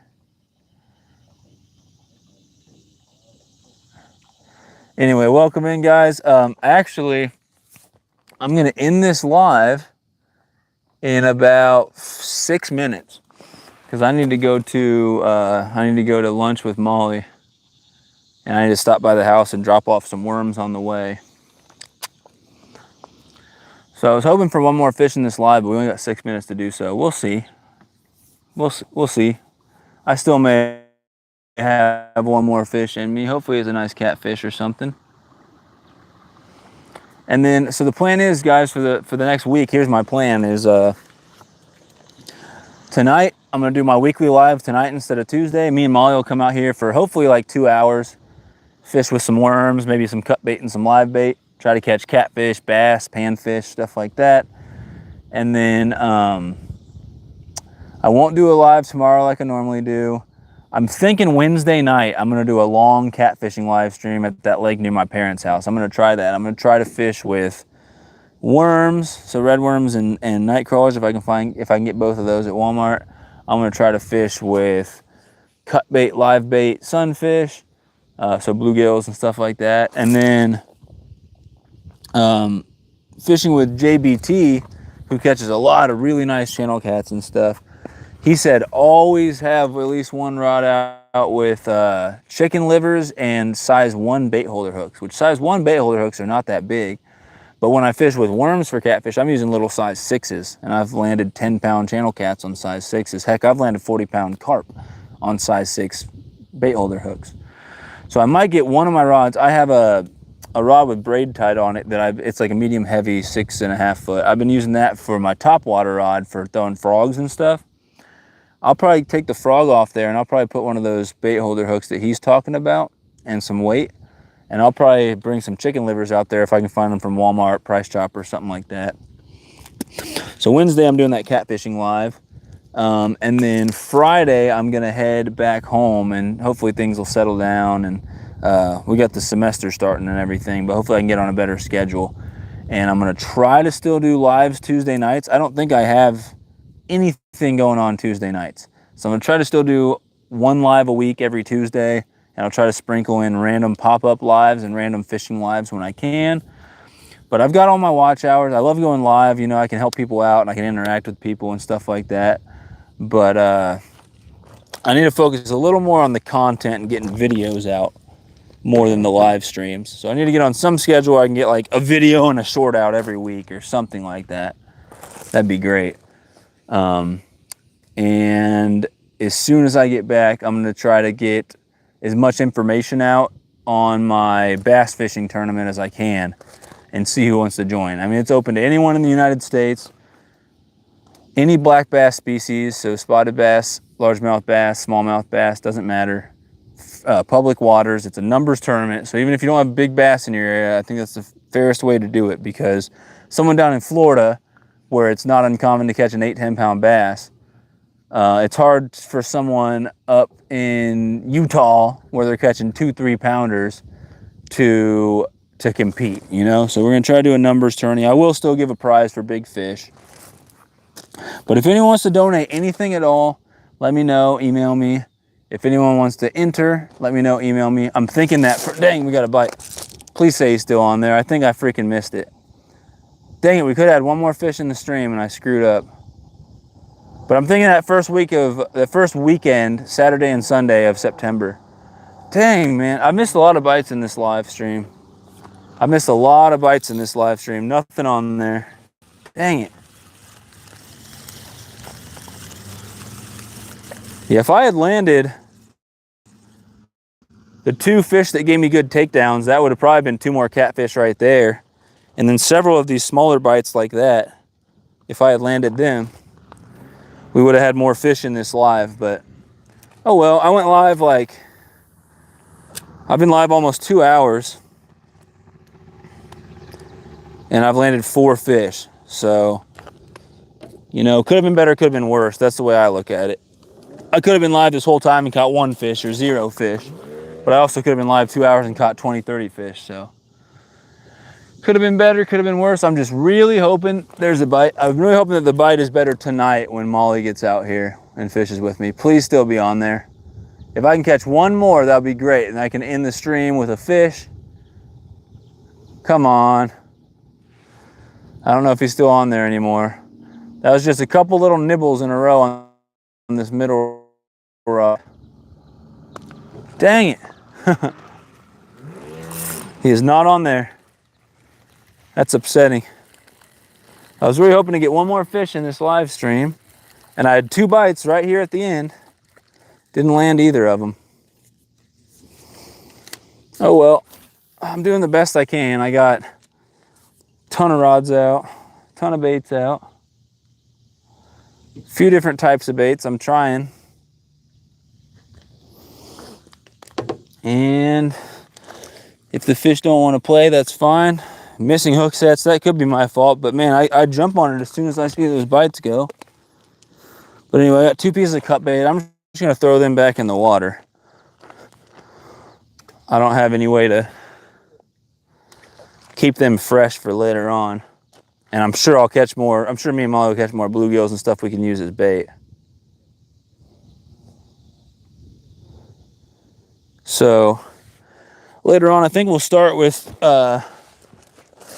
Anyway, welcome in, guys. Actually, I'm going to end this live in about 6 minutes because I need to go to lunch with Molly, and I need to stop by the house and drop off some worms on the way. So I was hoping for one more fish in this live, but we only got 6 minutes to do so. We'll see. We'll see. I still may have one more fish in me. Hopefully it's a nice catfish or something. And then, so the plan is, guys, for the next week, here's my plan is, tonight, I'm gonna do my weekly live tonight instead of Tuesday. Me and Molly will come out here for hopefully like 2 hours, fish with some worms, maybe some cut bait and some live bait, try to catch catfish, bass, panfish, stuff like that. And then I won't do a live tomorrow like I normally do. I'm thinking Wednesday night, I'm gonna do a long catfishing live stream at that lake near my parents' house. I'm gonna try that. I'm gonna try to fish with worms, so red worms and night crawlers if I can get both of those at Walmart. I'm gonna try to fish with cut bait, live bait, sunfish, so bluegills and stuff like that. And then fishing with JBT, who catches a lot of really nice channel cats and stuff. He said always have at least one rod out with chicken livers and size 1 bait holder hooks, which size 1 bait holder hooks are not that big. But when I fish with worms for catfish, I'm using little size 6s, and I've landed 10-pound channel cats on size 6s. Heck, I've landed 40-pound carp on size 6 bait holder hooks. So I might get one of my rods. I have a rod with braid tied on it that it's like a medium heavy 6.5 foot. I've been using that for my top water rod for throwing frogs and stuff. I'll probably take the frog off there, and I'll probably put one of those bait holder hooks that he's talking about and some weight. And I'll probably bring some chicken livers out there if I can find them from Walmart, Price Chopper, something like that. So Wednesday, I'm doing that catfishing live. And then Friday, I'm going to head back home, and hopefully things will settle down. And we got the semester starting and everything, but hopefully I can get on a better schedule. And I'm going to try to still do lives Tuesday nights. I don't think I have anything going on Tuesday nights. So I'm going to try to still do one live a week every Tuesday. And I'll try to sprinkle in random pop-up lives and random fishing lives when I can. But I've got all my watch hours. I love going live. You know, I can help people out and I can interact with people and stuff like that. But I need to focus a little more on the content and getting videos out more than the live streams. So I need to get on some schedule where I can get like a video and a short out every week or something like that. That'd be great. And as soon as I get back, I'm going to try to get as much information out on my bass fishing tournament as I can and see who wants to join. I mean, it's open to anyone in the United States, any black bass species, so spotted bass, largemouth bass, smallmouth bass, doesn't matter. Public waters, it's a numbers tournament, so even if you don't have big bass in your area, I think that's the fairest way to do it, because someone down in Florida, where it's not uncommon to catch an 8-10 pound bass, it's hard for someone up in Utah where they're catching 2-3 pounders to compete, you know? So we're gonna try to do a numbers tourney. I will still give a prize for big fish. But if anyone wants to donate anything at all, let me know, email me. If anyone wants to enter, let me know, email me. I'm thinking that dang, we got a bite. Please say he's still on there. I think I freaking missed it. Dang it, we could have had one more fish in the stream and I screwed up. But I'm thinking that first weekend, Saturday and Sunday of September. Dang, man, I missed a lot of bites in this live stream. I missed a lot of bites in this live stream. Nothing on there. Dang it. Yeah, if I had landed the 2 fish that gave me good takedowns, that would have probably been 2 more catfish right there. And then several of these smaller bites like that, if I had landed them, we would have had more fish in this live. But, oh well, I went live I've been live almost 2 hours. And I've landed 4 fish. So, you know, could have been better, could have been worse. That's the way I look at it. I could have been live this whole time and caught 1 fish or 0 fish. But I also could have been live 2 hours and caught 20, 30 fish. So, could have been better, could have been worse. I'm just really hoping there's a bite. I'm really hoping that the bite is better tonight when Molly gets out here and fishes with me. Please still be on there. If I can catch 1 more, that would be great. And I can end the stream with a fish. Come on. I don't know if he's still on there anymore. That was just a couple little nibbles in a row on this middle rod. Dang it. He is not on there. That's upsetting. I was really hoping to get 1 more fish in this live stream. And I had 2 bites right here at the end. Didn't land either of them. Oh well, I'm doing the best I can. I got a ton of rods out, a ton of baits out. A few different types of baits I'm trying. And if the fish don't want to play, that's fine. Missing hook sets, that could be my fault, but man, I jump on it as soon as I see those bites go. But anyway, I got 2 pieces of cut bait. I'm just gonna throw them back in the water. I don't have any way to keep them fresh for later on. And I'm sure I'll catch more. I'm sure me and Molly will catch more bluegills and stuff we can use as bait. So later on, I think we'll start with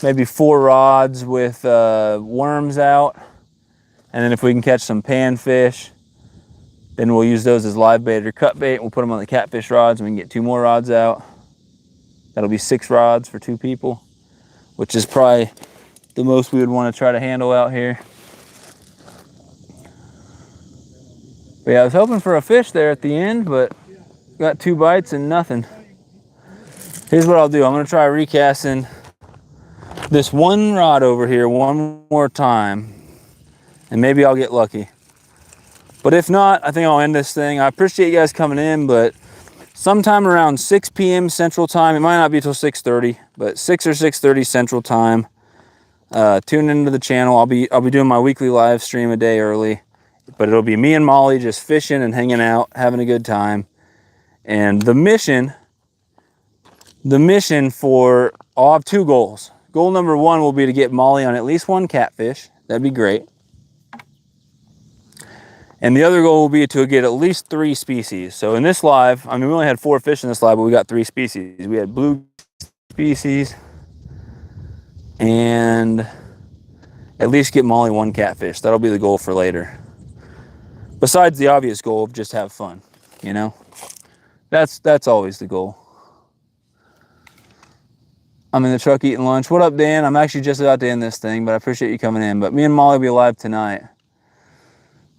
maybe 4 rods with worms out. And then if we can catch some panfish, then we'll use those as live bait or cut bait. We'll put them on the catfish rods and we can get 2 more rods out. That'll be 6 rods for 2 people, which is probably the most we would want to try to handle out here. But yeah, I was hoping for a fish there at the end, but got 2 bites and nothing. Here's what I'll do. I'm gonna try recasting this 1 rod over here 1 more time, and maybe I'll get lucky. But if not, I think I'll end this thing. I appreciate you guys coming in, but sometime around 6 p.m. Central Time, it might not be till 6:30, but 6 or 6:30 Central Time, tune into the channel. I'll be doing my weekly live stream a day early, but it'll be me and Molly just fishing and hanging out, having a good time. And the mission for, I'll have 2 goals. Goal number 1 will be to get Molly on at least 1 catfish. That'd be great. And the other goal will be to get at least 3 species. So in this live, I mean, we only had 4 fish in this live, but we got 3 species. We had blue species and at least get Molly 1 catfish. That'll be the goal for later. Besides the obvious goal of just have fun, you know? That's always the goal. I'm in the truck eating lunch. What up, Dan? I'm actually just about to end this thing, but I appreciate you coming in. But me and Molly will be live tonight.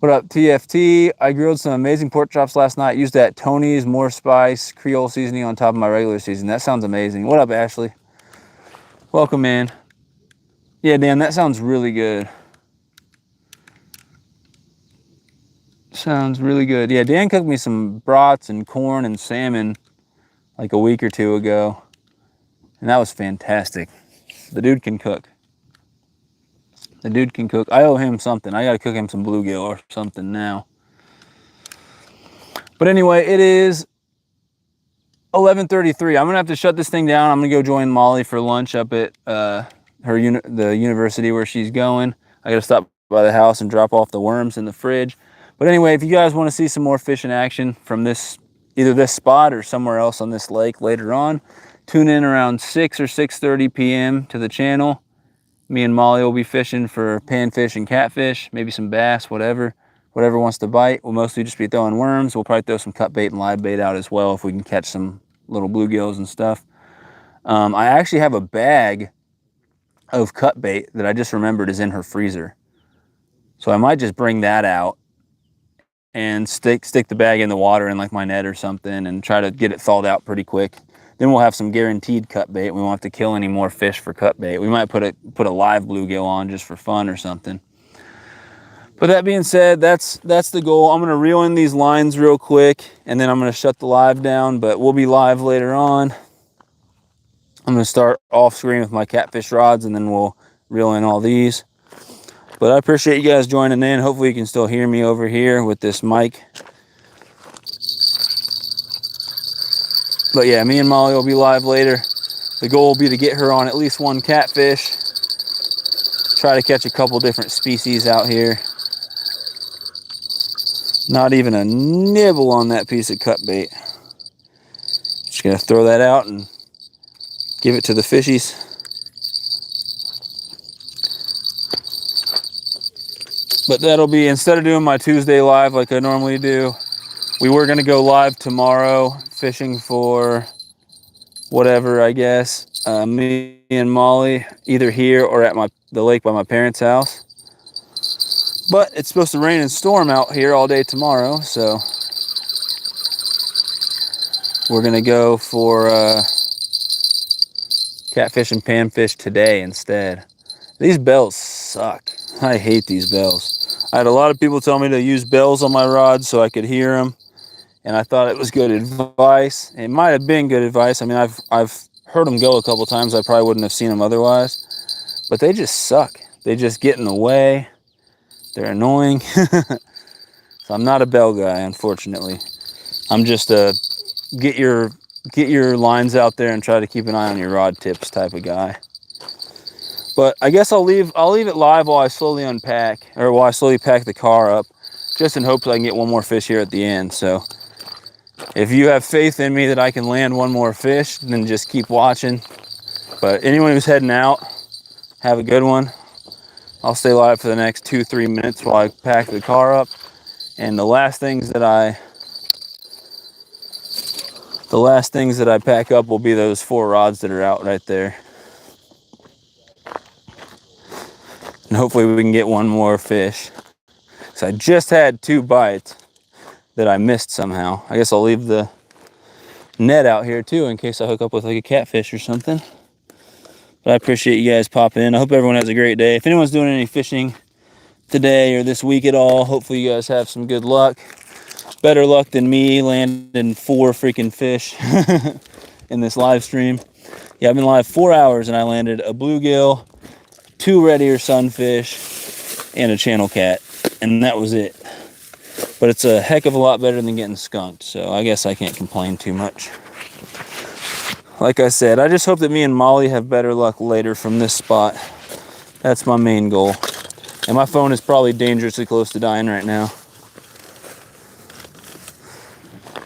What up, TFT? I grilled some amazing pork chops last night. Used that Tony's more spice Creole seasoning on top of my regular seasoning. That sounds amazing. What up, Ashley? Welcome in. Yeah, Dan, that sounds really good. Sounds really good. Yeah, Dan cooked me some brats and corn and salmon like a week or 2 ago. And that was fantastic. The dude can cook. The dude can cook. I owe him something. I gotta cook him some bluegill or something now. But anyway, it is 11:33. I'm gonna have to shut this thing down. I'm gonna go join Molly for lunch up at the university where she's going. I gotta stop by the house and drop off the worms in the fridge. But anyway, if you guys want to see some more fishing action from this, either this spot or somewhere else on this lake later on, tune in around 6 or 6:30 p.m. to the channel. Me and Molly will be fishing for panfish and catfish, maybe some bass, whatever wants to bite. We'll mostly just be throwing worms. We'll probably throw some cut bait and live bait out as well if we can catch some little bluegills and stuff. I actually have a bag of cut bait that I just remembered is in her freezer. So I might just bring that out and stick the bag in the water in like my net or something and try to get it thawed out pretty quick. Then we'll have some guaranteed cut bait. We won't have to kill any more fish for cut bait. We might put a live bluegill on just for fun or something. But that being said, that's the goal. I'm gonna reel in these lines real quick and then I'm gonna shut the live down, but we'll be live later on. I'm gonna start off screen with my catfish rods and then we'll reel in all these. But I appreciate you guys joining in. Hopefully you can still hear me over here with this mic. But yeah, me and Molly will be live later. The goal will be to get her on at least one catfish. Try to catch a couple different species out here. Not even a nibble on that piece of cut bait. Just gonna throw that out and give it to the fishies. But that'll be, instead of doing my Tuesday live like I normally do, we were gonna go live tomorrow fishing for whatever, I guess. Me and Molly, either here or at the lake by my parents' house. But it's supposed to rain and storm out here all day tomorrow, so we're gonna go for catfish and panfish today instead. These bells suck. I hate these bells. I had a lot of people tell me to use bells on my rods so I could hear them, and I thought it was good advice. It might have been good advice. I mean, I've heard them go a couple times. I probably wouldn't have seen them otherwise, but they just suck. They just get in the way. They're annoying. So I'm not a bell guy, unfortunately. I'm just a get your lines out there and try to keep an eye on your rod tips type of guy. But I guess I'll leave it live while I slowly unpack, or while I slowly pack the car up, just in hopes I can get one more fish here at the end. So if you have faith in me that I can land one more fish, then just keep watching. But anyone who's heading out, have a good one. I'll stay live for the next 2-3 minutes while I pack the car up. And the last things that I pack up will be those 4 rods that are out right there. And hopefully we can get one more fish. So I just had 2 bites that I missed somehow. I guess I'll leave the net out here too in case I hook up with like a catfish or something. But I appreciate you guys popping in. I hope everyone has a great day. If anyone's doing any fishing today or this week at all, hopefully you guys have some good luck. Better luck than me landing 4 freaking fish in this live stream. Yeah, I've been live 4 hours and I landed a bluegill, 2 red ear sunfish, and a channel cat. And that was it. But it's a heck of a lot better than getting skunked. So I guess I can't complain too much. Like I said, I just hope that me and Molly have better luck later from this spot. That's my main goal. And my phone is probably dangerously close to dying right now.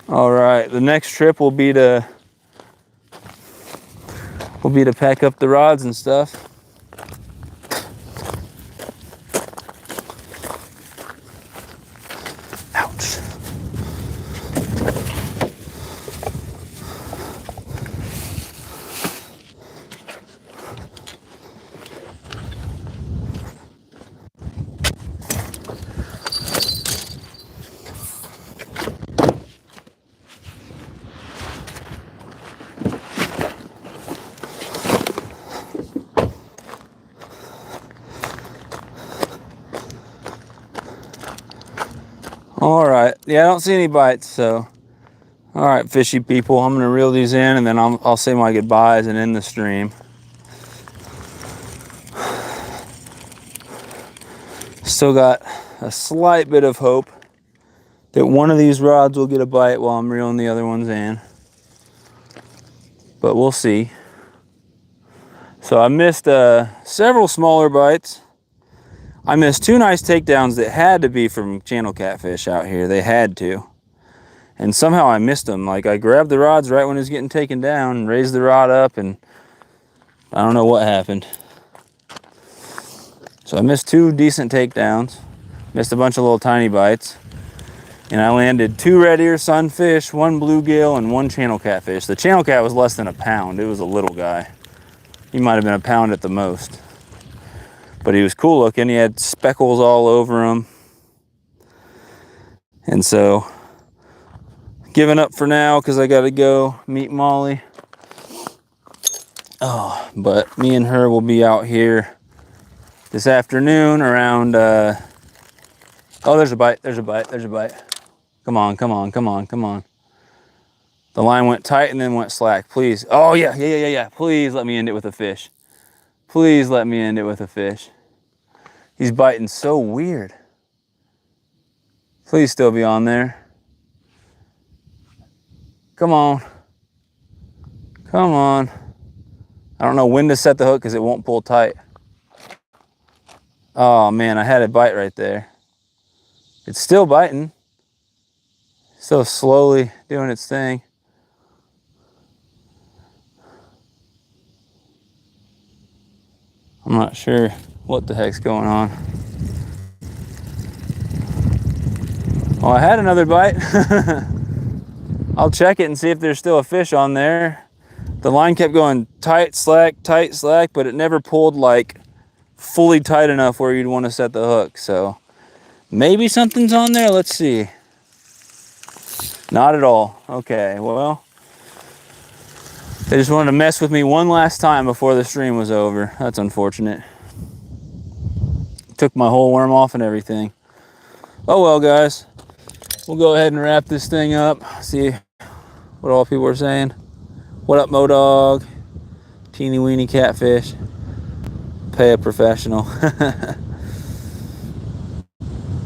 All right, the next trip will be to pack up the rods and stuff. Ouch. All right, yeah, I don't see any bites, so. All right, fishy people, I'm gonna reel these in and then I'll say my goodbyes and end the stream. Still got a slight bit of hope that one of these rods will get a bite while I'm reeling the other ones in. But we'll see. So I missed several smaller bites. I missed 2 nice takedowns that had to be from channel catfish out here. They had to. and somehow I missed him. Like, I grabbed the rods right when he was getting taken down and raised the rod up, and I don't know what happened. So I missed 2 decent takedowns, missed a bunch of little tiny bites, and I landed 2 red ear sunfish, 1 bluegill, and 1 channel catfish. The channel cat was less than a pound. It was a little guy. He might have been a pound at the most. But he was cool looking. He had speckles all over him. And so, giving up for now because I got to go meet Molly. Oh, but me and her will be out here this afternoon around... oh, there's a bite. There's a bite. There's a bite. Come on, come on, come on, come on. The line went tight and then went slack. Please. Oh, yeah. Please let me end it with a fish. Please let me end it with a fish. He's biting so weird. Please still be on there. Come on. Come on. I don't know when to set the hook because it won't pull tight. Oh, man, I had a bite right there. It's still biting. Still slowly doing its thing. I'm not sure what the heck's going on. Well, I had another bite. I'll check it and see if there's still a fish on there. The line kept going tight, slack, but it never pulled like fully tight enough where you'd want to set the hook. So maybe something's on there. Let's see. Not at all. Okay, well, they just wanted to mess with me one last time before the stream was over. That's unfortunate. Took my whole worm off and everything. Oh well, guys. We'll go ahead and wrap this thing up. See what all people are saying. What up, Mo-Dog? Teeny weeny catfish. Pay a professional.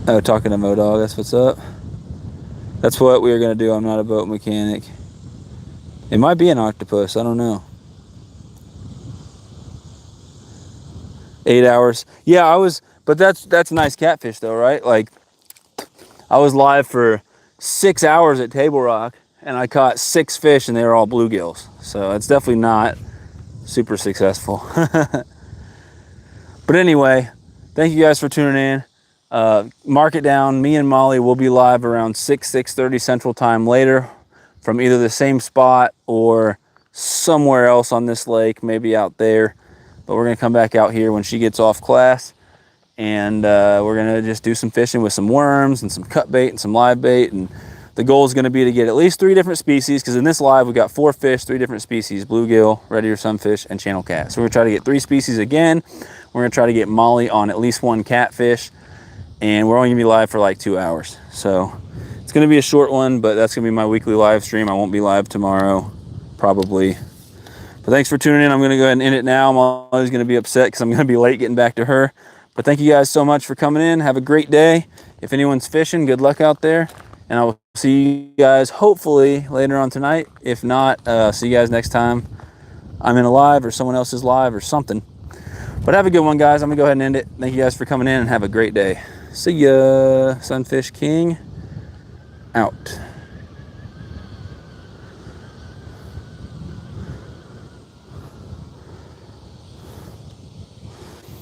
Oh, talking to Mo-Dog, that's what's up. That's what we are going to do. I'm not a boat mechanic. It might be an octopus. I don't know. 8 hours. Yeah, I was... But that's nice catfish, though, right? Like, I was live for 6 hours at Table Rock, and I caught 6 fish, and they were all bluegills. So it's definitely not super successful. But anyway, thank you guys for tuning in. Mark it down. Me and Molly will be live around 6:30 Central Time later from either the same spot or somewhere else on this lake, maybe out there. But we're going to come back out here when she gets off class. And we're gonna just do some fishing with some worms and some cut bait and some live bait. And the goal is gonna be to get at least 3 different species, because in this live we got 4 fish, 3 different species: bluegill, red ear sunfish, and channel cat. So we're gonna try to get 3 species again. We're gonna try to get Molly on at least 1 catfish, and we're only gonna be live for like 2 hours. So it's gonna be a short one, but that's gonna be my weekly live stream. I won't be live tomorrow, probably. But thanks for tuning in. I'm gonna go ahead and end it now. Molly's gonna be upset because I'm gonna be late getting back to her. But thank you guys so much for coming in. Have a great day. If anyone's fishing, good luck out there. And I will see you guys hopefully later on tonight. If not, see you guys next time I'm in a live or someone else is live or something. But have a good one, guys. I'm going to go ahead and end it. Thank you guys for coming in and have a great day. See ya. Sunfish King out.